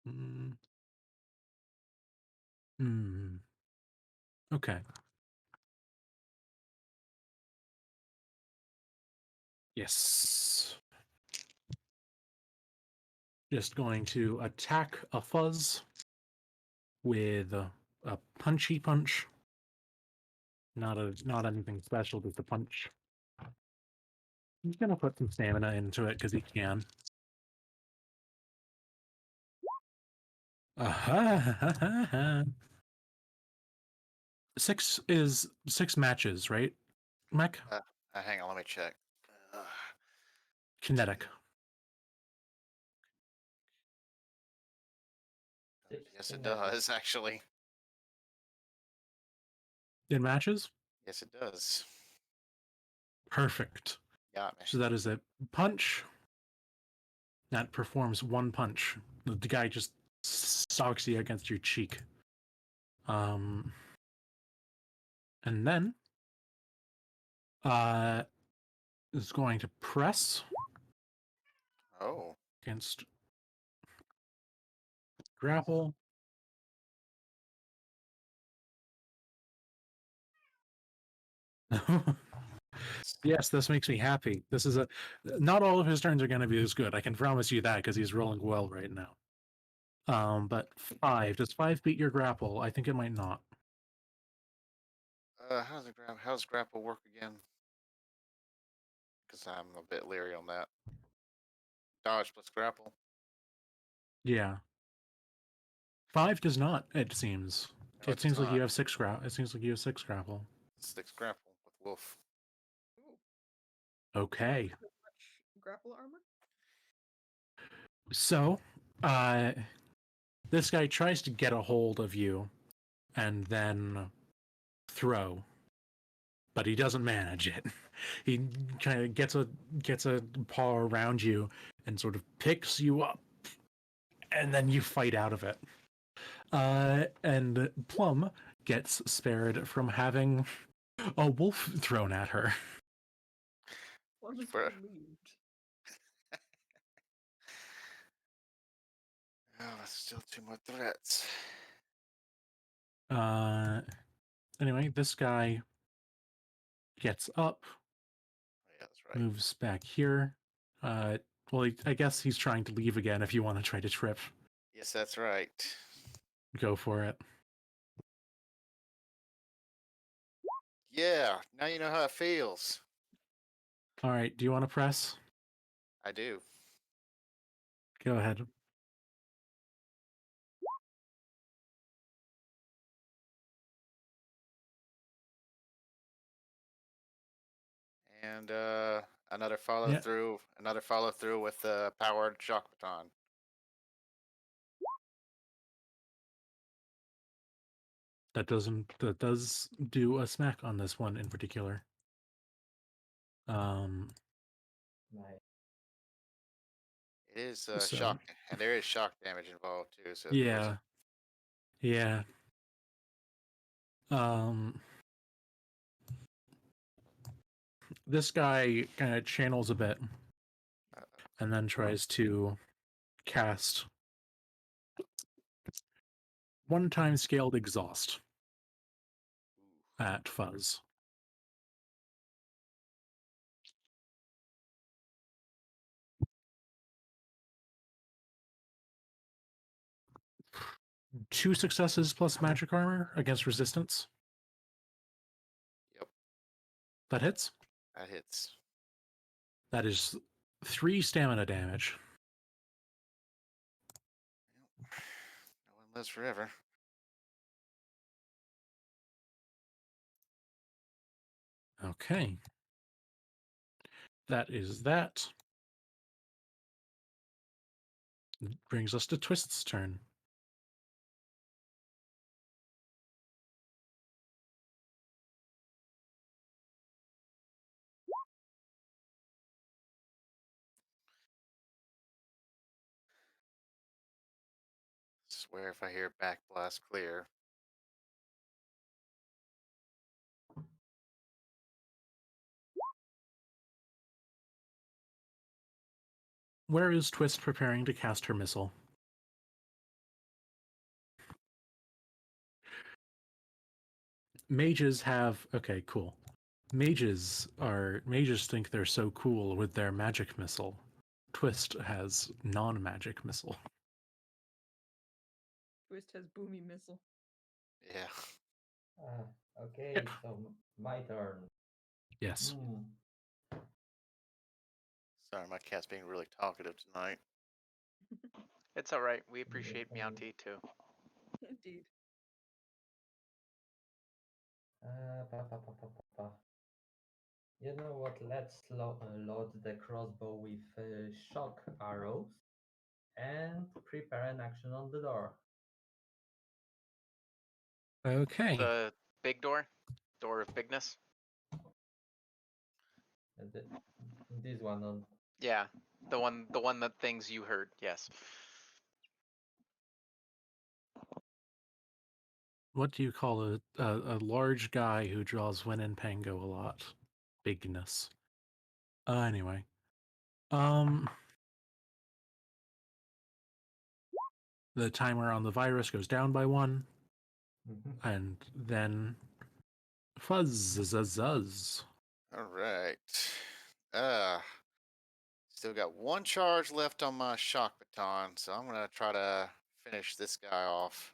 mm, hmm. Okay. Yes. Just going to attack a fuzz with a punchy punch. Not anything special, just a punch. He's gonna put some stamina into it because he can. Aha! Six matches, right? Mech? Hang on, let me check. Kinetic. Yes, it 16 does actually. In matches? Yes, it does. Perfect. Got me. So that is a punch. That performs one punch. The guy just socks you against your cheek. And then is going to press Oh, against grapple. Yes, this makes me happy. This is a not all of his turns are going to be as good. I can promise you that because he's rolling well right now. But 5, does 5 beat your grapple? I think it might not. how's grapple work again? Because I'm a bit leery on that. Dodge plus grapple. Yeah, 5 does not. It seems. No, It it does seems like you not. have 6 grapple. It seems like you have 6 grapple. It's 6 grapple with wolf. Ooh, Okay. how much grapple armor? So, this guy tries to get a hold of you and then throw, but he doesn't manage it. He kind of gets a paw around you and sort of picks you up, and then you fight out of it. And Plum gets spared from having a wolf thrown at her. One is For- relieved. Oh, that's still 2 more threats. Anyway, this guy gets up, Oh, yeah, that's right. moves back here. Well, I guess he's trying to leave again. If you want to try to trip, Yes, that's right. go for it. Yeah, now you know how it feels. All right, do you want to press? I do. Go ahead. And another follow Yeah, through. Another follow through with the powered shock baton. that does do a smack on this one in particular. Nice. It is So shock, and there is shock damage involved too. So there's yeah, yeah. This guy kind of channels a bit uh, and then tries to cast one-time scaled exhaust at Fuzz. Two successes plus magic armor against resistance. Yep, That hits. that hits. That is 3 stamina damage. Yep. No one lives forever. Okay. That is that. Brings us to Twist's turn. Swear if I hear back blast clear. Where is Twist preparing to cast her missile? Mages have... Okay, cool. Mages think they're so cool with their magic missile. Twist has non-magic missile. Twist has boomy missile. Yeah. Okay, Yep. so my turn. Yes. Sorry, my cat's being really talkative tonight. It's all right. We appreciate Meowty too. Indeed. You know what? Let's load the crossbow with shock arrows and prepare an action on the door. Okay. The big door of bigness. This one on. Yeah, the one that things you heard. Yes. What do you call a large guy who draws Wen and Pango a lot? Bigness. Anyway. The timer on the virus goes down by 1. And then fuzz. All right. Still got 1 charge left on my shock baton, so I'm gonna try to finish this guy off.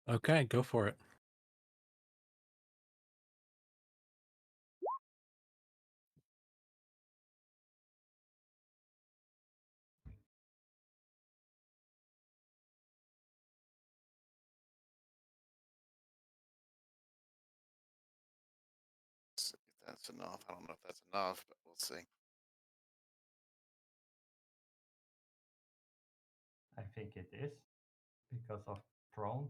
Okay, go for it. Let's see if that's enough. I don't know if that's enough, but we'll see. I think it is because of prone.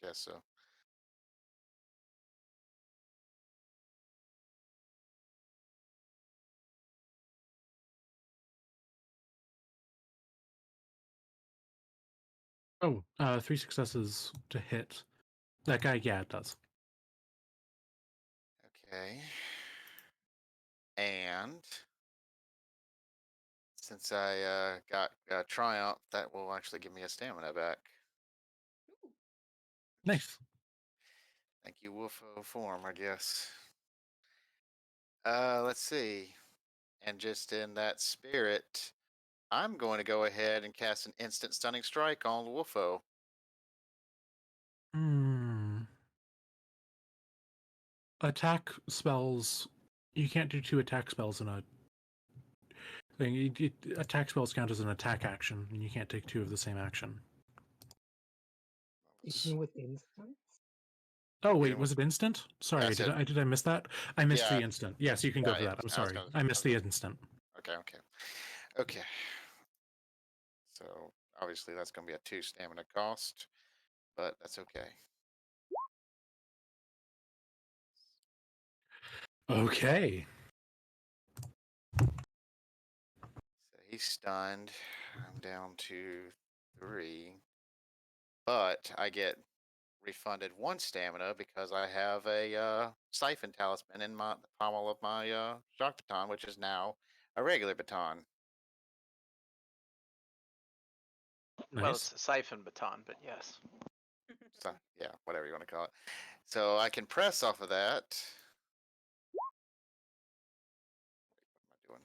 I guess so. Oh, 3 successes to hit. That guy, yeah, it does. Okay. And since I got Triumph, that will actually give me a stamina back. Nice. Thank you, Wolfo form, I guess. Let's see. And just in that spirit, I'm going to go ahead and cast an instant stunning strike on Wolfo. Attack spells. You can't do 2 attack spells in a thing. Attack spells count as an attack action, and you can't take 2 of the same action. Even with instant? Oh wait, Even was it instant? Sorry, That's it. did I miss that? I missed Yeah. the instant. Yes, you can go Yeah, for that. I'm I was sorry. gonna- I missed I the was instant. Okay. So obviously that's going to be a 2 stamina cost, but that's okay. Okay. So he's stunned. I'm down to 3, but I get refunded 1 stamina because I have a siphon talisman in the pommel of my shock baton, which is now a regular baton. Nice. Well, it's a siphon baton, but yes. So yeah, whatever you want to call it. So I can press off of that. What am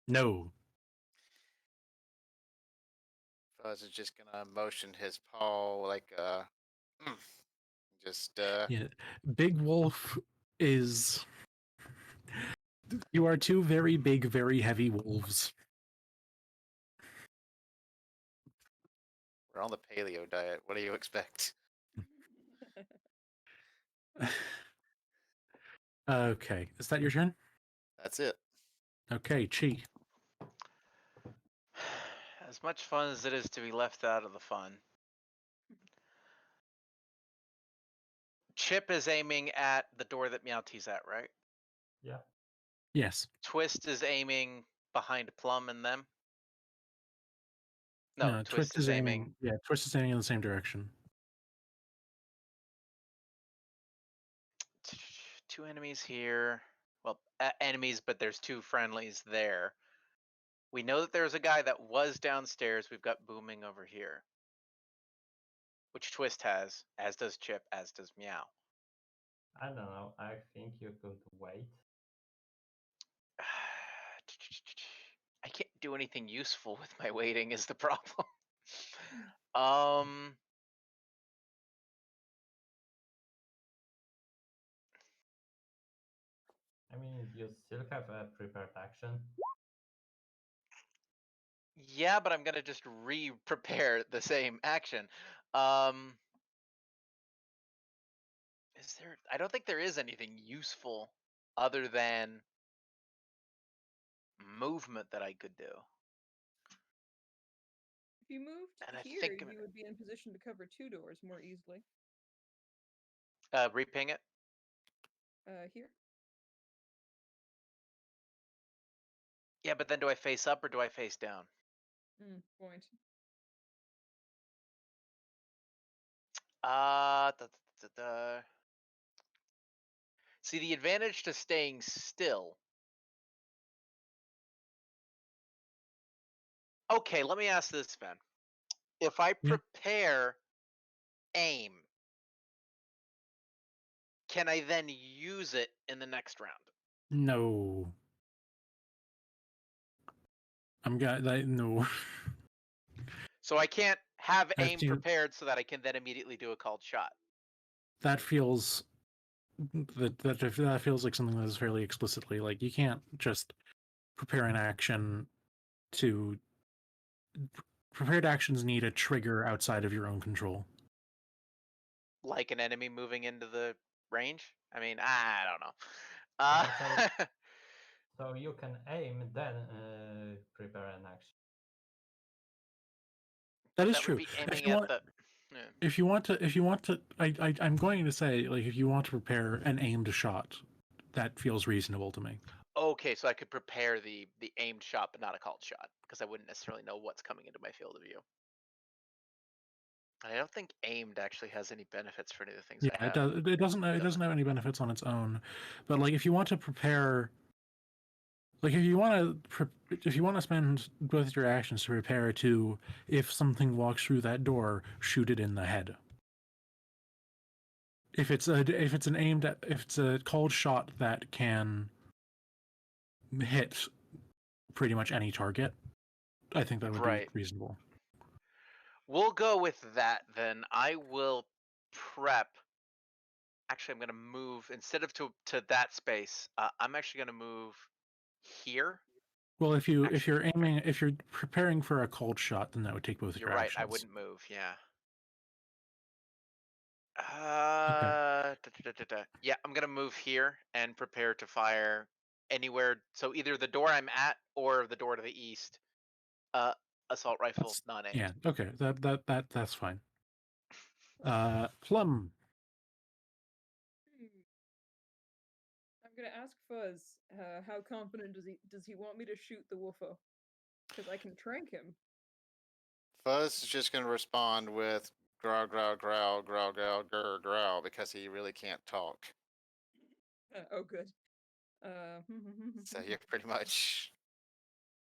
I doing? No. Fuzz is just gonna motion his paw like just Yeah. Big Wolf is. You are 2 very big, very heavy wolves. we're on the paleo diet. What do you expect? Okay. Is that your turn? That's it. Okay, Chi. As much fun as it is to be left out of the fun. Chip is aiming at the door that Meowty's at, right? Yeah. Yes. Twist is aiming behind Plum and them. No, Twist is aiming. Yeah, Twist is aiming in the same direction. 2 enemies here. Well, enemies, but there's 2 friendlies there. We know that there's a guy that was downstairs. We've got booming over here, which Twist has, as does Chip, as does Meow. I don't know. I think you could wait. I can't do anything useful with my waiting is the problem. um I mean, you still have a prepared action. yeah, but I'm gonna just re-prepare the same action. Is there, I don't think there is anything useful other than movement that I could do. If you moved And I here, think I'm you would be in position to cover 2 doors more easily. reping it. Here. Yeah, but then do I face up or do I face down? Point. See, the advantage to staying still. Okay, let me ask this, Ben. If I Yeah. prepare aim, can I then use it in the next round? No. No. So I can't have That aim seems- prepared so that I can then immediately do a called shot. That feels that feels like something that is fairly explicitly like you can't just prepare an action to prepared actions need a trigger outside of your own control. Like an enemy moving into the range? I mean, I don't know. Yeah, so you can aim, then prepare an action. That is that true. would be If aiming you at want, the. if you want to, I'm going to say like if you want to prepare an aimed shot, that feels reasonable to me. Okay, so I could prepare the aimed shot, but not a called shot, because I wouldn't necessarily know what's coming into my field of view. I don't think aimed actually has any benefits for any of the things Yeah, I have. it does. It doesn't. It doesn't have any benefits on its own, but like if you want to prepare, like if you want to spend both your actions to prepare to, if something walks through that door, shoot it in the head. If it's a cold shot that can hit pretty much any target, I think that would be Right. reasonable. We'll go with that then. I will prep. Actually, I'm going to move instead of to that space. I'm actually going to move here. Well, if you're preparing for a cold shot, then that would take both of You're your right. actions. I wouldn't move. Yeah. Yeah, I'm gonna move here and prepare to fire anywhere. So either the door I'm at or the door to the east. Assault rifle, not aimed. Yeah. Okay. That's fine. Plum. I'm gonna ask Fuzz, how confident does he want me to shoot the woofo? Because I can trank him. Fuzz is just going to respond with growl, growl, growl, growl, growl, grr, growl because he really can't talk. Oh, good. So you're pretty much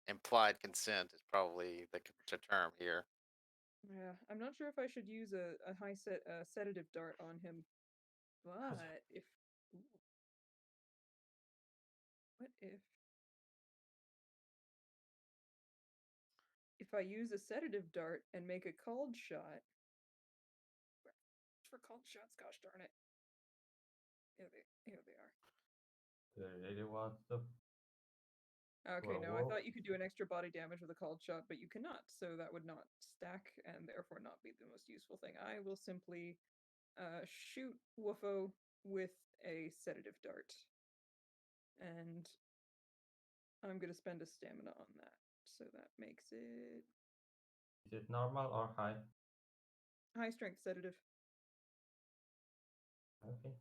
implied consent is probably the term here. Yeah, I'm not sure if I should use a sedative dart on him, but if ooh, what if I use a sedative dart and make a called shot? For called shots, gosh darn it! Here they are. Do you really want to? Okay, no, I Whoa. thought you could do an extra body damage with a called shot, but you cannot, so that would not stack and therefore not be the most useful thing. I will simply shoot Woofo with a sedative dart. And I'm going to spend a stamina on that. So that makes it Is it normal or high? high strength sedative. Okay.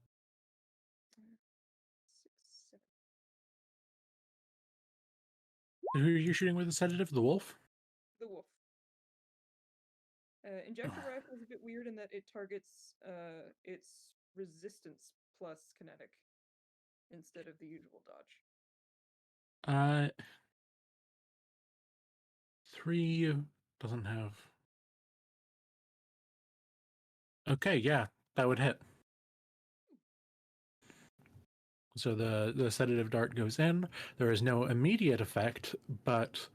6, 7. Who are you shooting with a sedative? The wolf? The wolf. Injector rifle is a bit weird in that it targets its resistance plus kinetic. instead of the usual dodge. 3 doesn't have. Okay, yeah, that would hit. So the sedative dart goes in. There is no immediate effect, but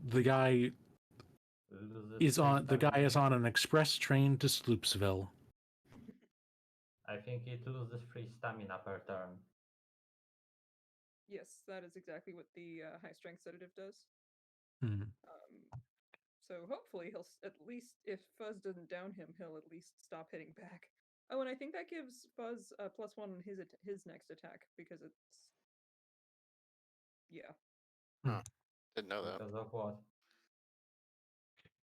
the guy is on an express train to Sloopsville. I think it loses 3 stamina per turn. Yes, that is exactly what the high strength sedative does. Hmm. So hopefully he'll at least, if Fuzz doesn't down him, he'll at least stop hitting back. Oh, and I think that gives Fuzz a +1 on his next attack because it's Didn't know that. Because of what?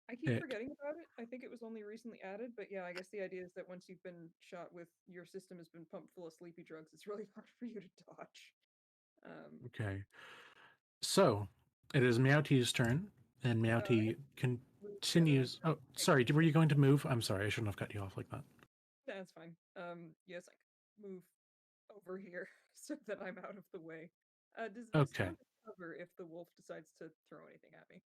I keep It- forgetting about it. I think it was only recently added, but yeah, I guess the idea is that once you've been shot with your system has been pumped full of sleepy drugs, it's really hard for you to dodge. Okay. So it is Meowty's turn, and Meowty continues. Oh, sorry. Were you going to move? I'm sorry. I shouldn't have cut you off like that. That's fine. Yes, I can move over here so that I'm out of the way. Does this Okay. count as cover if the wolf decides to throw anything at me?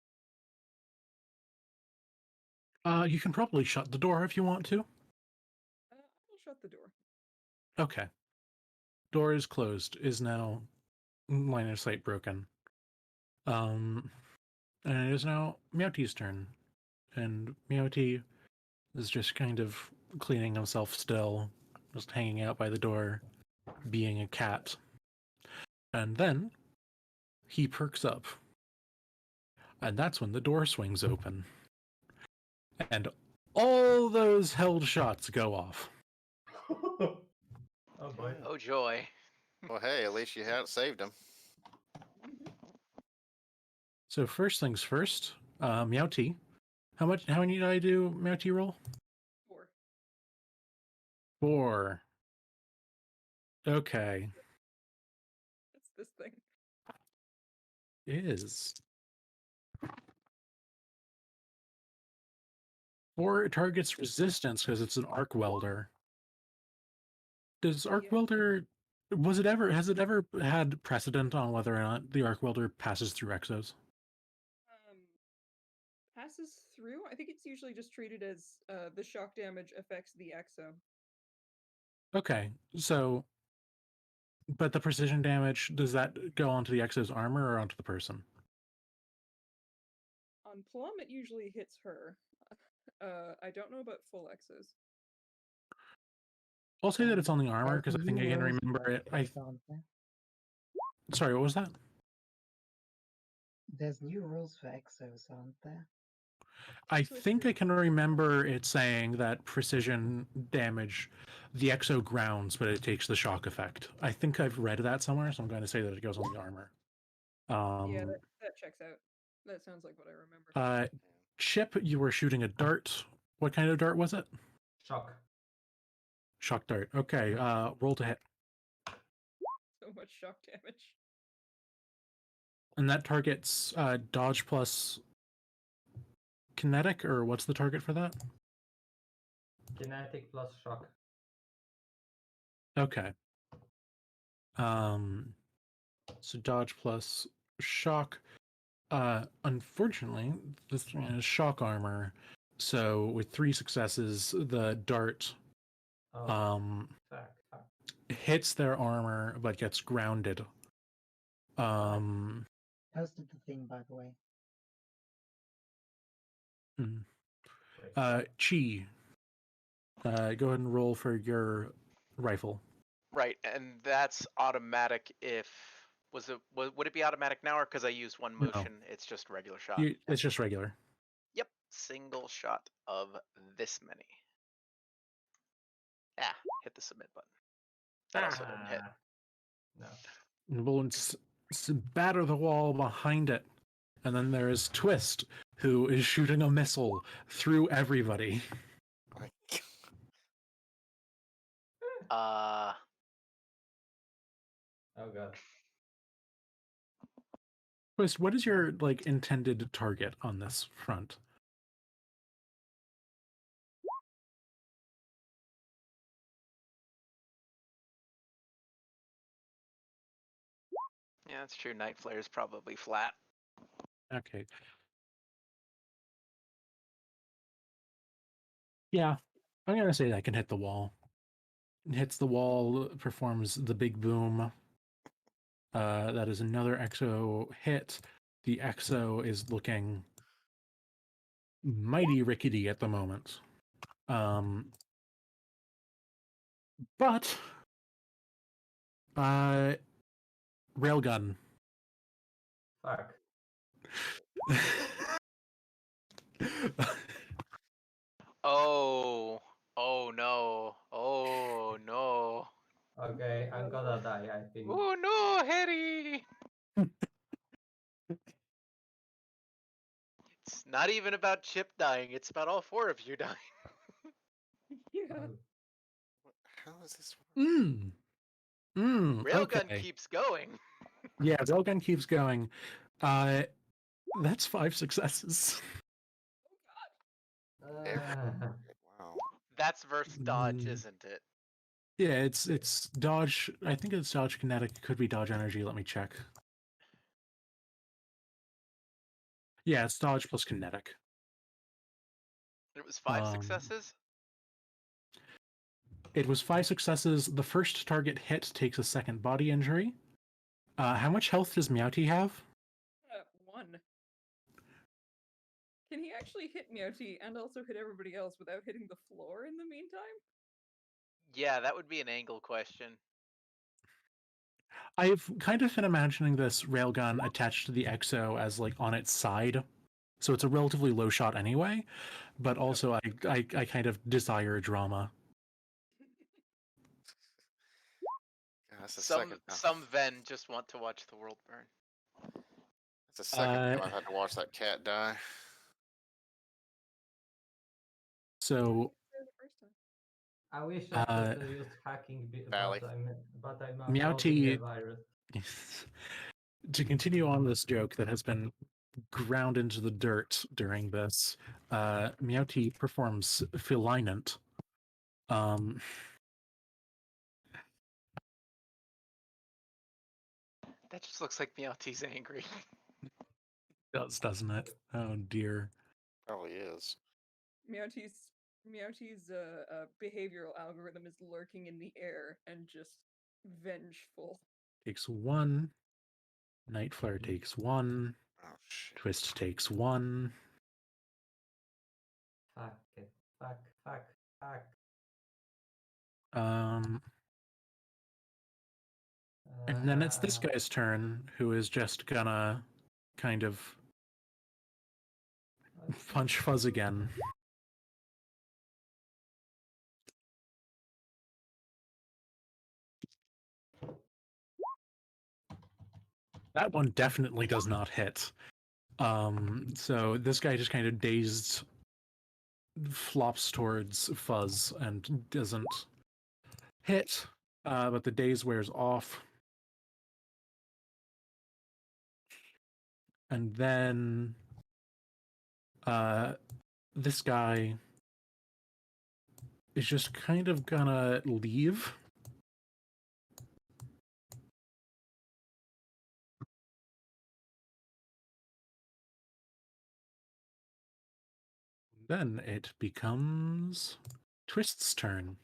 You can probably shut the door if you want to. I'll shut the door. Okay. Door is closed. Is now line of sight broken. And it is now Meowty's turn, and Meowty is just kind of cleaning himself still, just hanging out by the door, being a cat. And then he perks up, and that's when the door swings open, and all those held shots go off. Oh boy. Oh joy. Well, hey, at least you had saved him. So first things first, Meowty. How many did I do Meowty roll? 4. 4. Okay. That's this thing. Is 4 targets resistance because it's an arc welder. Does arc Yeah. welder has it ever had precedent on whether or not the arc welder passes through exos? Passes through. I think it's usually just treated as the shock damage affects the exo. Okay, so but the precision damage, does that go onto the exo's armor or onto the person? On Plum, it usually hits her. I don't know about full exos. I'll say that it's on the armor There's because I think I new can rules remember for it. exos, aren't there? Sorry, what was that? There's new rules for exos, aren't there? I So it's think I the- can remember it saying that precision damage, the exo grounds, but it takes the shock effect. I think I've read that somewhere, so I'm going to say that it goes on the armor. Yeah, that checks out. That sounds like what I remember. Chip, you were shooting a dart. What kind of dart was it? Shock. Shock dart. Okay, roll to hit. So much shock damage. And that targets dodge plus kinetic, or what's the target for that? Kinetic plus shock. Okay. So dodge plus shock. Unfortunately, this thing has shock armor. So with 3 successes, the dart Oh, fuck. hits their armor but gets grounded. Posted the thing, by the way. Chi, go ahead and roll for your rifle. Right, and that's automatic if would it be automatic now or because I used one No. motion, it's just regular shot. It's just regular. Yep, single shot of this many. Ah, hit the submit button. That also didn't hit. No. And we'll batter the wall behind it. And then there is Twist, who is shooting a missile through everybody. My Oh god. Twist, what is your intended target on this front? Yeah, that's true. Nightflare is probably flat. Okay. Yeah, I'm gonna say that can hit the wall. It hits the wall, performs the big boom. That is another exo hit. The exo is looking mighty rickety at the moment. But railgun. Fuck. Oh, oh no, oh no, Okay, I'm gonna die, I think. oh no, Harry! It's not even about Chip dying, it's about all four of you dying. Yeah. Oh, How is this work? Railgun Okay. keeps going. Yeah, railgun keeps going. That's 5 successes. Wow. That's versus dodge, Mm. isn't it? Yeah, it's dodge. I think it's dodge kinetic. It could be dodge energy. Let me check. Yeah, it's dodge plus kinetic. It was 5 Um, successes? It was 5 successes. The first target hit takes a second body injury. How much health does Meowty have? 1. Can he actually hit Meowty and also hit everybody else without hitting the floor in the meantime? Yeah, that would be an angle question. I've kind of been imagining this railgun attached to the exo as like on its side. So it's a relatively low shot anyway, but also I kind of desire drama. God, that's the Some second time. some Ven just want to watch the world burn. That's the second time I've had to watch that cat die. So The first time. I wish I could use hacking, Valley. but I'm Meowty- uploading a virus. to continue on this joke that has been ground into the dirt during this, Meowty performs Felinant. That just looks like Meowty's angry. Doesn't it? Oh dear. Probably is. Meowty's behavioral algorithm is lurking in the air and just vengeful. Takes 1. Nightflare takes 1. Oh shit. Twist takes 1. Fuck it. Fuck. And then it's this guy's turn, who is just gonna kind of punch Fuzz again. That one definitely does not hit. So this guy just kind of dazed flops towards Fuzz and doesn't hit, but the daze wears off. And then this guy is just kind of gonna leave. Then it becomes Twist's turn.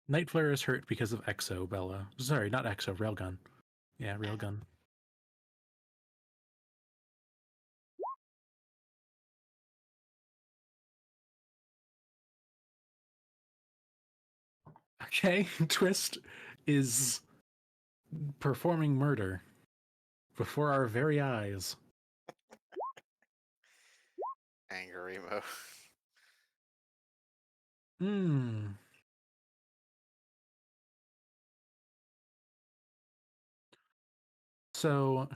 Nightflare is hurt because of Exo, Bella. Sorry, not Exo, Railgun. Yeah, Railgun. Okay, Twist is performing murder before our very eyes. Anger emo. So,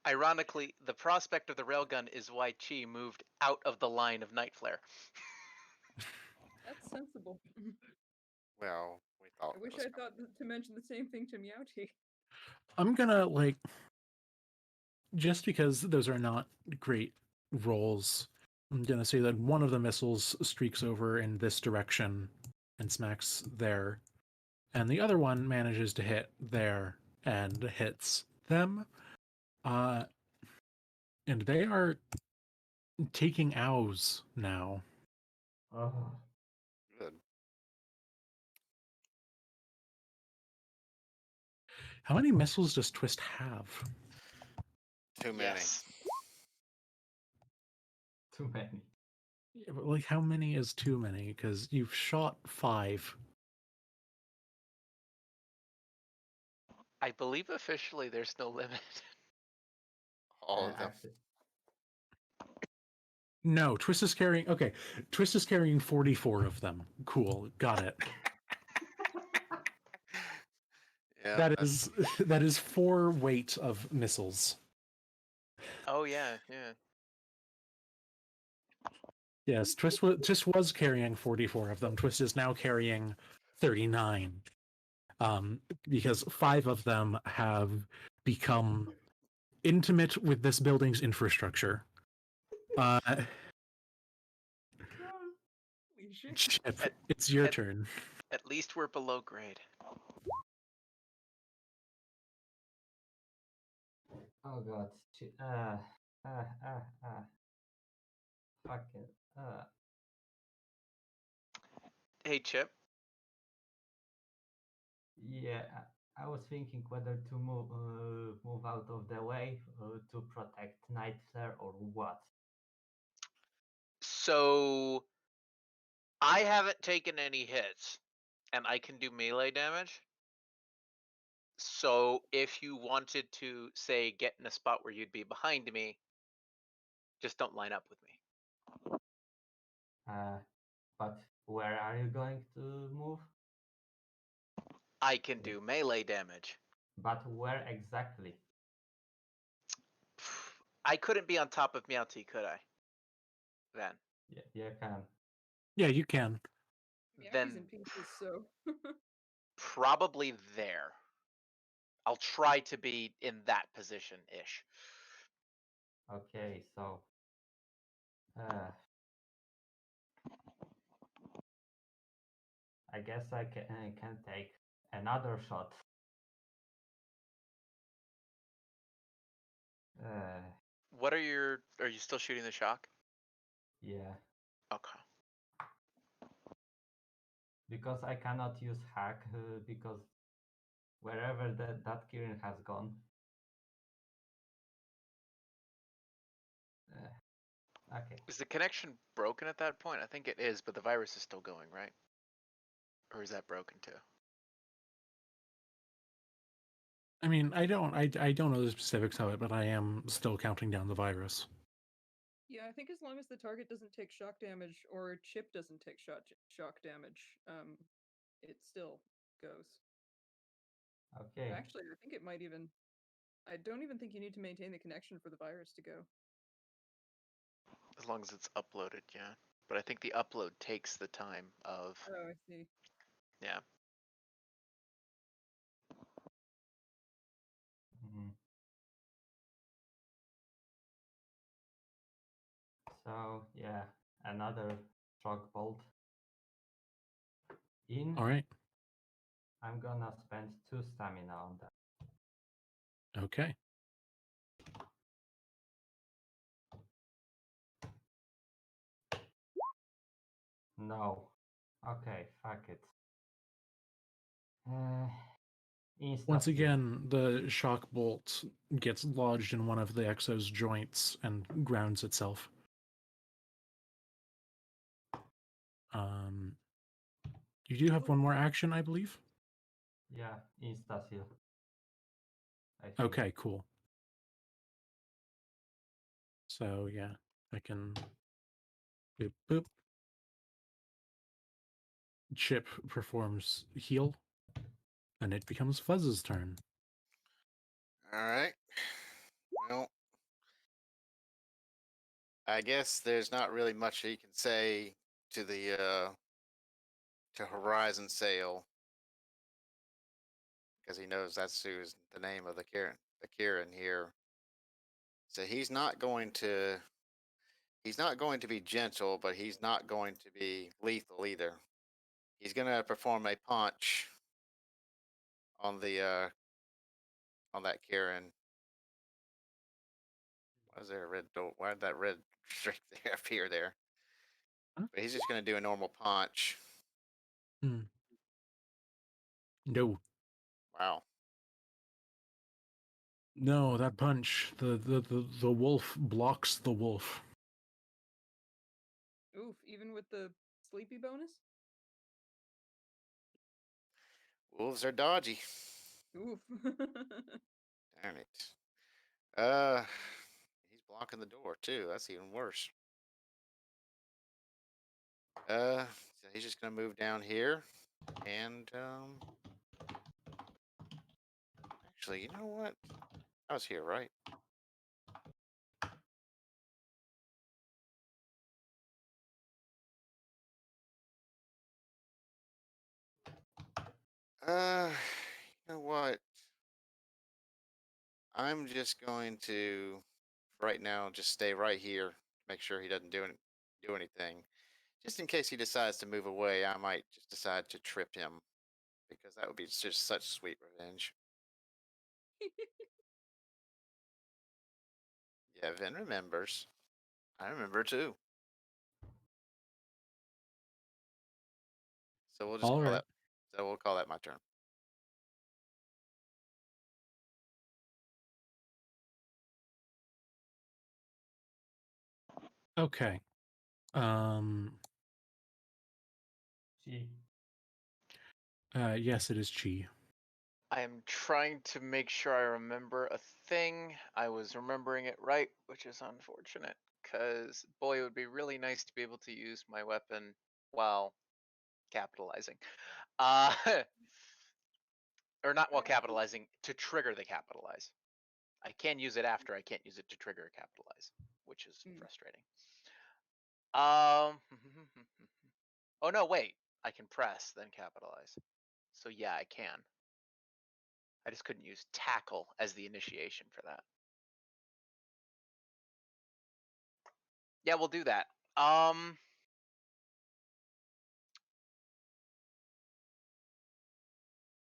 Ironically, the prospect of the railgun is why Chi moved out of the line of Nightflare. That's sensible. Well, we thought. I wish I thought to mention the same thing to Meowty. I'm gonna like, just because those are not great rolls, I'm gonna say that one of the missiles streaks over in this direction and smacks there, and the other one manages to hit there and hits them. And they are taking ows now. Oh, Good. How many missiles does Twist have? Too many. Yes. too many. Yeah, but like, how many is too many? Because you've shot 5. I believe officially there's no limit. All of them. Actually, No, Twist is carrying. Okay, Twist is carrying 44 of them. Cool, got it. Yeah. That is that is 4 weight of missiles. Oh yeah, yeah. Yes, Twist was carrying 44 of them. Twist is now carrying 39. Because 5 of them have become intimate with this building's infrastructure. Holy shit. Chip, At- it's your at- turn. At least we're below grade. oh god. Fuck it. Hey Chip, Yeah, I was thinking whether to move out of the way to protect Nightflare or what. so I haven't taken any hits, and I can do melee damage. So if you wanted to, say, get in a spot where you'd be behind me, just don't line up with me. But where are you going to move? I can do melee damage. But where exactly? I couldn't be on top of Meowty, could I? Then. Yeah, you can. Yeah, you can. Meowty's Then in pieces, so. probably there. I'll try to be in that position-ish. Okay, so I guess I can take another shot. What are you still shooting the shock? Yeah, Okay. because I cannot use hack because wherever that kirin has gone. Okay. Is the connection broken at that point? I think it is, but the virus is still going, right? Or is that broken too? I mean, I don't know the specifics of it, but I am still counting down the virus. Yeah, I think as long as the target doesn't take shock damage or Chip doesn't take shock damage, it still goes. Okay. Actually, I think it might even. I don't even think you need to maintain the connection for the virus to go. As long as it's uploaded, yeah. But I think the upload takes the time of, Oh, I see. yeah. Mhm. So yeah, another shock bolt. All right. I'm gonna spend 2 stamina on that. Okay. No. Okay, fuck it. Once Insta again, the shock bolt gets lodged in one of the Exo's joints and grounds itself. You do have one more action, I believe. Yeah, insta seal. I think. Okay, cool. So yeah, I can boop boop. Chip performs heal, and it becomes Fuzz's turn. All right. Well, I guess there's not really much he can say to the to Horizon Sail. because he knows that's who's the name of the kirin here. So he's not going to be gentle, but he's not going to be lethal either. He's going to perform a punch on the on that kirin. Why is there a red door? Why did that red streak there appear there? Huh? But he's just going to do a normal punch. No. Wow. No, that punch. The wolf blocks the wolf. Oof, even with the sleepy bonus? Wolves are dodgy. Oof. Damn it. He's blocking the door too. That's even worse. So he's just gonna move down here, and actually, you know what? I was here, right? You know what? I'm just going to, right now, just stay right here. Make sure he doesn't do anything. Just in case he decides to move away, I might just decide to trip him, because that would be just such sweet revenge. Yeah, Vin remembers. I remember too. So we'll just All call right. that. So we'll call that my turn. Okay. She. Yes, it is Chi. I am trying to make sure I remember a thing. I was remembering it right, which is unfortunate, because boy, it would be really nice to be able to use my weapon while capitalizing. Or not while capitalizing, to trigger the capitalize. I can use it after, I can't use it to trigger a capitalize, which is frustrating. Oh no, wait, I can press, then capitalize. So yeah, I can. I just couldn't use tackle as the initiation for that. Yeah, we'll do that.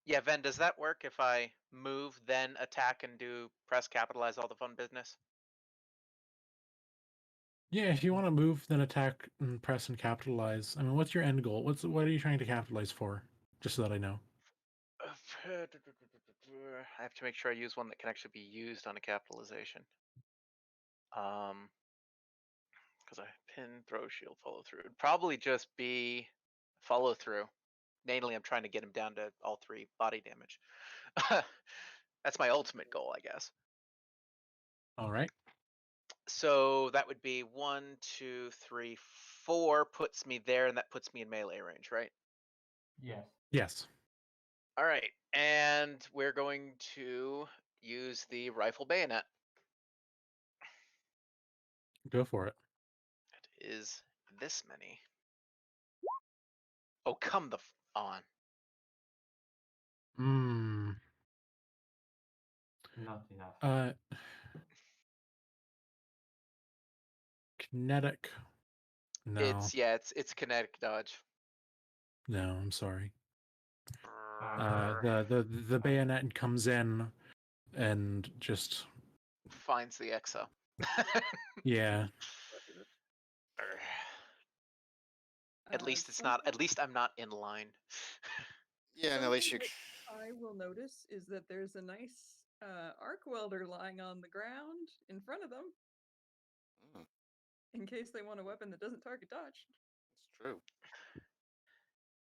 Yeah, Ven, does that work if I move, then attack and do press capitalize all the fun business? Yeah, if you want to move, then attack and press and capitalize. I mean, what's your end goal? What are you trying to capitalize for? Just so that I know. I have to make sure I use one that can actually be used on a capitalization. Because I pin, throw, shield, follow through. It'd probably just be follow through. Namely, I'm trying to get him down to all 3 body damage. That's my ultimate goal, I guess. All right. So that would be 1, 2, 3, 4 puts me there, and that puts me in melee range, right? Yes. Yes. All right, and we're going to use the rifle bayonet. Go for it. It is this many. Oh, come the on. Not enough. Kinetic. No. It's kinetic dodge. No, I'm sorry. The bayonet comes in and just Finds the exo. yeah. At least it's not. At least I'm not in line. Yeah, and at least you. Something that I will notice is that there's a nice arc welder lying on the ground in front of them, Mm, in case they want a weapon that doesn't target dodge. it's true.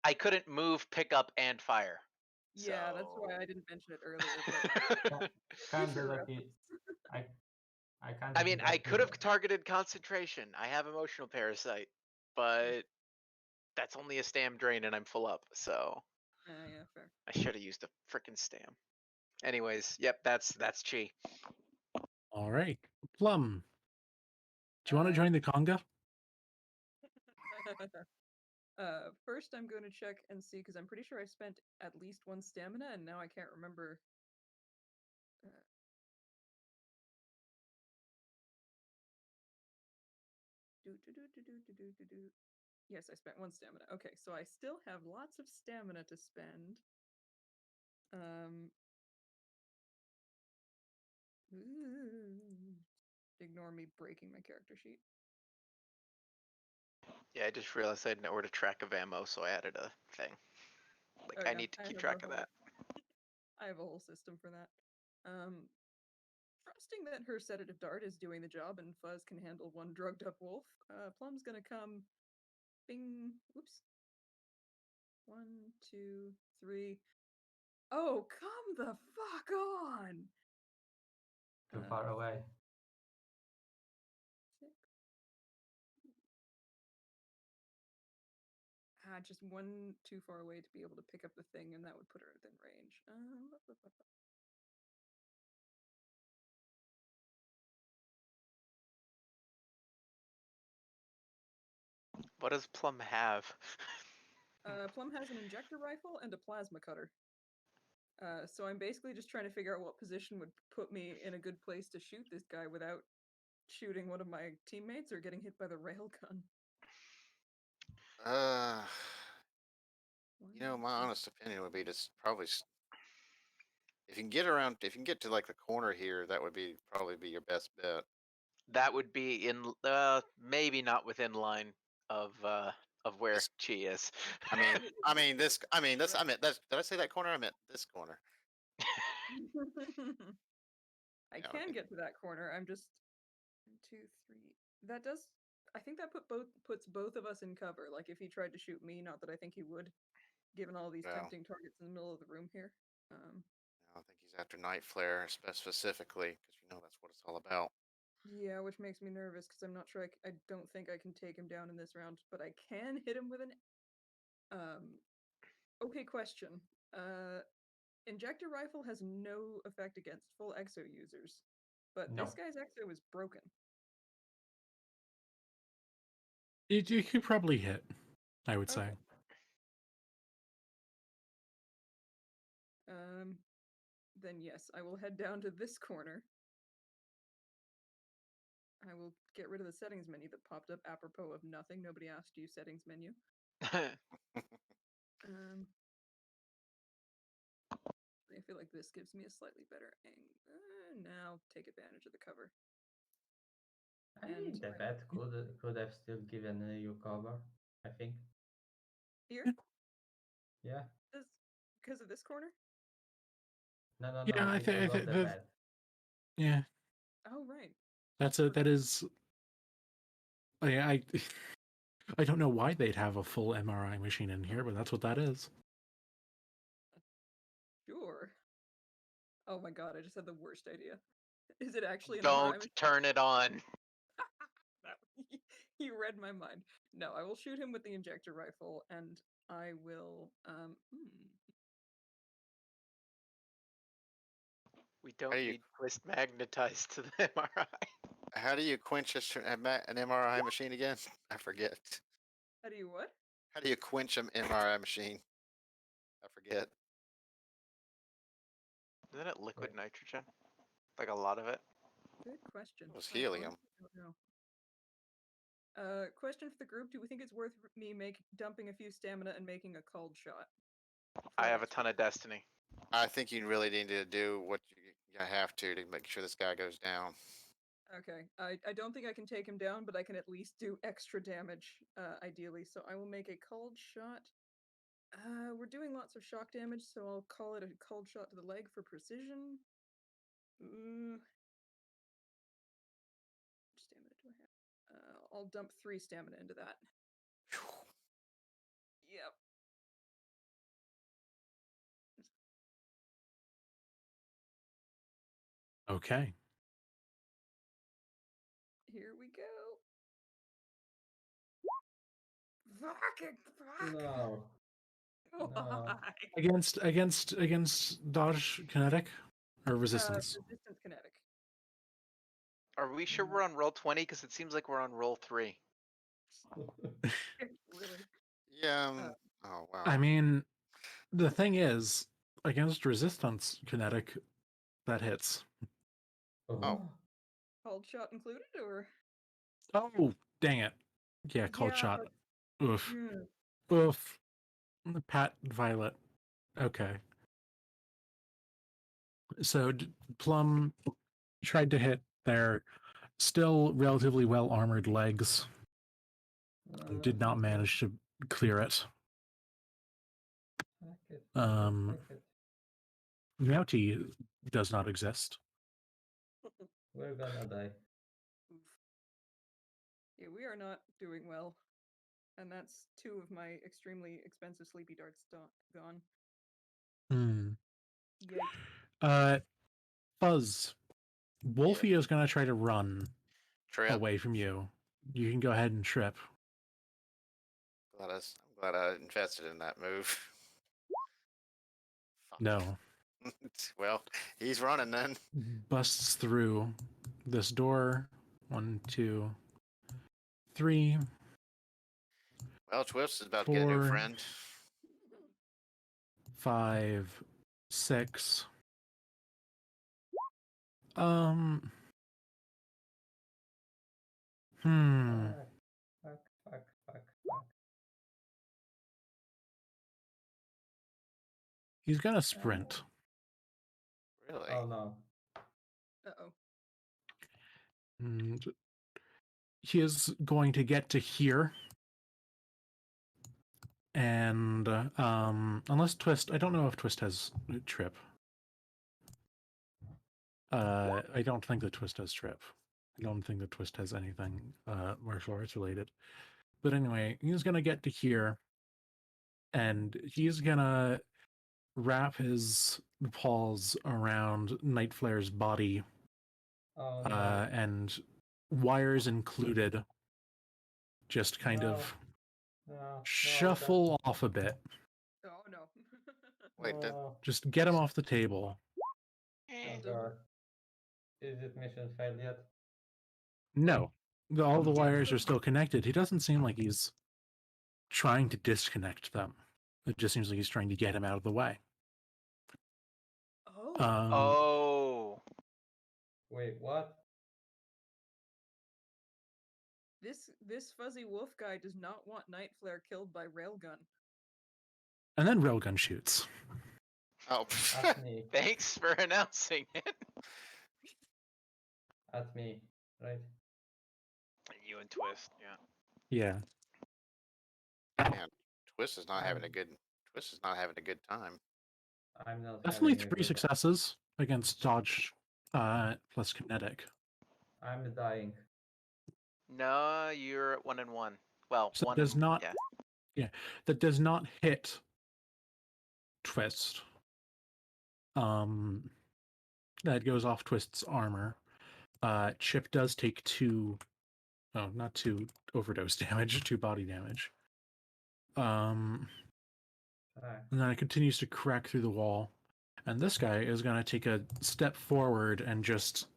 I couldn't move, pick up, and fire. Yeah, that's why I So- didn't mention it earlier. But Kinda future like reference. it. I can't. I mean, I could have targeted concentration. I have emotional parasite, but that's only a stam drain, and I'm full up. So Yeah, fair. I should have used a frickin' stam. Anyways, yep, that's Chi. All right. Plum. Do you want to join the conga? First I'm going to check and see, because I'm pretty sure I spent at least 1 stamina, and now I can't remember. Yes, I spent 1 stamina. Okay, so I still have lots of stamina to spend. Ignore me breaking my character sheet. Yeah, I just realized I had nowhere to track of ammo, so I added a thing. Like, Oh, I yeah, need to I keep have track a of whole- that. I have a whole system for that. Trusting that her sedative dart is doing the job and Fuzz can handle 1 drugged up wolf, Plum's gonna come. Bing. Oops. 1, 2, 3. Oh, come the fuck on! Too far away. 6. Just 1 too far away to be able to pick up the thing, and that would put her within range. What does Plum have? Plum has an injector rifle and a plasma cutter. So I'm basically just trying to figure out what position would put me in a good place to shoot this guy without shooting one of my teammates or getting hit by the railgun. You know, my honest opinion would be just probably if you can get around, if you can get to like the corner here, that would be probably be your best bet. That would be in maybe not within line of where This- she is. I mean this. I meant that's. Did I say that corner? I meant this corner. I Yeah, can okay. get to that corner. I'm just 1, 2, 3. That does. I think that puts both of us in cover. Like if he tried to shoot me, not that I think he would, given all these Well. tempting targets in the middle of the room here. I think he's after Nightflare specifically because you know that's what it's all about. Yeah, which makes me nervous because I'm not sure. I don't think I can take him down in this round, but I can hit him with an. Okay, question. Injector rifle has no effect against full exo users, but No. this guy's exo is broken. You could probably hit, I would say. Okay. Then yes, I will head down to this corner. I will get rid of the settings menu that popped up apropos of nothing. Nobody asked you settings menu. I feel like this gives me a slightly better angle. Now take advantage of the cover. I mean, the bat could have still given you cover, I think. Here? Yeah. Because of this corner? No, Yeah, I because of the think bat. yeah, Oh, right. that is. I I don't know why they'd have a full MRI machine in here, but that's what that is. Sure. Oh my god, I just had the worst idea. Is it actually an MRI Don't machine? turn it on. You read my mind. No, I will shoot him with the injector rifle, and I will. We don't need twist magnetized to the MRI. How do you quench an MRI machine again? I forget. How do you what? How do you quench an MRI machine? I forget. Isn't it liquid nitrogen? Like a lot of it? Good question. It was I helium. honestly don't know. Question for the group: do we think it's worth me dumping a few stamina and making a called shot? I have a ton of destiny. I think you really need to do what you have to make sure this guy goes down. Okay, I don't think I can take him down, but I can at least do extra damage, ideally. So I will make a cold shot. We're doing lots of shock damage, so I'll call it a cold shot to the leg for precision. How much stamina do I have? I'll dump 3 stamina into that. Yep. Okay. Here we go. Fuck. No. No. Against dodge kinetic or resistance. Resistance kinetic. Are we sure we're on roll 20? Because it seems like we're on roll 3. Really? Yeah. Uh, Oh wow. I mean, the thing is, against resistance kinetic, that hits. Oh. Cold shot included, or Oh, dang it. Yeah, cold shot. Oof. mm, Oof. Pat Violet. Okay. So Plum tried to hit their still relatively well armored legs. Did not manage to clear it. Fuck it. Meowty does not exist. We're gonna die. oof. Yeah, we are not doing well, and that's 2 of my extremely expensive sleepy darts gone. Hmm. Yikes! Fuzz. Wolfie is gonna try to run Trip. away from you. You can go ahead and trip. I'm glad I invested in that move. Fuck. No. Well, he's running then. Busts through this door. 1, 2, 3, Well, Twist is about to get a new 4, friend. 5, 6. Hmm. Fuck. He's gonna sprint. Really? Oh no. Uh-oh. And he is going to get to here. And unless Twist, I don't know if Twist has trip. I don't think that Twist has trip. I don't think that Twist has anything martial arts related. But anyway, he's gonna get to here, and he's gonna wrap his paws around Nightflare's body, Oh no. and wires included, just kind No. of No. shuffle off a bit. Oh no. Wait, No. Just get him off the table. Oh god. Is it mission failed yet? No, all the wires are still connected. He doesn't seem like he's trying to disconnect them. It just seems like he's trying to get him out of the way. Oh. Oh. Wait, what? This fuzzy wolf guy does not want Nightflare killed by railgun. And then railgun shoots. oh. At me. Thanks for announcing it. At me. Right? You and Twist, yeah. Yeah. Man, Twist is not having a good time. I'm not Definitely having a 3 good- successes against dodge plus kinetic. I'm dying. No, you're at 1 and 1. Well, So it 1 does and not yeah. that does not hit Twist. That goes off Twist's armor. Chip does take 2 not 2 overdose damage, 2 body damage. And then it continues to crack through the wall. And this guy is going to take a step forward and just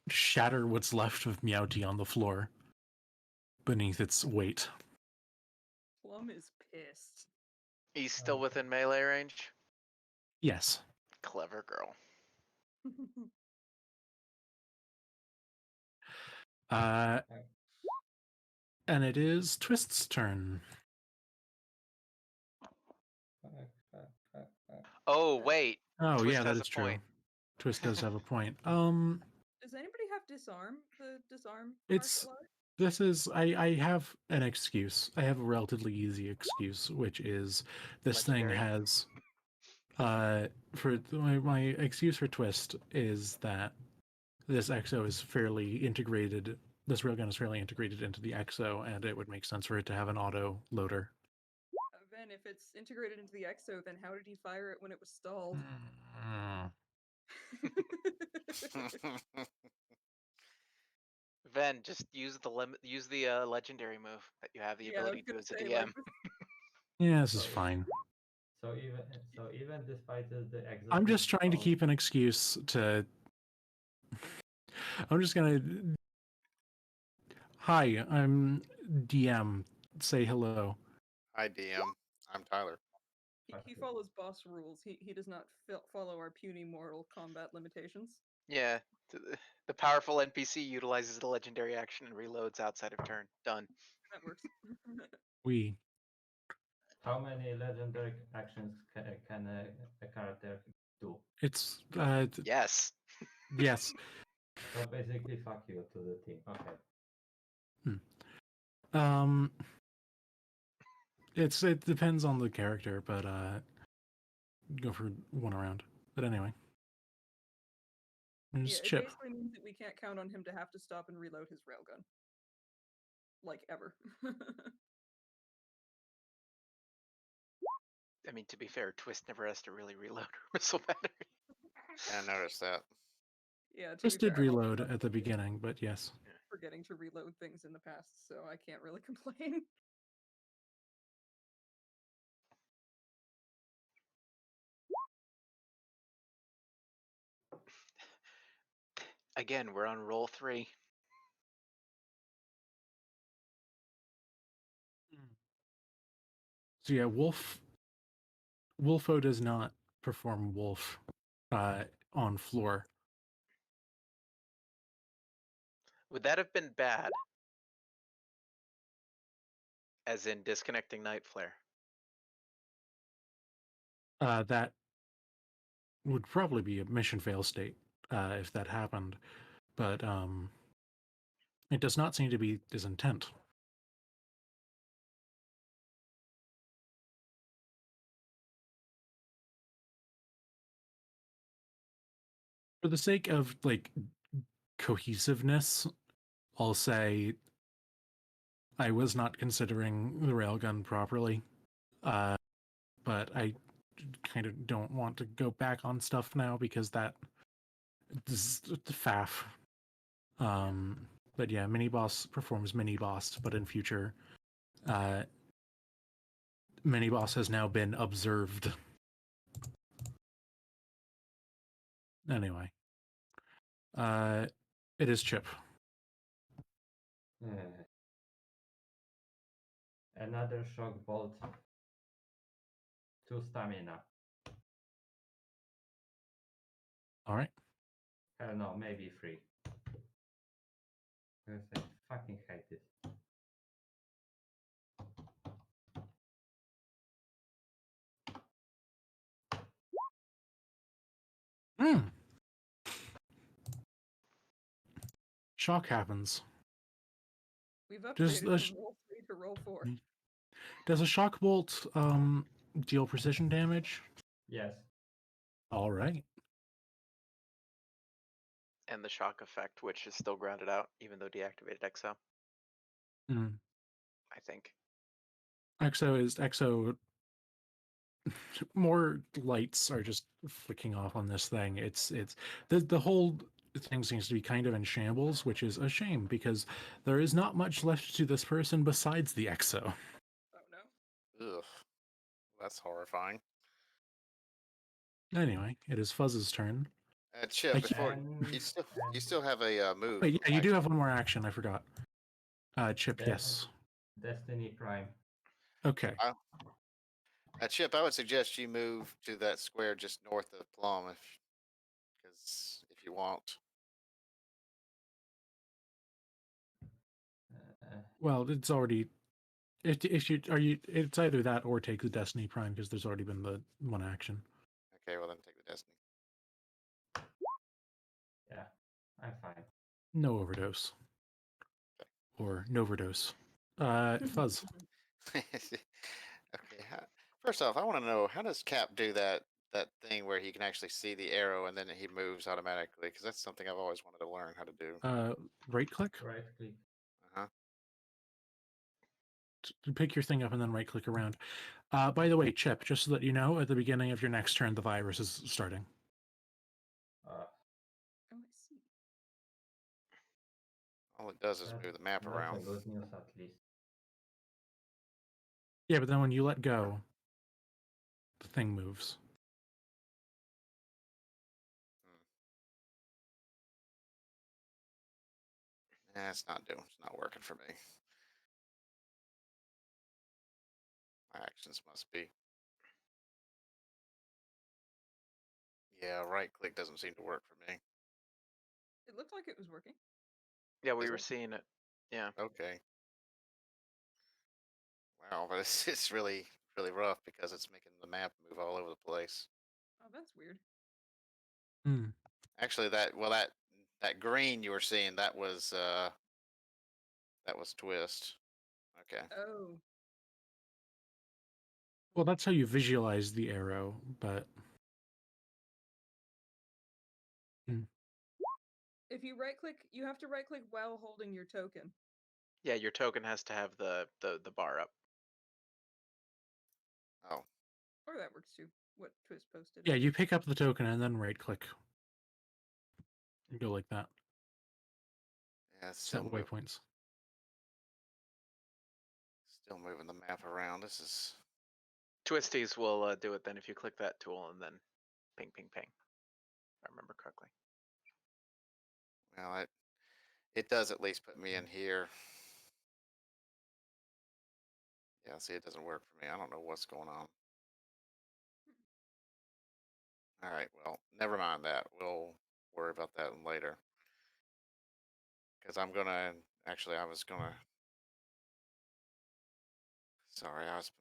shatter what's left of Meowty on the floor beneath its weight. Plum is pissed. He's still within melee range. Yes. Clever girl. And it is Twist's turn. Fuck. Oh, wait. Oh, Twist yeah, that has is a true. point. Twist does have a point. Does anybody have disarm? The disarm It's martial art? this is I have an excuse. I have a relatively easy excuse, which is this Legendary. thing has for my excuse for Twist is that this exo is fairly integrated. This railgun is fairly integrated into the exo, and it would make sense for it to have an auto loader. Then if it's integrated into the exo, then how did he fire it when it was stalled? Ven, just use the legendary move that you have the Yeah, I was ability to gonna as a say, DM. like, Yeah, this is fine. So even despite the exo. I'm just trying to keep an excuse to. I'm just gonna. Hi, I'm DM. Say hello. Hi, DM. I'm Tyler. He follows boss rules. He does not follow our puny mortal combat limitations. Yeah, the powerful NPC utilizes the legendary action and reloads outside of turn. Done. That works. We. How many legendary actions can a character do? It's Yes. yes. So basically, fuck you to the team. Okay. Um, it depends on the character, but go for one around. But anyway, Yeah, it's it Chip. basically means that we can't count on him to have to stop and reload his railgun. Like, ever. I mean, to be fair, Twist never has to really reload her missile battery. Yeah, I noticed that. Yeah, to Just be did fair, I've reload at the beginning, but yes. forgetting to reload things in the past, so I can't really complain. Again, we're on roll 3. So yeah, Wolfo does not perform wolf on floor. Would that have been bad? As in disconnecting Nightflare? That would probably be a mission fail state if that happened, but it does not seem to be his intent. For the sake of like cohesiveness, I'll say I was not considering the railgun properly, but I kind of don't want to go back on stuff now because that is faff. But yeah, mini boss performs mini boss, but in future, mini boss has now been observed. Anyway, it is Chip. Another shock bolt. 2 stamina. All right. Hell no, maybe 3. Because I fucking hate it. Mm. Shock happens. We've Does upgraded the from roll 3 to roll 4. does a shock bolt deal precision damage? Yes. All right. And the shock effect, which is still grounded out, even though deactivated XO, Mm. I think. Exo. More lights are just flicking off on this thing. It's the whole thing seems to be kind of in shambles, which is a shame because there is not much left to this person besides the Exo. Oh no. Ugh, that's horrifying. Anyway, it is Fuzz's turn. Chip, I before And, you still have a move. Wait, yeah, you do action. have one more action. I forgot. Chip, Yes. yes. Destiny Prime. Okay. Chip, I would suggest you move to that square just north of Plum, if you want. Well, it's already. If you are you, it's either that or take the Destiny Prime because there's already been the one action. Okay, well then take the Destiny. Yeah, I'm fine. No overdose. Or no overdose. Fuzz. Okay. First off, I want to know, how does Cap do that thing where he can actually see the arrow and then he moves automatically? Because that's something I've always wanted to learn how to do. Right click. Right click. Uh-huh. Pick your thing up and then right click around. By the way, Chip, just so that you know, at the beginning of your next turn, the virus is starting. Oh, I see. All it does is move the map That's around. a good news at least. Yeah, but then when you let go, the thing moves. Nah, it's not working for me. My actions must be. Yeah, right click doesn't seem to work for me. It looked like it was working. Yeah, we Is were it? seeing it. Yeah. Okay. Wow, but it's really rough because it's making the map move all over the place. Oh, that's weird. Hmm. Actually, that green you were seeing that was twist. Okay. Oh, Well, that's how you visualize the arrow, but if you right click, you have to right click while holding your token. Yeah, your token has to have the bar up. Oh, Or that works too. What Twist posted. yeah, you pick up the token and then right click. Go like that. yeah, it's Set waypoints. still moving the map around. This is Twisties will do it then if you click that tool and then ping, ping, ping. If I remember correctly. well, it does at least put me in here. Yeah, see, it doesn't work for me. I don't know what's going on. All right, well, never mind that. We'll worry about that later. Because I'm gonna actually, I was gonna. Sorry, I was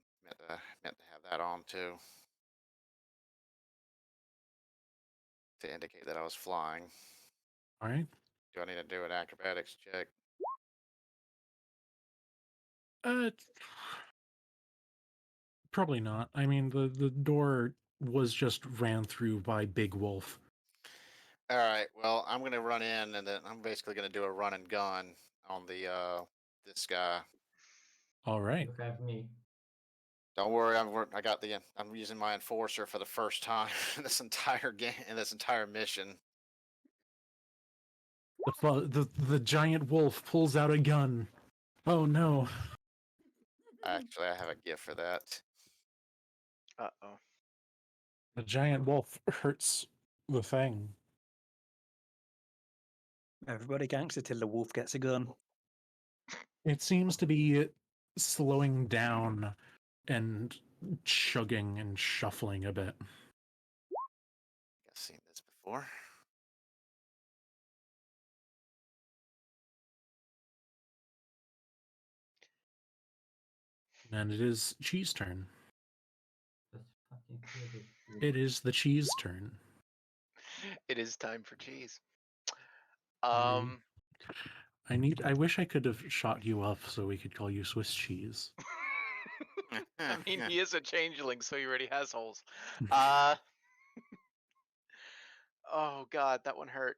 meant to have that on too to indicate that I was flying. All right. Do I need to do an acrobatics check? Uh, probably not. I mean, the door was just ran through by Big Wolf. All right. Well, I'm gonna run in, and then I'm basically gonna do a run and gun on the this guy. All right. You have me. Don't worry, I'm using my enforcer for the first time in this entire game, in this entire mission. The giant wolf pulls out a gun. Oh no. Actually, I have a gift for that. Uh-oh. The giant wolf hurts the thing. Everybody gangster till the wolf gets a gun. It seems to be slowing down and chugging and shuffling a bit. I've seen this before. And it is Cheese turn. Just fucking kill this wolf. It is the Cheese turn. It is time for cheese. I I wish I could have shot you up so we could call you Swiss cheese. I mean, he is a changeling, so he already has holes. Oh god, that one hurt.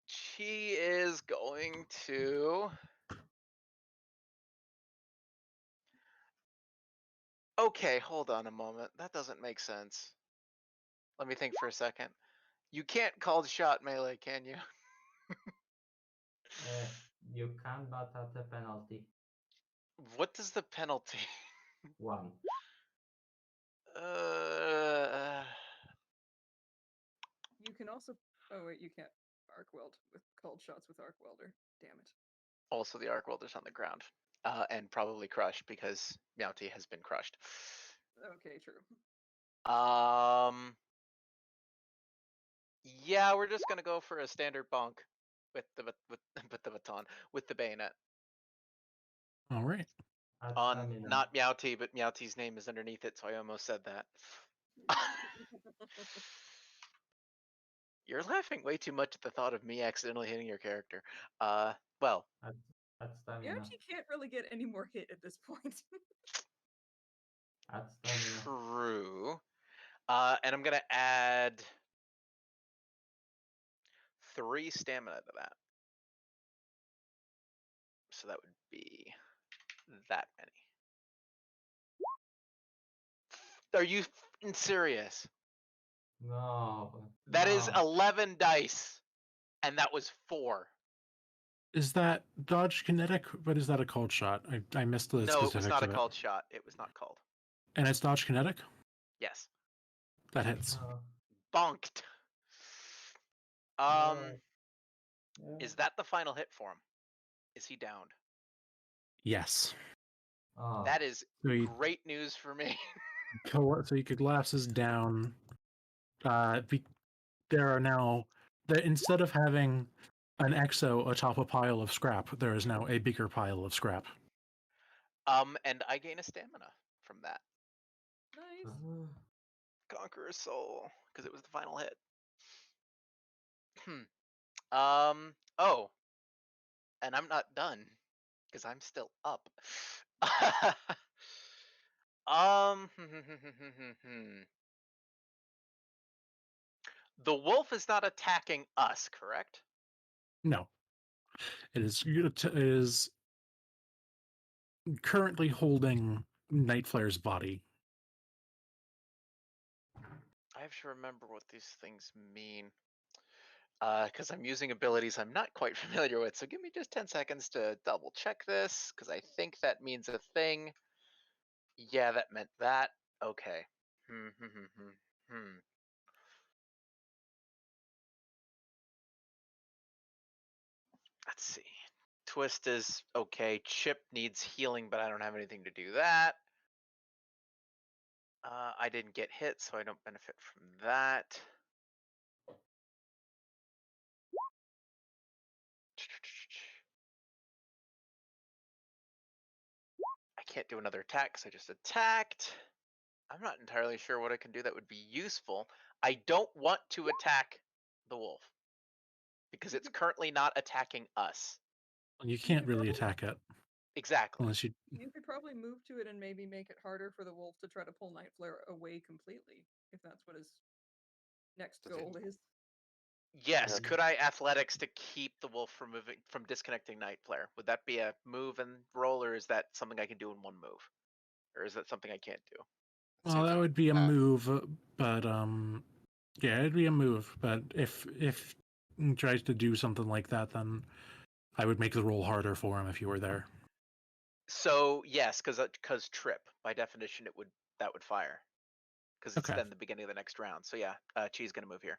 She is going to. Okay, hold on a moment. That doesn't make sense. Let me think for a second. You can't call shot melee, can you? You can, but at a penalty. What is the penalty? 1. You can also. Oh wait, you can't arc weld with called shots with arc welder. Damn it. Also, the arc welder's on the ground, and probably crushed because Meowty has been crushed. Okay, true. Yeah, we're just gonna go for a standard bonk with the with the baton with the bayonet All right. At on stamina. not Meowty, but Meowty's name is underneath it, so I almost said that. You're laughing way too much at the thought of me accidentally hitting your character. Well, At stamina. Yoshi can't really get any more hit at this point. At stamina. true. And I'm gonna add 3 stamina to that. So that would be that many. Are you f***ing serious? No. That is no. 11 dice, and that was 4. Is that dodge kinetic? But is that a called shot? I missed the No, specifics it was not a of it. called shot. It was not called. And it's dodge kinetic? Yes. That hits. Bonked. Yeah. Is that the final hit for him? Is he downed? Yes. Oh, That is So he, great news for me. so he collapses down. There are now that instead of having an exo atop a pile of scrap, there is now a bigger pile of scrap. And I gain a stamina from that. Nice. Conqueror's Soul, because it was the final hit. Oh, and I'm not done, because I'm still up. um, the wolf is not attacking us, correct? No, it is currently holding Nightflare's body. I have to remember what these things mean. Because I'm using abilities I'm not quite familiar with. So give me just 10 seconds to double check this, because I think that means a thing. Yeah, that meant that. Okay. Let's see. Twist is okay. Chip needs healing, but I don't have anything to do that. I didn't get hit, so I don't benefit from that. I can't do another attack because I just attacked. I'm not entirely sure what I can do that would be useful. I don't want to attack the wolf because it's currently not attacking us. You can't really attack it Exactly. unless you. You could probably move to it and maybe make it harder for the wolf to try to pull Nightflare away completely, if that's what his next Does it- goal is. Yes, could I athletics to keep the wolf from disconnecting Nightflare? Would that be a move and roll, or is that something I can do in one move? Or is that something I can't do? Well, seems that like would be a that. move, but yeah, it'd be a move. But if he tries to do something like that, then I would make the roll harder for him if you were there. So yes, because trip by definition that would fire because it's Okay. then the beginning of the next round. So yeah, Chi's gonna move here.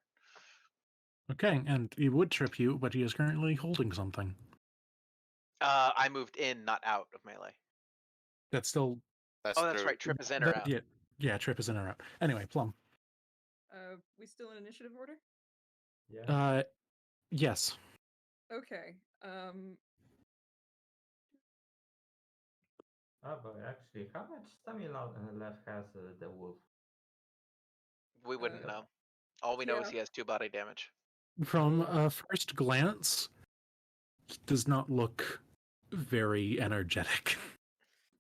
Okay, and he would trip you, but he is currently holding something. I moved in, not out of melee. That's still. That's Oh, that's through. right. Trip is in or out. Yeah, trip is in or out. Anyway, Plum. We still in initiative order? yeah. Yes. Okay. Oh, but actually, how much stamina left has the wolf? We wouldn't Uh, know. All we know is yeah. he has 2 body damage. From a first glance, he does not look very energetic.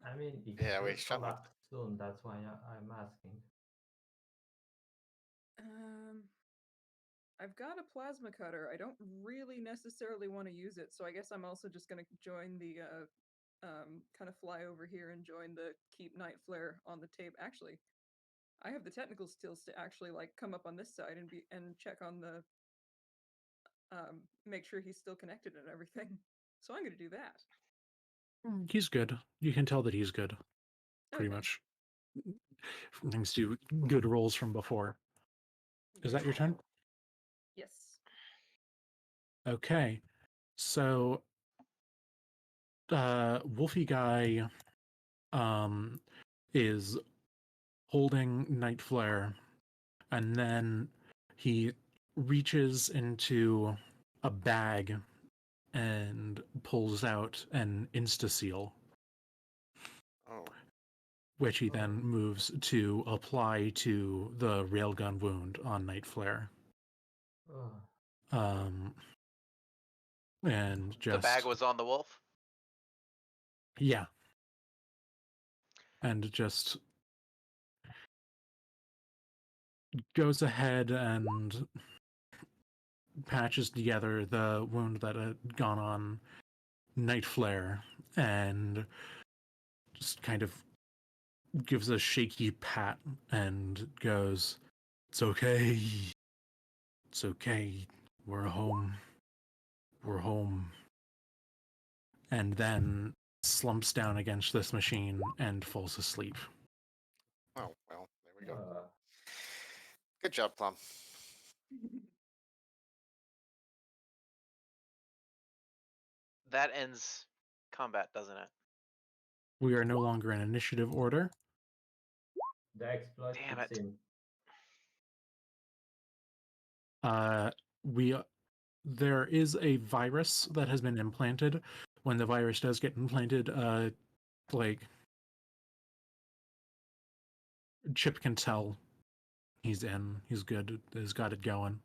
I mean, it Yeah, we could shot him. collapse soon. That's why I'm asking. I've got a plasma cutter. I don't really necessarily want to use it, so I guess I'm also just gonna join the kind of fly over here and join the keep Nightflare on the tape. Actually, I have the technical skills to actually like come up on this side and check on the make sure he's still connected and everything. So I'm gonna do that. He's good. You can tell that he's good. Pretty Okay. much. Thanks to good rolls from before. Is that your turn? Yes. Okay. So Wolfie guy is holding Nightflare, and then he reaches into a bag and pulls out an insta-seal, Oh, which he then moves to apply to the railgun wound on Nightflare. Oh, And just The bag was on the wolf. yeah, and just goes ahead and patches together the wound that had gone on Nightflare and just kind of gives a shaky pat and goes, "It's okay. It's okay. We're home. We're home." And then slumps down against this machine and falls asleep. oh, well, there we go. uh, Good job, Plum. That ends combat, doesn't it? We are no longer in initiative order. The exploit Damn kicks it. in. We there is a virus that has been implanted. When the virus does get implanted, like Chip can tell he's in. He's good. He's got it going.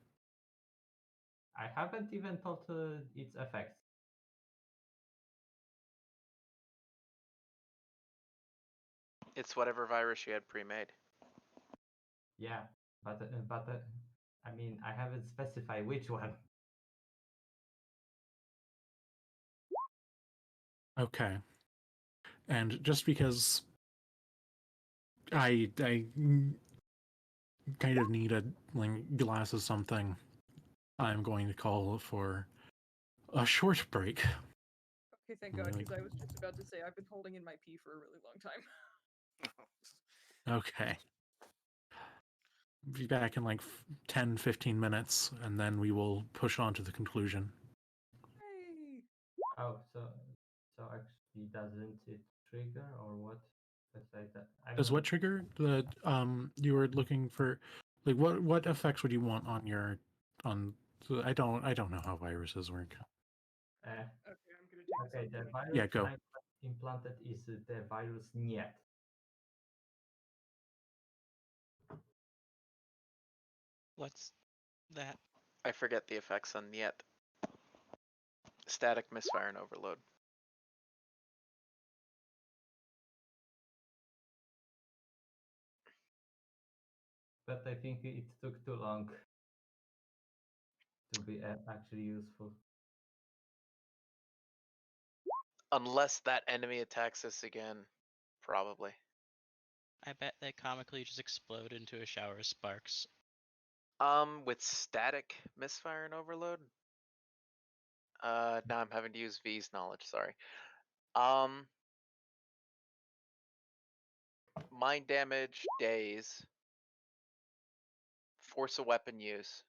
I haven't even thought its effects. It's whatever virus you had pre-made. Yeah, but I mean, I haven't specified which one. Okay. And just because I kind of need a glass of something, I'm going to call for a short break. Okay, thank God, because I was just about to say I've been holding in my pee for a really long time. Okay. Be back in like 10, 15 minutes, and then we will push on to the conclusion. Hey! Oh, so actually, doesn't it trigger or what? Besides that, Does what trigger the you were looking for? Like what effects would you want on your on? So I don't know how viruses work. Okay, I'm gonna take Okay, the something. virus Yeah, go. I implanted is the virus Niet. What's that? I forget the effects on yet. Static, misfire, and overload. But I think it took too long to be actually useful. Unless that enemy attacks us again, probably. I bet they comically just explode into a shower of sparks. With static, misfire, and overload. Now I'm having to use V's knowledge. Sorry. Mind damage, daze, force a weapon use,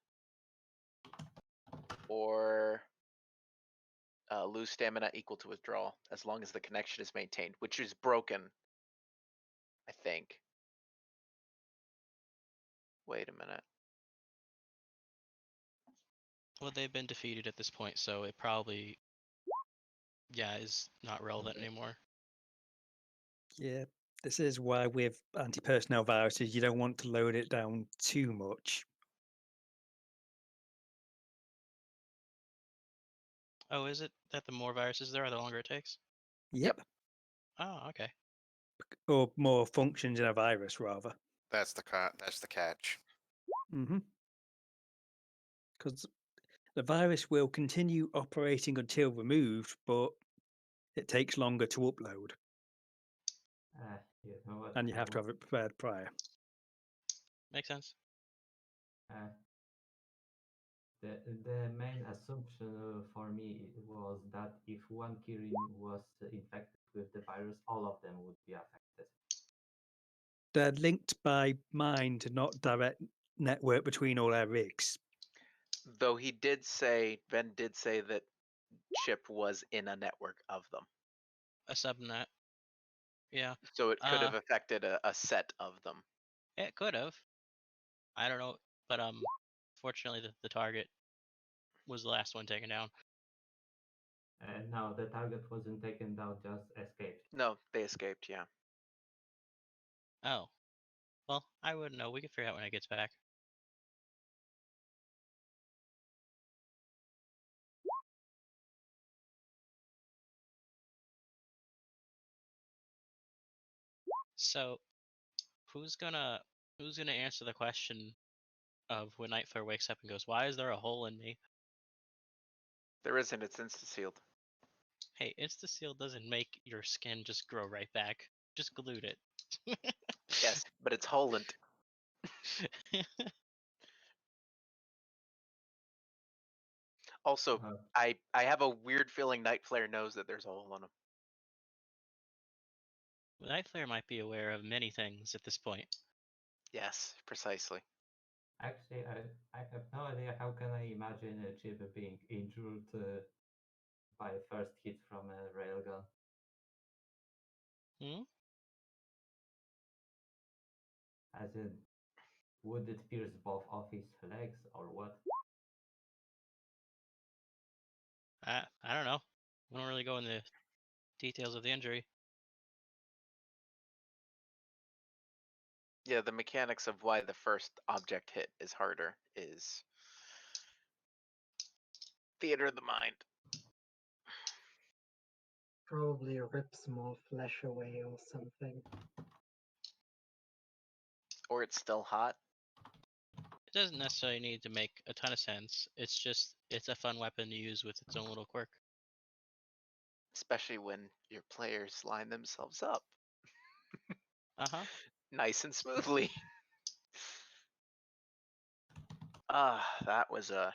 or lose stamina equal to withdrawal, as long as the connection is maintained, which is broken, I think. Wait a minute. Well, they've been defeated at this point, so it probably, yeah, is not relevant anymore. Yeah, this is why with anti-personnel viruses, you don't want to load it down too much. Oh, is it that the more viruses there are, the longer it takes? Yep. Oh, okay. Or more functions in a virus, rather. That's the catch. Mm-hmm. Because the virus will continue operating until removed, but it takes longer to upload, You know what? and you have to have it prepared prior. Makes sense. The main assumption for me was that if one kirin was infected with the virus, all of them would be affected. They're linked by mind, not direct network between all their rigs. Though Ben did say that Chip was in a network of them. A subnet. Yeah. So it could have affected a set of them. It could have. I don't know, but fortunately the target was the last one taken down. And now the target wasn't taken down, just escaped. No, they escaped, yeah. Oh. Well, I wouldn't know. We can figure out when it gets back. So, who's gonna answer the question of when Nightflare wakes up and goes, "Why is there a hole in me?" There isn't, it's insta-sealed. Hey, Insta-Seal doesn't make your skin just grow right back. Just glued it. Yes, but it's Holland. Also, I have a weird feeling Nightflare knows that there's a hole in him. Nightflare might be aware of many things at this point. Yes, precisely. Actually, I have no idea how can I imagine a Chip being injured by a first hit from a railgun. Hmm? As in, would it pierce both of his legs or what? I don't know. We don't really go into details of the injury. Yeah, the mechanics of why the first object hit is harder is theater of the mind. Probably rips more flesh away or something. Or it's still hot. It doesn't necessarily need to make a ton of sense. It's just it's a fun weapon to use with its own little quirk. Especially when your players line themselves up Uh-huh. nice and smoothly. That was an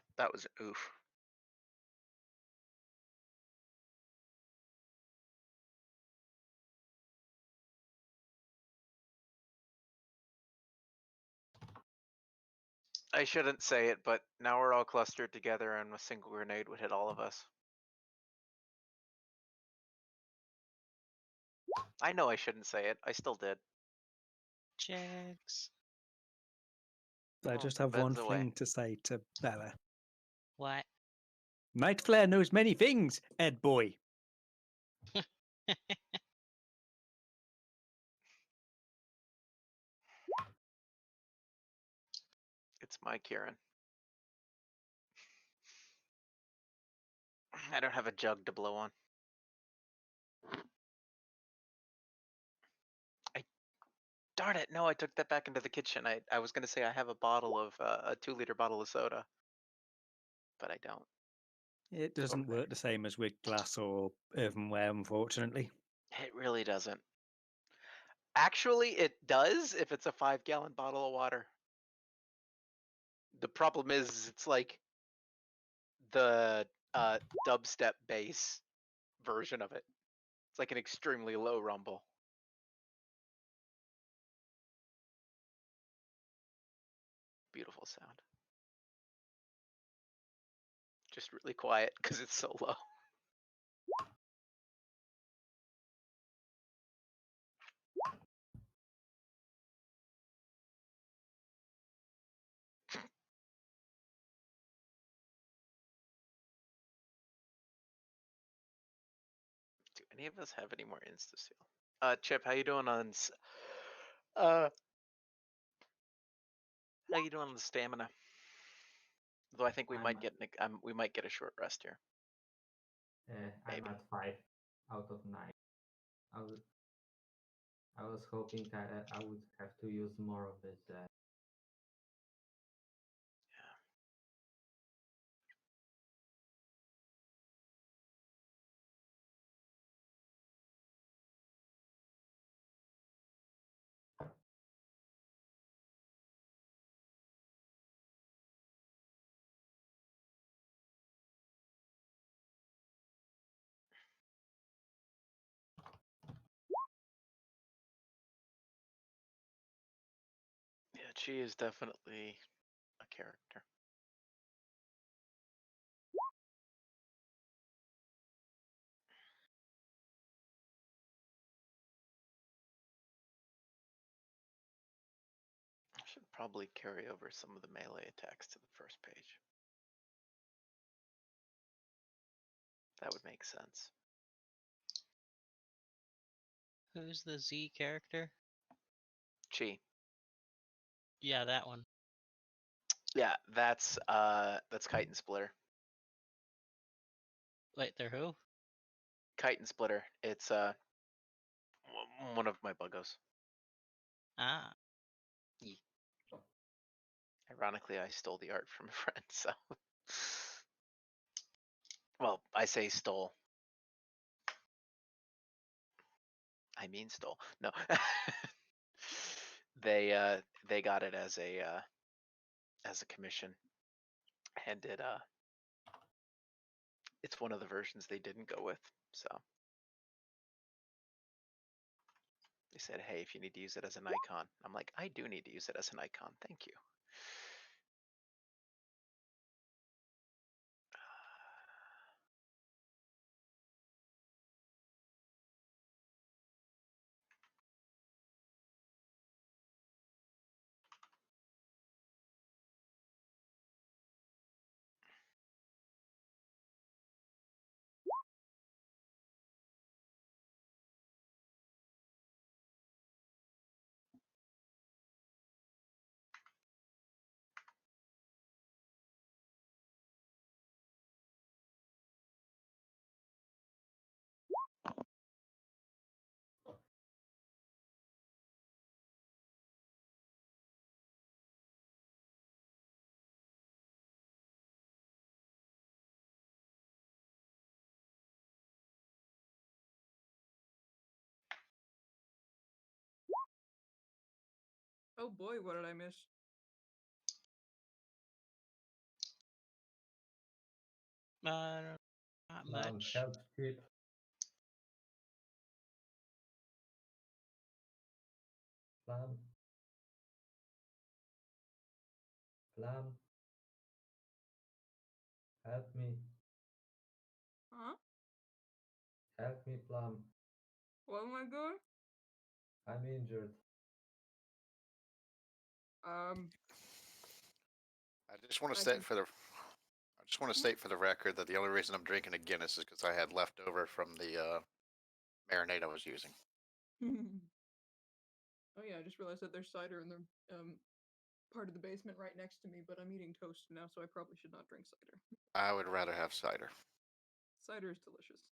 oof. I shouldn't say it, but now we're all clustered together and a single grenade would hit all of us. I know I shouldn't say it. I still did. Jags. I Oh, just have one Ben's away. thing to say to Bella. What? Nightflare knows many things, Ed boy. It's my kirin. I don't have a jug to blow on. Darn it, no, I took that back into the kitchen. I was gonna say I have a bottle of, a 2-liter bottle of soda. But I don't. It doesn't work the same as with glass or earthenware, unfortunately. It really doesn't. Actually, it does if it's a 5-gallon bottle of water. The problem is it's like the dubstep bass version of it. It's like an extremely low rumble. Beautiful sound. Just really quiet because it's so low. Do any of us have any more insta-seal? Chip, how you doing on how you doing on the stamina? Though I think we might get a short rest here. I'm Maybe. at 5 out of 9. I was hoping I would have to use more of this. Yeah, she is definitely a character. I should probably carry over some of the melee attacks to the first page. That would make sense. Who's the Z character? Chi. Yeah, that one. Yeah, that's Kite and Splitter. Wait, they're who? Kite and Splitter. It's one of my buggos. Ah. Yee. Ironically, I stole the art from a friend, so well, I say stole. I mean stole. No. They got it as a commission. And it's one of the versions they didn't go with, so they said, hey, if you need to use it as an icon. I'm like, I do need to use it as an icon, thank you. Oh boy, what did I miss? Not Plum, much. help tip. Plum. Plum. Help me. Huh? Help me, Plum. What am I doing? I'm injured. I just want to I state can- for the. I just want to Hmm? state for the record that the only reason I'm drinking a Guinness is because I had leftover from the marinade I was using. Oh yeah, I just realized that there's cider in the part of the basement right next to me, but I'm eating toast now, so I probably should not drink cider. I would rather have cider. Cider is delicious.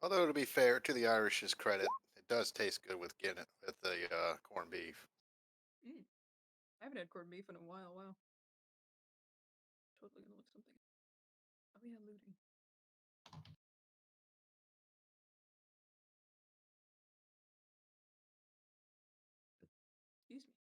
Although to be fair, to the Irish's credit, it does taste good with Guinness with the corned beef. I haven't had corned beef in a while. Wow. Totally gonna look something. Oh yeah, looting. Excuse me.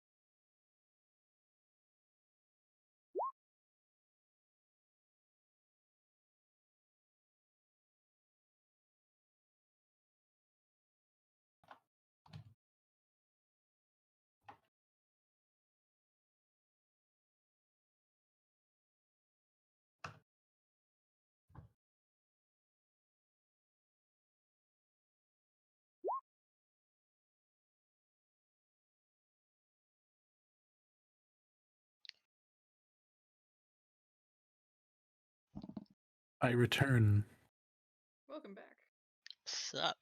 I return. Welcome back. Sup?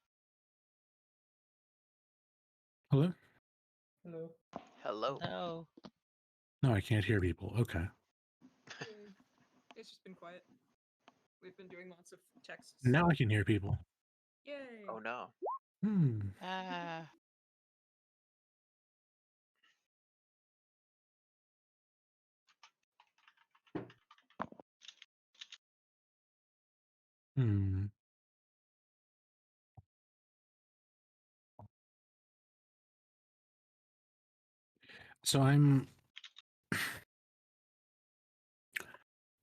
Hello? Hello. Hello. No. No, I can't hear people. Okay. Yay. It's just been quiet. We've been doing lots of texts. Now I can hear people. Yay. Oh no. Hmm. Ah. Hmm. So I'm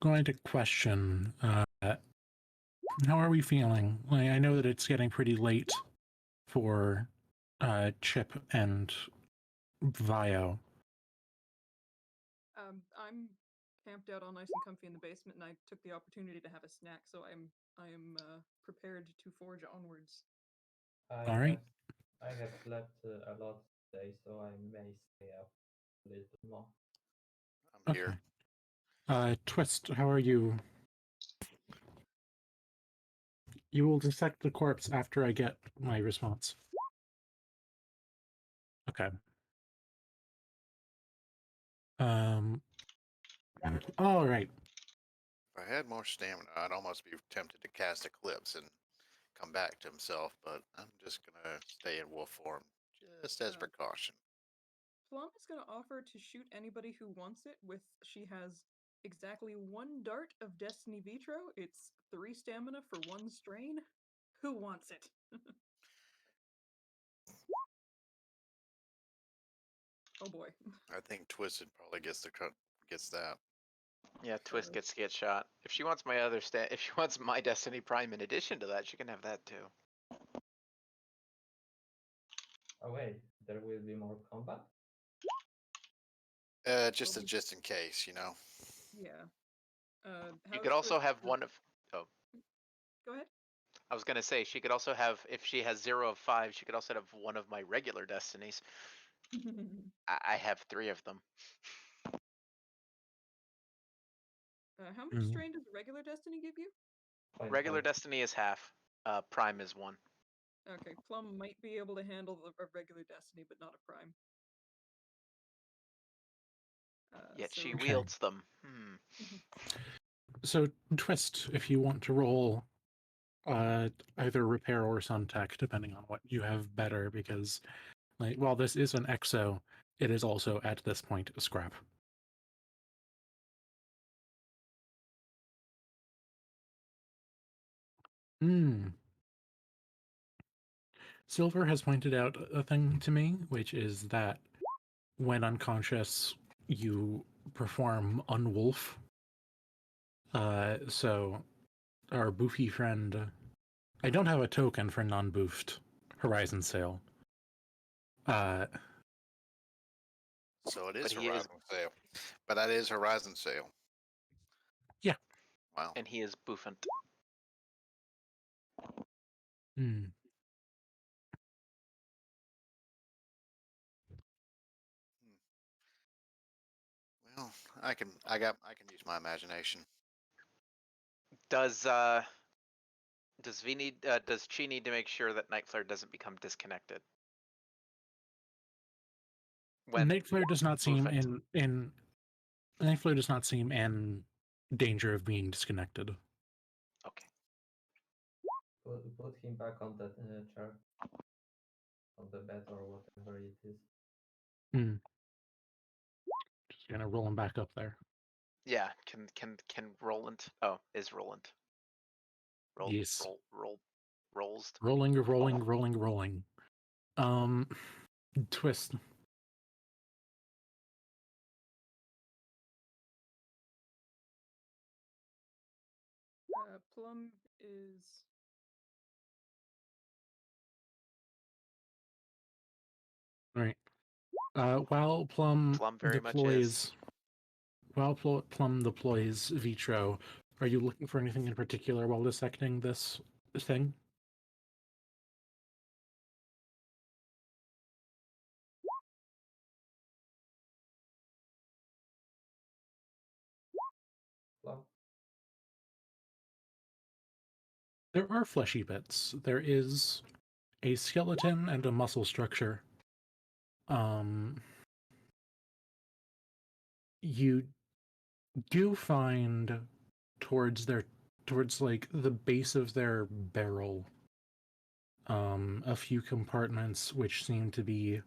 going to question, how are we feeling? I know that it's getting pretty late for Chip and Vio. I'm camped out all nice and comfy in the basement, and I took the opportunity to have a snack, so I am prepared to forge onwards. All right. I have slept a lot today, so I may stay up a little more. I'm here. Twist, how are you? You will dissect the corpse after I get my response. Okay. All right. If I had more stamina, I'd almost be tempted to cast Eclipse and come back to himself, but I'm just gonna stay in wolf form, just as precaution. Plum is going to offer to shoot anybody who wants it with, she has exactly 1 dart of Destiny Vitro. It's 3 stamina for 1 strain. Who wants it? Oh boy. I think Twisted probably gets that. Yeah, Twist gets to get shot. If she wants my other if she wants my Destiny Prime in addition to that, she can have that too. Oh wait, there will be more combat? Just in case, you know. Yeah. You could also have one of. Oh, Go ahead. I was gonna say she could also have, if she has 0 of 5, she could also have one of my regular Destinies. I have 3 of them. How much strain does regular Destiny give you? Regular Destiny is half. Prime is 1. Okay, Plum might be able to handle a regular Destiny, but not a Prime. Yet she Okay. wields them. So, Twist, if you want to roll either repair or Suntech, depending on what you have better, because while this is an exo, it is also at this point a scrap. Silver has pointed out a thing to me, which is that when unconscious, you perform unwolf. So our boofy friend, I don't have a token for non-boofed Horizon Sail. So it is But he Horizon Sail. But that is Horizon Sail. Yeah. Wow. And he is boofant. Well, I can use my imagination. Does V need does Chi need to make sure that Nightflare doesn't become disconnected? Nightflare does not seem Nightflare does not seem in danger of being disconnected. Okay. Put him back on the chair, on the bed or whatever it is. Just gonna roll him back up there. Yeah. Can Roland? Oh, is Roland? Yes. Rolls. Rolling. Twist. Plum is. All right. While Plum very much is. While Plum deploys Vitro, are you looking for anything in particular while dissecting this thing? Plum. There are fleshy bits. There is a skeleton and a muscle structure. You do find towards like the base of their barrel, a few compartments which seem to be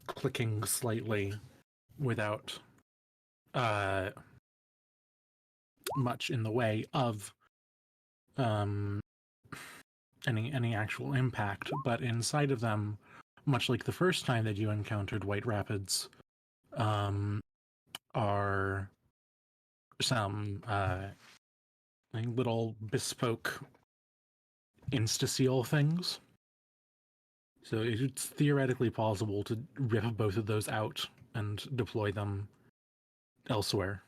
clicking slightly without much in the way of any actual impact, but inside of them, much like the first time that you encountered White Rapids, are some like little bespoke insta-seal things. So it's theoretically possible to rip both of those out and deploy them elsewhere.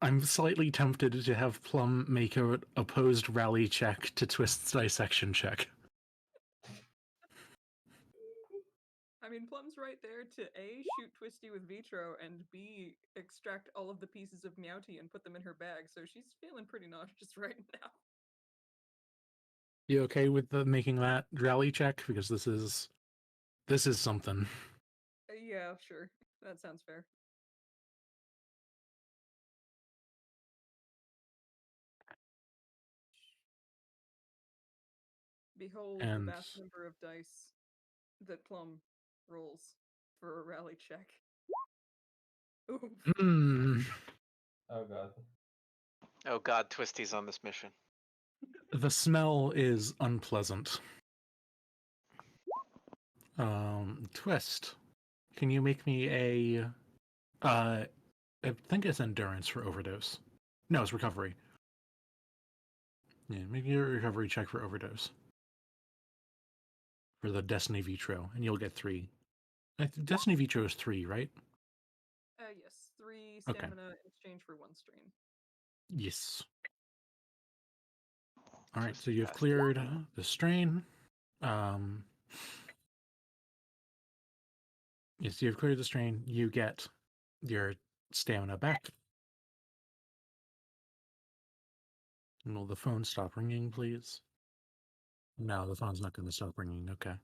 I'm slightly tempted to have Plum make a opposed rally check to Twist's dissection check. I mean, Plum's right there to A, shoot Twisty with Vitro, and B, extract all of the pieces of Meowty and put them in her bag, so she's feeling pretty nauseous right now. You okay with making that rally check? Because this is something. Yeah, sure. That sounds fair. Behold the And vast number of dice that Plum rolls for a rally check. Oof. Oh god. Oh god, Twisty's on this mission. the smell is unpleasant. Twist, can you make me a I think it's endurance for overdose. No, it's recovery. Yeah, make your recovery check for overdose. For the Destiny Vitro, and you'll get 3. Destiny Vitro is 3, right? Yes. 3 Okay. stamina in exchange for 1 strain. Yes. All right, so Twisty you've bastard. cleared the strain. Yes, you've cleared the strain. You get your stamina back. And will the phone stop ringing, please? No, the phone's not going to stop ringing. Okay.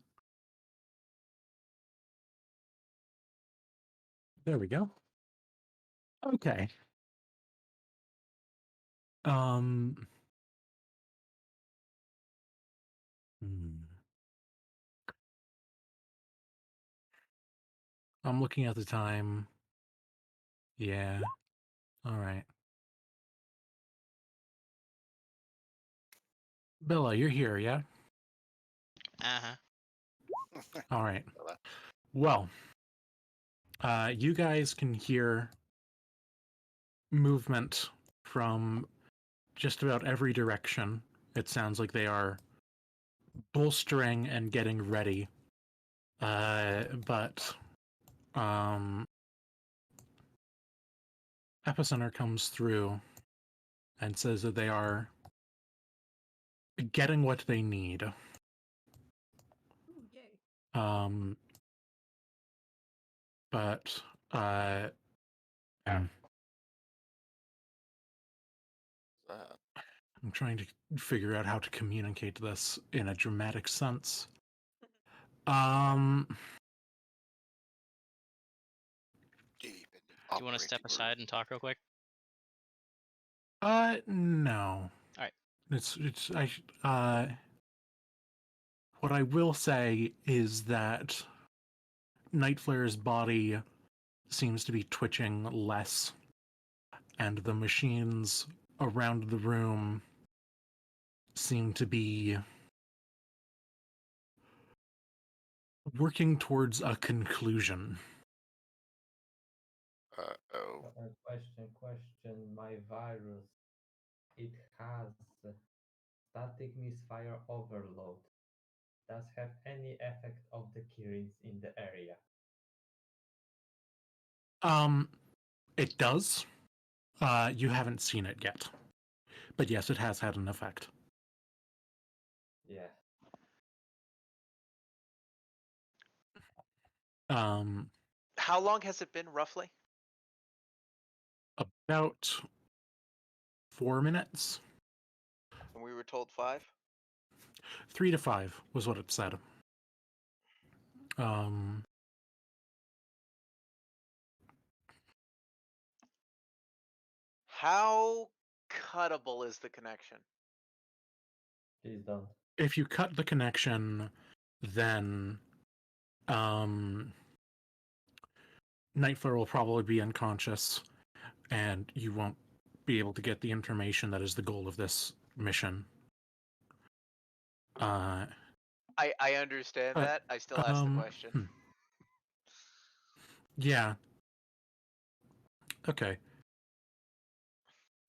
There we go. Okay. Hmm. I'm looking at the time. Yeah. All right. Bella, you're here, yeah? Uh-huh. All right. Bella. Well, you guys can hear movement from just about every direction. It sounds like they are bolstering and getting ready. But Epicenter comes through and says that they are getting what they need. Ooh, yay. But I'm trying to figure out how to communicate this in a dramatic sense. Deep in the Do you want to step operating aside and talk real quick? No. Alright. What I will say is that Nightflare's body seems to be twitching less, and the machines around the room seem to be working towards a conclusion. Uh-oh. Question. My virus, it has static misfire overload. Does have any effect of the kirins in the area? It does. You haven't seen it yet. But yes, it has had an effect. Yeah. How long has it been, roughly? About 4 minutes. And we were told 5? 3 to 5 was what it said. How cuttable is the connection? Please don't. If you cut the connection, then Nightflare will probably be unconscious, and you won't be able to get the information that is the goal of this mission. I understand that. I still ask the question. Yeah. Okay.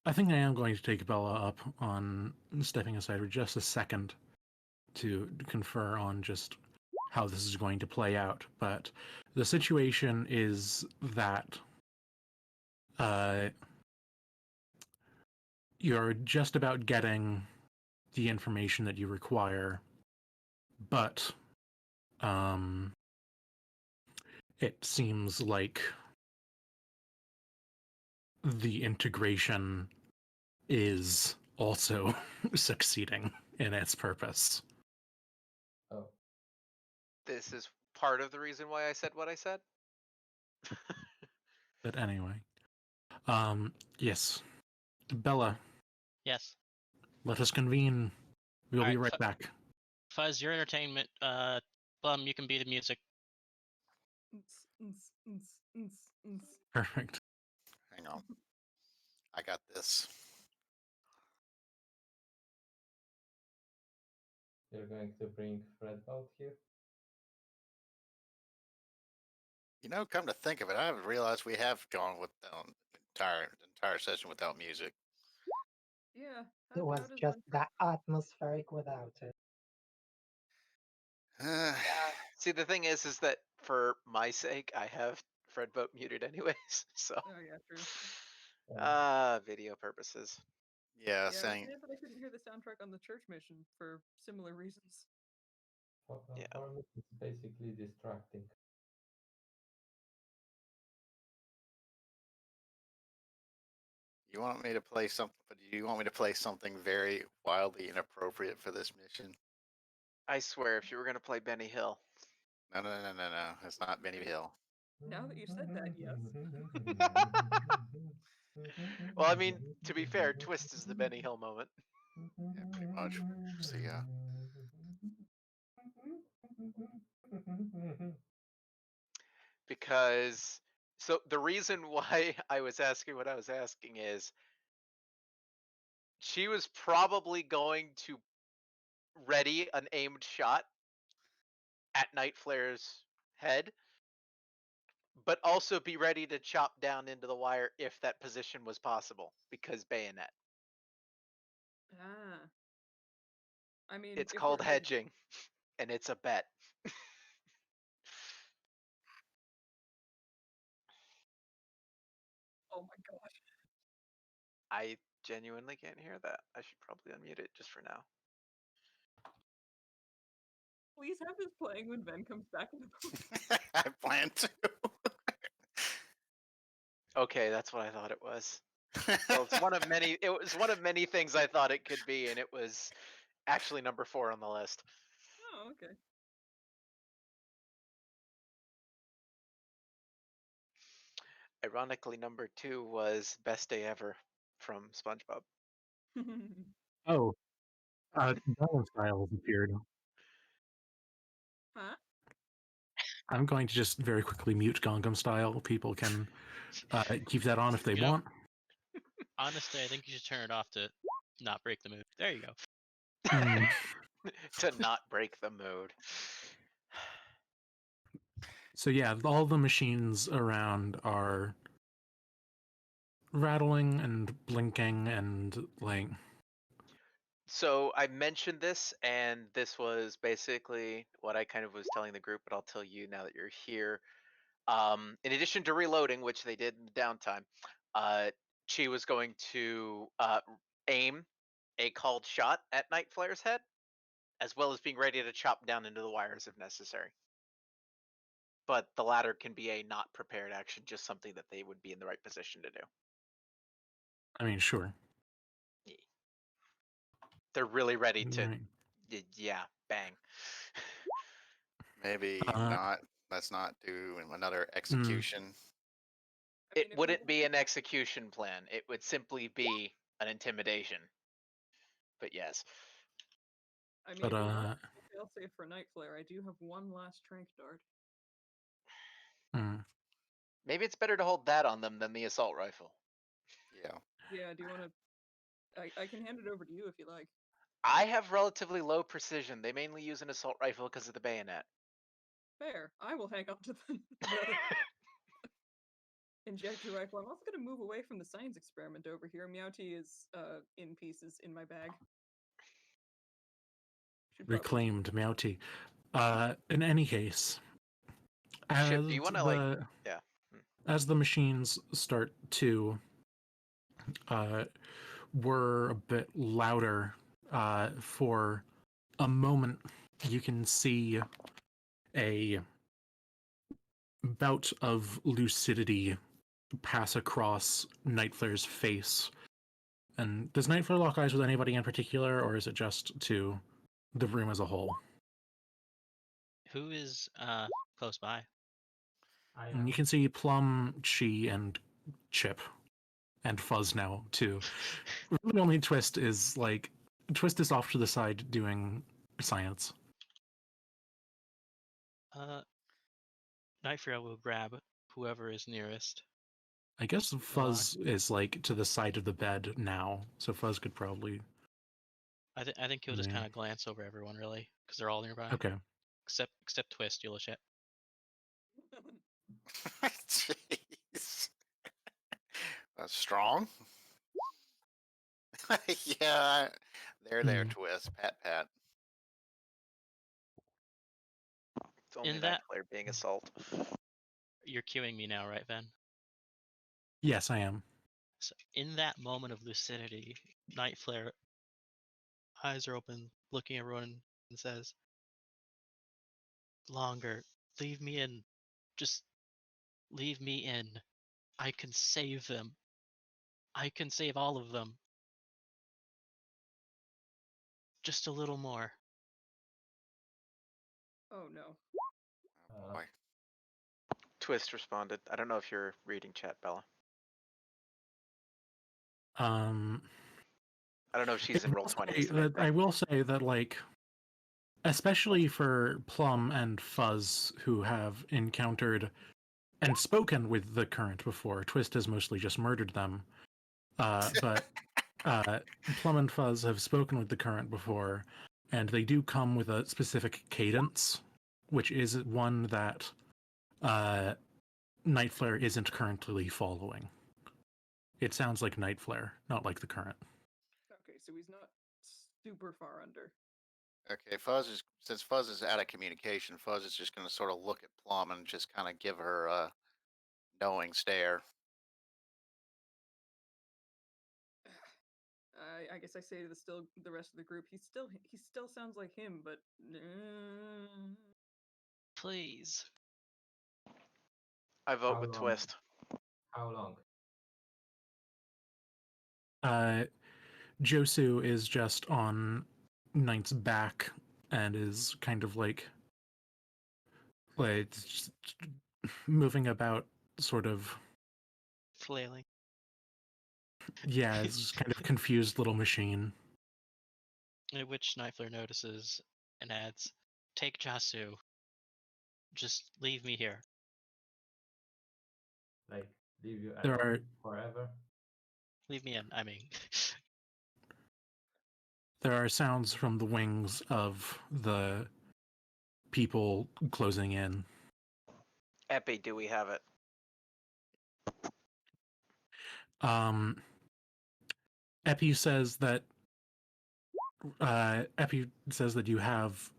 I think I am going to take Bella up on stepping aside for just a second to confer on just how this is going to play out. But the situation is that you're just about getting the information that you require, but it seems like the integration is also succeeding in its purpose. Oh, This is part of the reason why I said what I said. But anyway, yes, Bella, Yes. let us convene. We'll be Alright, right back. Fuzz, your entertainment. Plum, you can be the music. Perfect. Hang on. I got this. you're going to bring Fred out here? You know, come to think of it, I haven't realized we have gone with entire session without music. Yeah. It was does just one that atmospheric without it. Yeah. See, the thing is that for my sake, I have Fred vote muted anyways. So. Oh yeah, true. Video purposes. Yeah, Yeah, saying it's sad that I couldn't hear the soundtrack on the church mission for similar reasons. Yeah. For me, it's basically distracting. you want me to play something, but do you want me to play something very wildly inappropriate for this mission? I swear, if you were gonna play Benny Hill, No, it's not Benny Hill. Now that you've said that, yes. well, I mean, to be fair, Twist is the Benny Hill moment. Yeah, pretty much. So yeah. Because so the reason why I was asking what I was asking is she was probably going to ready an aimed shot at Nightflare's head, but also be ready to chop down into the wire if that position was possible, because bayonet. Ah. I mean, It's if called we're gonna- hedging, and it's a bet. Oh my gosh. I genuinely can't hear that. I should probably unmute it just for now. Please have this playing when Ben comes back into the I plan to. Okay, that's what I thought it was. Well, it's one of many. It was one of many things I thought it could be, and it was actually number 4 on the list. Oh, okay. Ironically, number 2 was Best Day Ever from SpongeBob. Oh, Gangnam Style has appeared. Huh? I'm going to just very quickly mute Gangnam Style. People can keep that on if they You know- want. Honestly, I think you should turn it off to not break the mood. There you go. Mm, To not break the mood. so yeah, all the machines around are rattling and blinking and like. So I mentioned this, and this was basically what I kind of was telling the group, but I'll tell you now that you're here. In addition to reloading, which they did in the downtime, Chi was going to aim a called shot at Nightflare's head, as well as being ready to chop down into the wires if necessary. But the latter can be a not prepared action, just something that they would be in the right position to do. I mean, sure. They're really ready to, Right. yeah, bang. Maybe not. Let's not do another execution. I mean, It if we wouldn't want- be an execution plan. It would simply be an intimidation. But yes. I mean, But if we want to fail safe for Nightflare, I do have one last trank dart. mm, Maybe it's better to hold that on them than the assault rifle. Yeah. Yeah, do you want to? I can hand it over to you if you like. I have relatively low precision. They mainly use an assault rifle because of the bayonet. Fair. I will hang on to the inject your rifle. I'm also going to move away from the science experiment over here. Meowty is in pieces in my bag. Should probably Reclaimed Meowty. In any case, Chip, as do you want to yeah? as the machines start to whir a bit louder, for a moment, you can see a bout of lucidity pass across Nightflare's face. And does Nightflare lock eyes with anybody in particular, or is it just to the room as a whole? Who is close by? I And am. you can see Plum, Chi, and Chip, and Fuzz now too. Really, only Twist is off to the side doing science. Nightfare will grab whoever is nearest. I guess Fuzz is to the side of the bed now, so Fuzz could probably. I think he'll just Yeah. kind of glance over everyone, really, because they're all nearby. Okay. Except Twist, you'll shit. Jeez. That's strong. Yeah, there, Twist. Pat. It's only In that- Nightflare being assault. You're cueing me now, right, Ven? Yes, I am. So in that moment of lucidity, Nightflare eyes are open, looking at everyone, and says, "Longer, leave me in. Just leave me in. I can save them. I can save all of them. Just a little more." Oh no. Oh, boy. Twist responded. I don't know if you're reading chat, Bella. I don't know if she's in roll 20. I will say that, especially for Plum and Fuzz, who have encountered and spoken with the Current before, Twist has mostly just murdered them. But Plum and Fuzz have spoken with the Current before, and they do come with a specific cadence, which is one that Nightflare isn't currently following. It sounds like Nightflare, not like the Current. Okay, so he's not super far under. Okay, since Fuzz is out of communication, Fuzz is just going to sort of look at Plum and just kind of give her a knowing stare. I guess I say to the rest of the group, he still sounds like him, but Please. I vote How with long? Twist. How long? Josu is just on Knight's back and is kind of just moving about, sort of. Flailing. Yeah, it's just kind of confused little machine. At which Nightflare notices and adds, "Take Jasu. Just leave me here." Like, leave you There alone are- forever? Leave me in, I mean. There are sounds from the wings of the people closing in. Epi, do we have it? Epi says that you have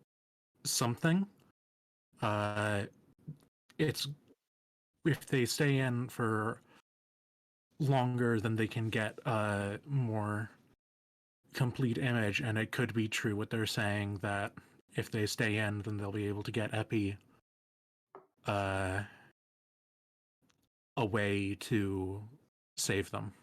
something. It's if they stay in for longer, then they can get a more complete image, and it could be true what they're saying, that if they stay in, then they'll be able to get Epi a way to save them.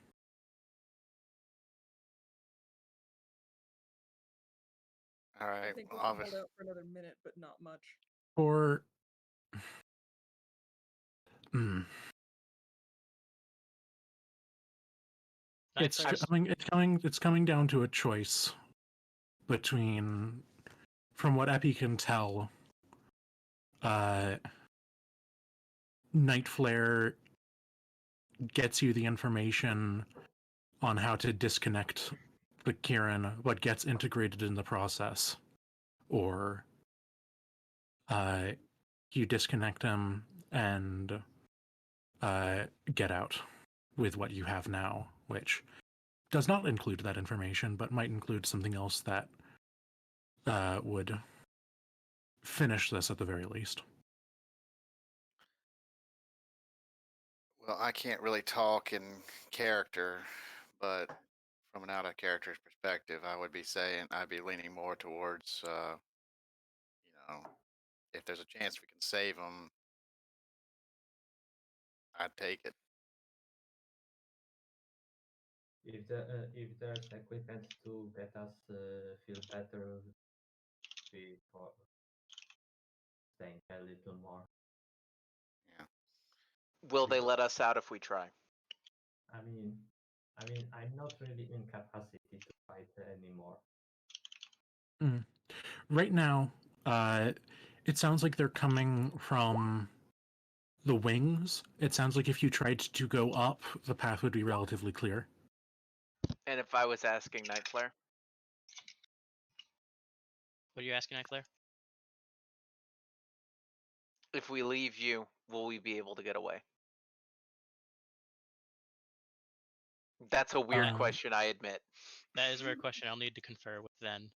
All I right. think we Well, can hold out for another minute, but not much. Or it's coming down to a choice between, from what Epi can tell, Nightflare gets you the information on how to disconnect the kirin, what gets integrated in the process, or you disconnect him and get out with what you have now, which does not include that information, but might include something else that would finish this at the very least. Well, I can't really talk in character, but from an out of character's perspective, I'd be leaning more towards, if there's a chance we can save them, I'd take it. If there's equipment to get us feel better before staying a little more. Yeah. Will they Because- let us out if we try? I mean, I'm not really in capacity to fight anymore. Right now, it sounds like they're coming from the wings. It sounds like if you tried to go up, the path would be relatively clear. And if I was asking Nightflare, What are you asking, Nightflare? if we leave you, will we be able to get away? That's a weird question, I admit. That is a rare question. I'll need to confer with then.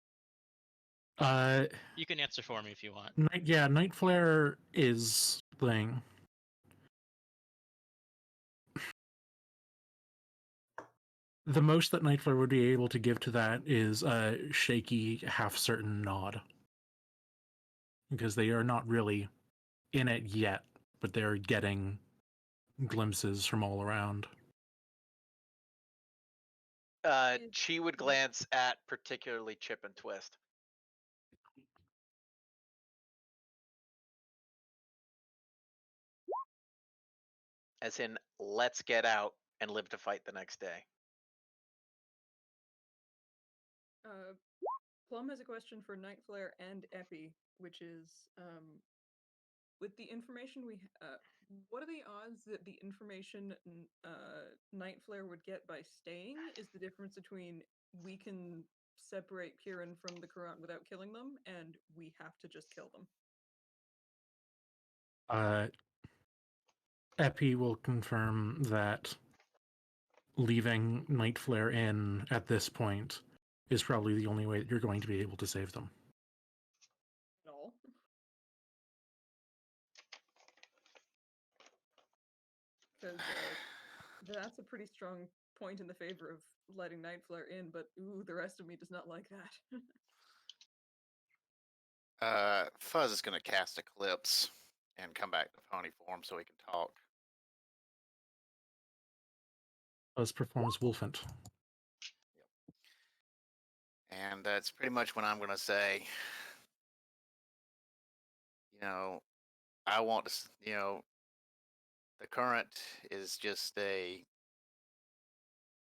Uh, You can answer for me if you want. Nightflare is thing. The most that Nightflare would be able to give to that is a shaky, half-certain nod. Because they are not really in it yet, but they're getting glimpses from all around. She would glance at particularly Chip and Twist. As in, let's get out and live to fight the next day. Plum has a question for Nightflare and Epi, which is, with the information what are the odds that the information Nightflare would get by staying is the difference between we can separate kirin from the Courant without killing them, and we have to just kill them? Epi will confirm that leaving Nightflare in at this point is probably the only way that you're going to be able to save them. At all? Because that's a pretty strong point in the favor of letting Nightflare in, but ooh, the rest of me does not like that. Fuzz is going to cast Eclipse and come back to pony form so he can talk. Buzz performs Wolfant. And that's pretty much what I'm going to say. I want to, the Courant is just a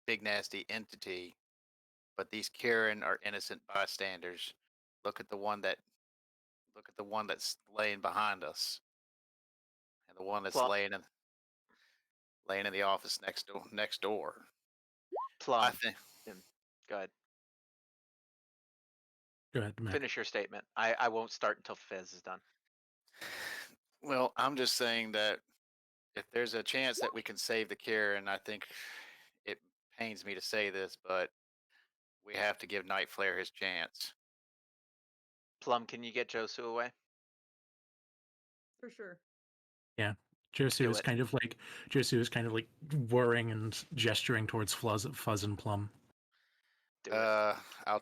big nasty entity, but these kirin are innocent bystanders. Look at the one that's laying behind us, and the one that's Plum. laying in the office next door. Plum. I think. Go ahead. Go ahead, Mac. Finish your statement. I won't start until Fez is done. Well, I'm just saying that if there's a chance that we can save the kirin, I think it pains me to say this, but we have to give Nightflare his chance. Plum, can you get Josu away? For sure. Yeah. Josu Do is it. kind of like whirring and gesturing towards Fuzz and Plum. Do it. I'll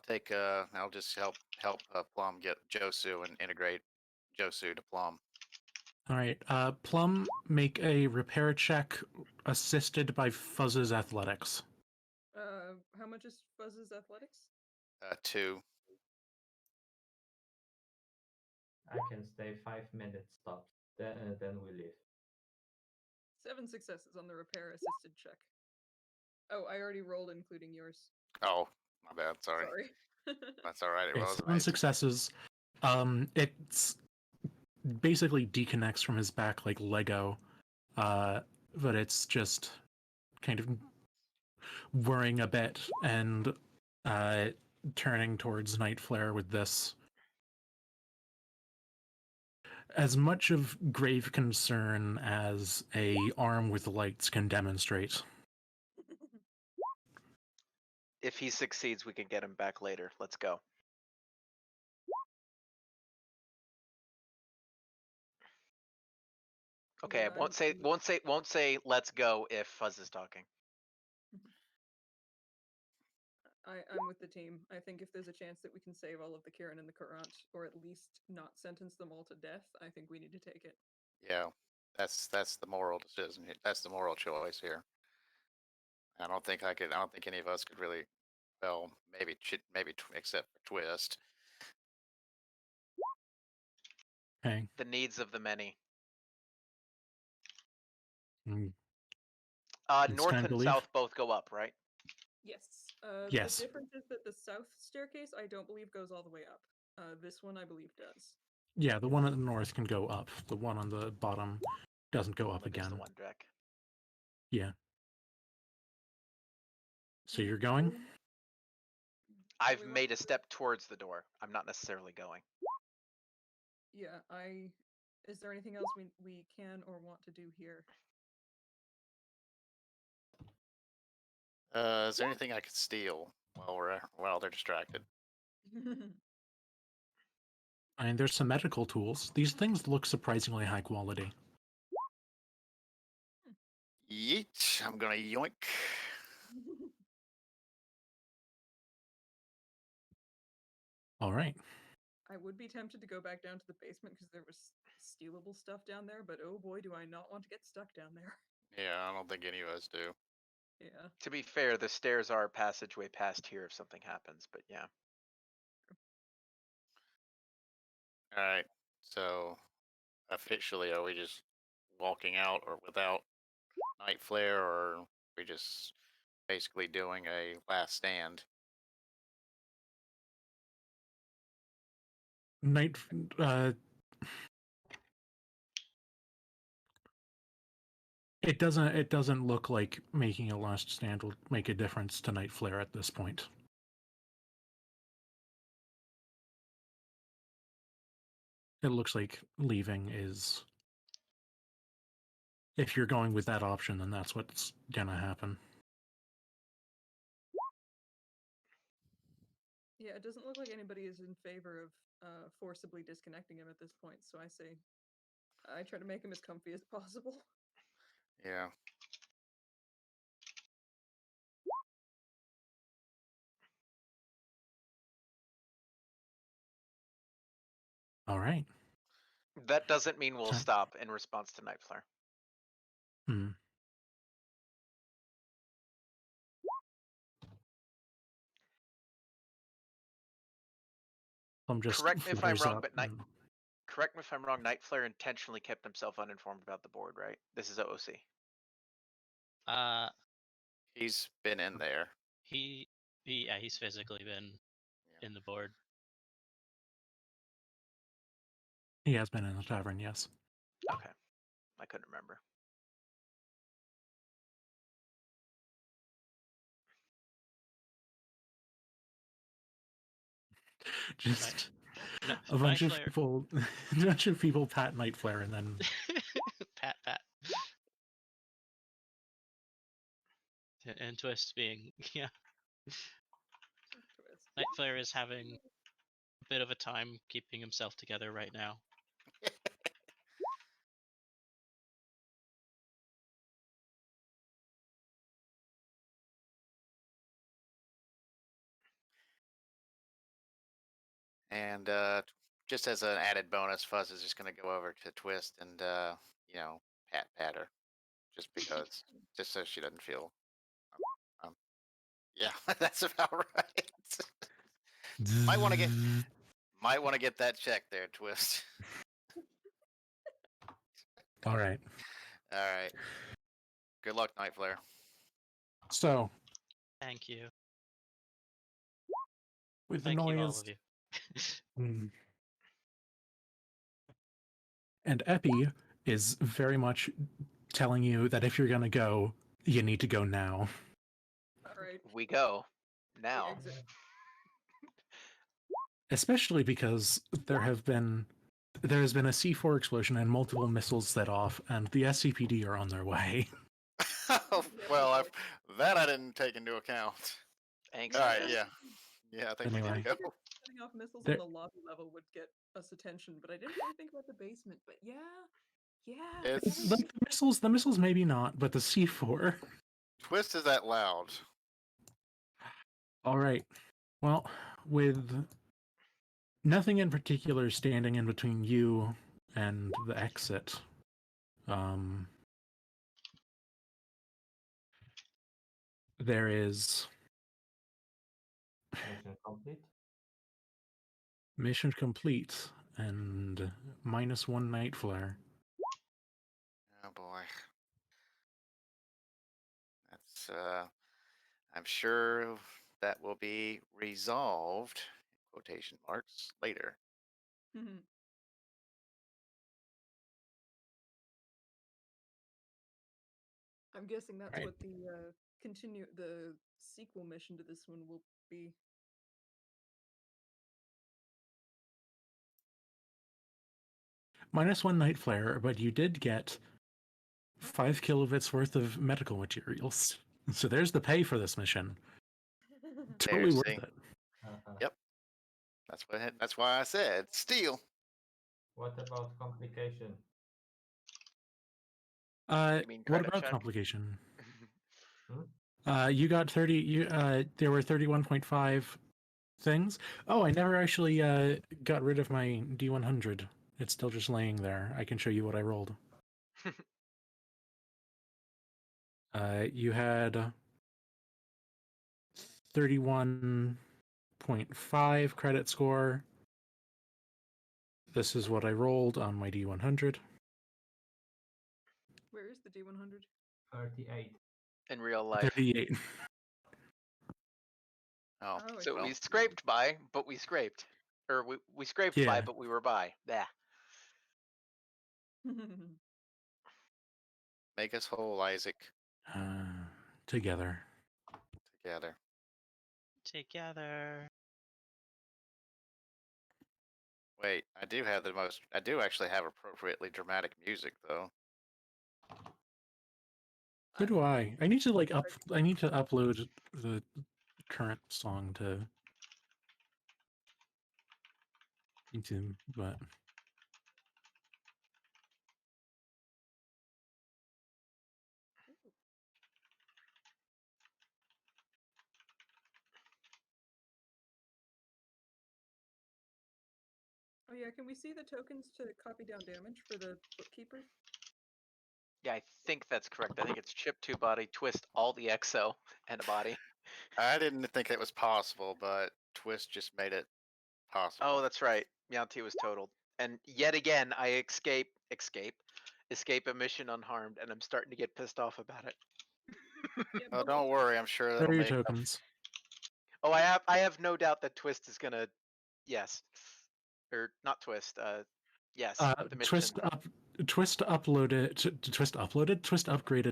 just help Plum get Josu and integrate Josu to Plum. All right. Plum, make a repair check assisted by Fuzz's athletics. How much is Fuzz's athletics? 2. I can stay 5 minutes stopped. Then we leave. 7 successes on the repair assisted check. Oh, I already rolled, including yours. Oh, my bad. Sorry. That's all right. It Okay, was 7 successes. It's basically deconnects from his back like Lego, but it's just kind of whirring a bit and turning towards Nightflare with this. as much of grave concern as a arm with lights can demonstrate. If he succeeds, we can get him back later. Let's go. Okay, Yeah, I won't say let's go if Fuzz is talking. I'm with the team. I think if there's a chance that we can save all of the kirin and the Courant, or at least not sentence them all to death, I think we need to take it. Yeah, that's the moral decision. That's the moral choice here. I don't think any of us could really. Well, maybe except for Twist. Okay. The needs of the many. Mm, It's North time to and leave? south both go up, right? Yes. Yes. The difference is that the south staircase, I don't believe, goes all the way up. This one, I believe, does. Yeah, the one on the north can go up. The one on the bottom doesn't go up Only goes again. the one deck. Yeah. So you're going? I've we want made a to- step towards the door. I'm not necessarily going. Yeah, Is there anything else we can or want to do here? Is there anything I could steal while they're distracted? I mean, there's some medical tools. These things look surprisingly high quality. Yeet! I'm gonna yoink. All right. I would be tempted to go back down to the basement because there was stealable stuff down there, but oh boy, do I not want to get stuck down there. Yeah, I don't think any of us do. Yeah. To be fair, the stairs are a passageway past here if something happens, but yeah. All right. So, officially, are we just walking out or without Nightflare, or are we just basically doing a last stand? Night. It doesn't look like making a last stand will make a difference to Nightflare at this point. It looks like leaving is. If you're going with that option, then that's what's gonna happen. Yeah, it doesn't look like anybody is in favor of forcibly disconnecting him at this point, so I say I try to make him as comfy as possible. Yeah. All right. That doesn't mean we'll Okay. stop in response to Nightflare. Hmm. I'm just Correct me if I'm flares wrong, up but and- correct me if I'm wrong. Nightflare intentionally kept himself uninformed about the board, right? This is OOC. He's been in there. He's physically been Yeah. in the board. He has been in the tavern, yes. Okay. I couldn't remember. Just No, a bunch of Nightflare- people, a bunch of people pat Nightflare and then pat. And Twist being Twist. Nightflare is having a bit of a time keeping himself together right now. And just as an added bonus, Fuzz is just going to go over to Twist and pat her, just because, just so she doesn't feel. Yeah, that's about right. Might want to get that checked there, Twist. All right. All right. Good luck, Nightflare. So Thank you. with the Thank you, all noise of you. and Epi is very much telling you that if you're gonna go, you need to go now. All right. We go we now. exit. Especially because there have been there has been a C4 explosion and multiple missiles set off, and the SCPD are on their way. Well, that I didn't take into account. Thanks. All right, Chris. yeah, I think we Anyway. need to go. Setting off missiles There- on the lobby level would get us attention, but I didn't really think about the basement. But yeah. It's The missiles maybe not, but the C4. Twist is that loud. All right. Well, with nothing in particular standing in between you and the exit, there is Mission complete. mission complete and -1 Nightflare. Oh boy. That's I'm sure that will be resolved, quotation marks, later. I'm guessing that's Right. what the the sequel mission to this one will be. -1 Nightflare, but you did get 5 kilobits worth of medical materials. So there's the pay for this mission. Totally worth see. it. Yep. That's why I said steal. What about complication? You mean What credit about check? complication? Hmm? You got 30. There were 31.5 things. Oh, I never actually got rid of my D100. It's still just laying there. I can show you what I rolled. You had 31.5 credit score. This is what I rolled on my D100. Where is the D100? 38. In real life. 38. Oh, Oh, I So well, we scraped by, but we scraped. Or we scraped by, Yeah. but we were by. Yeah. make us whole, Isaac. Together. Together. Together. Wait, I do actually have appropriately dramatic music though. So do I. I need to I need to upload the current song to YouTube, but Oh yeah, can we see the tokens to copy down damage for the bookkeeper? Yeah, I think that's correct. I think it's chip 2 body, twist all the exo and a body. I didn't think that was possible, but Twist just made it possible. Oh, that's right. Meowty was totaled. And yet again, I escape a mission unharmed, and I'm starting to get pissed off about it. Yeah, Oh, both don't worry, I'm sure that'll there are your make up. tokens. Oh, I have no doubt that Twist is gonna, yes, or not Twist. Yes, the mission. Twist upgraded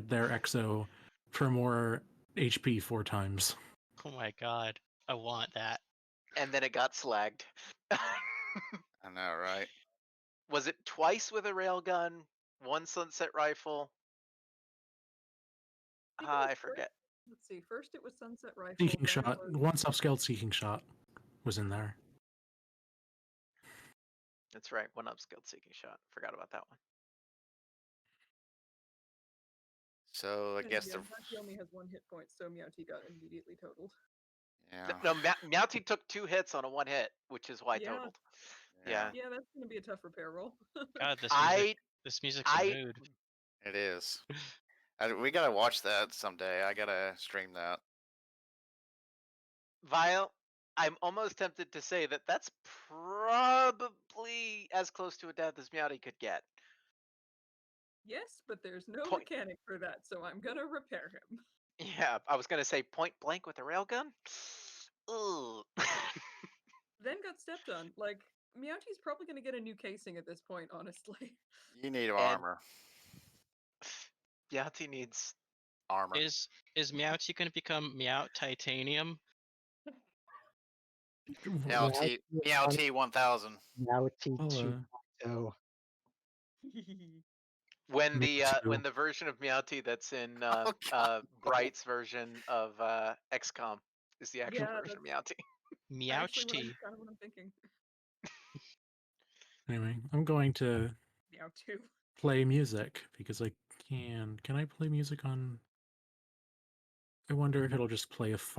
their exo for more HP 4 times. Oh my god. I want that. And then it got slagged. I know, right? Was it twice with a railgun? One sunset rifle? think it was I first- forget. Let's see. First it was Sunset Rifle. Seeking then it shot. was- One upscaled seeking shot was in there. That's right. One upskilled seeking shot. Forgot about that one. So I and guess yeah, the Meowty only has 1 hit point, so Meowty got immediately totaled. yeah. No, Meowty took 2 hits on a 1 hit, which is why Yeah. totaled. Yeah. Yeah, that's gonna be a tough repair roll. God, this I music's a I mood. It is. We gotta watch that someday. I gotta stream that. Vile, I'm almost tempted to say that that's probably as close to a death as Meowty could get. Yes, but there's no Point. mechanic for that, so I'm gonna repair him. Yeah, I was gonna say point blank with a railgun. Ugh. Then got stepped on. Like, Meowty's probably gonna get a new casing at this point, honestly. You need armor. Meowty needs Armor. Is Meowty gonna become Meow Titanium? Meow T 1000. Now it's Well, T2. Oh, When Me when too. the version of Meowty that's in Oh, God, no. Bright's version of XCOM is the actual Yeah, version of Meowty. actually Meowchty. kind of what I'm thinking. Anyway, I'm going to Meow too. play music because I can. Can I play music on? I wonder if it'll just play a file.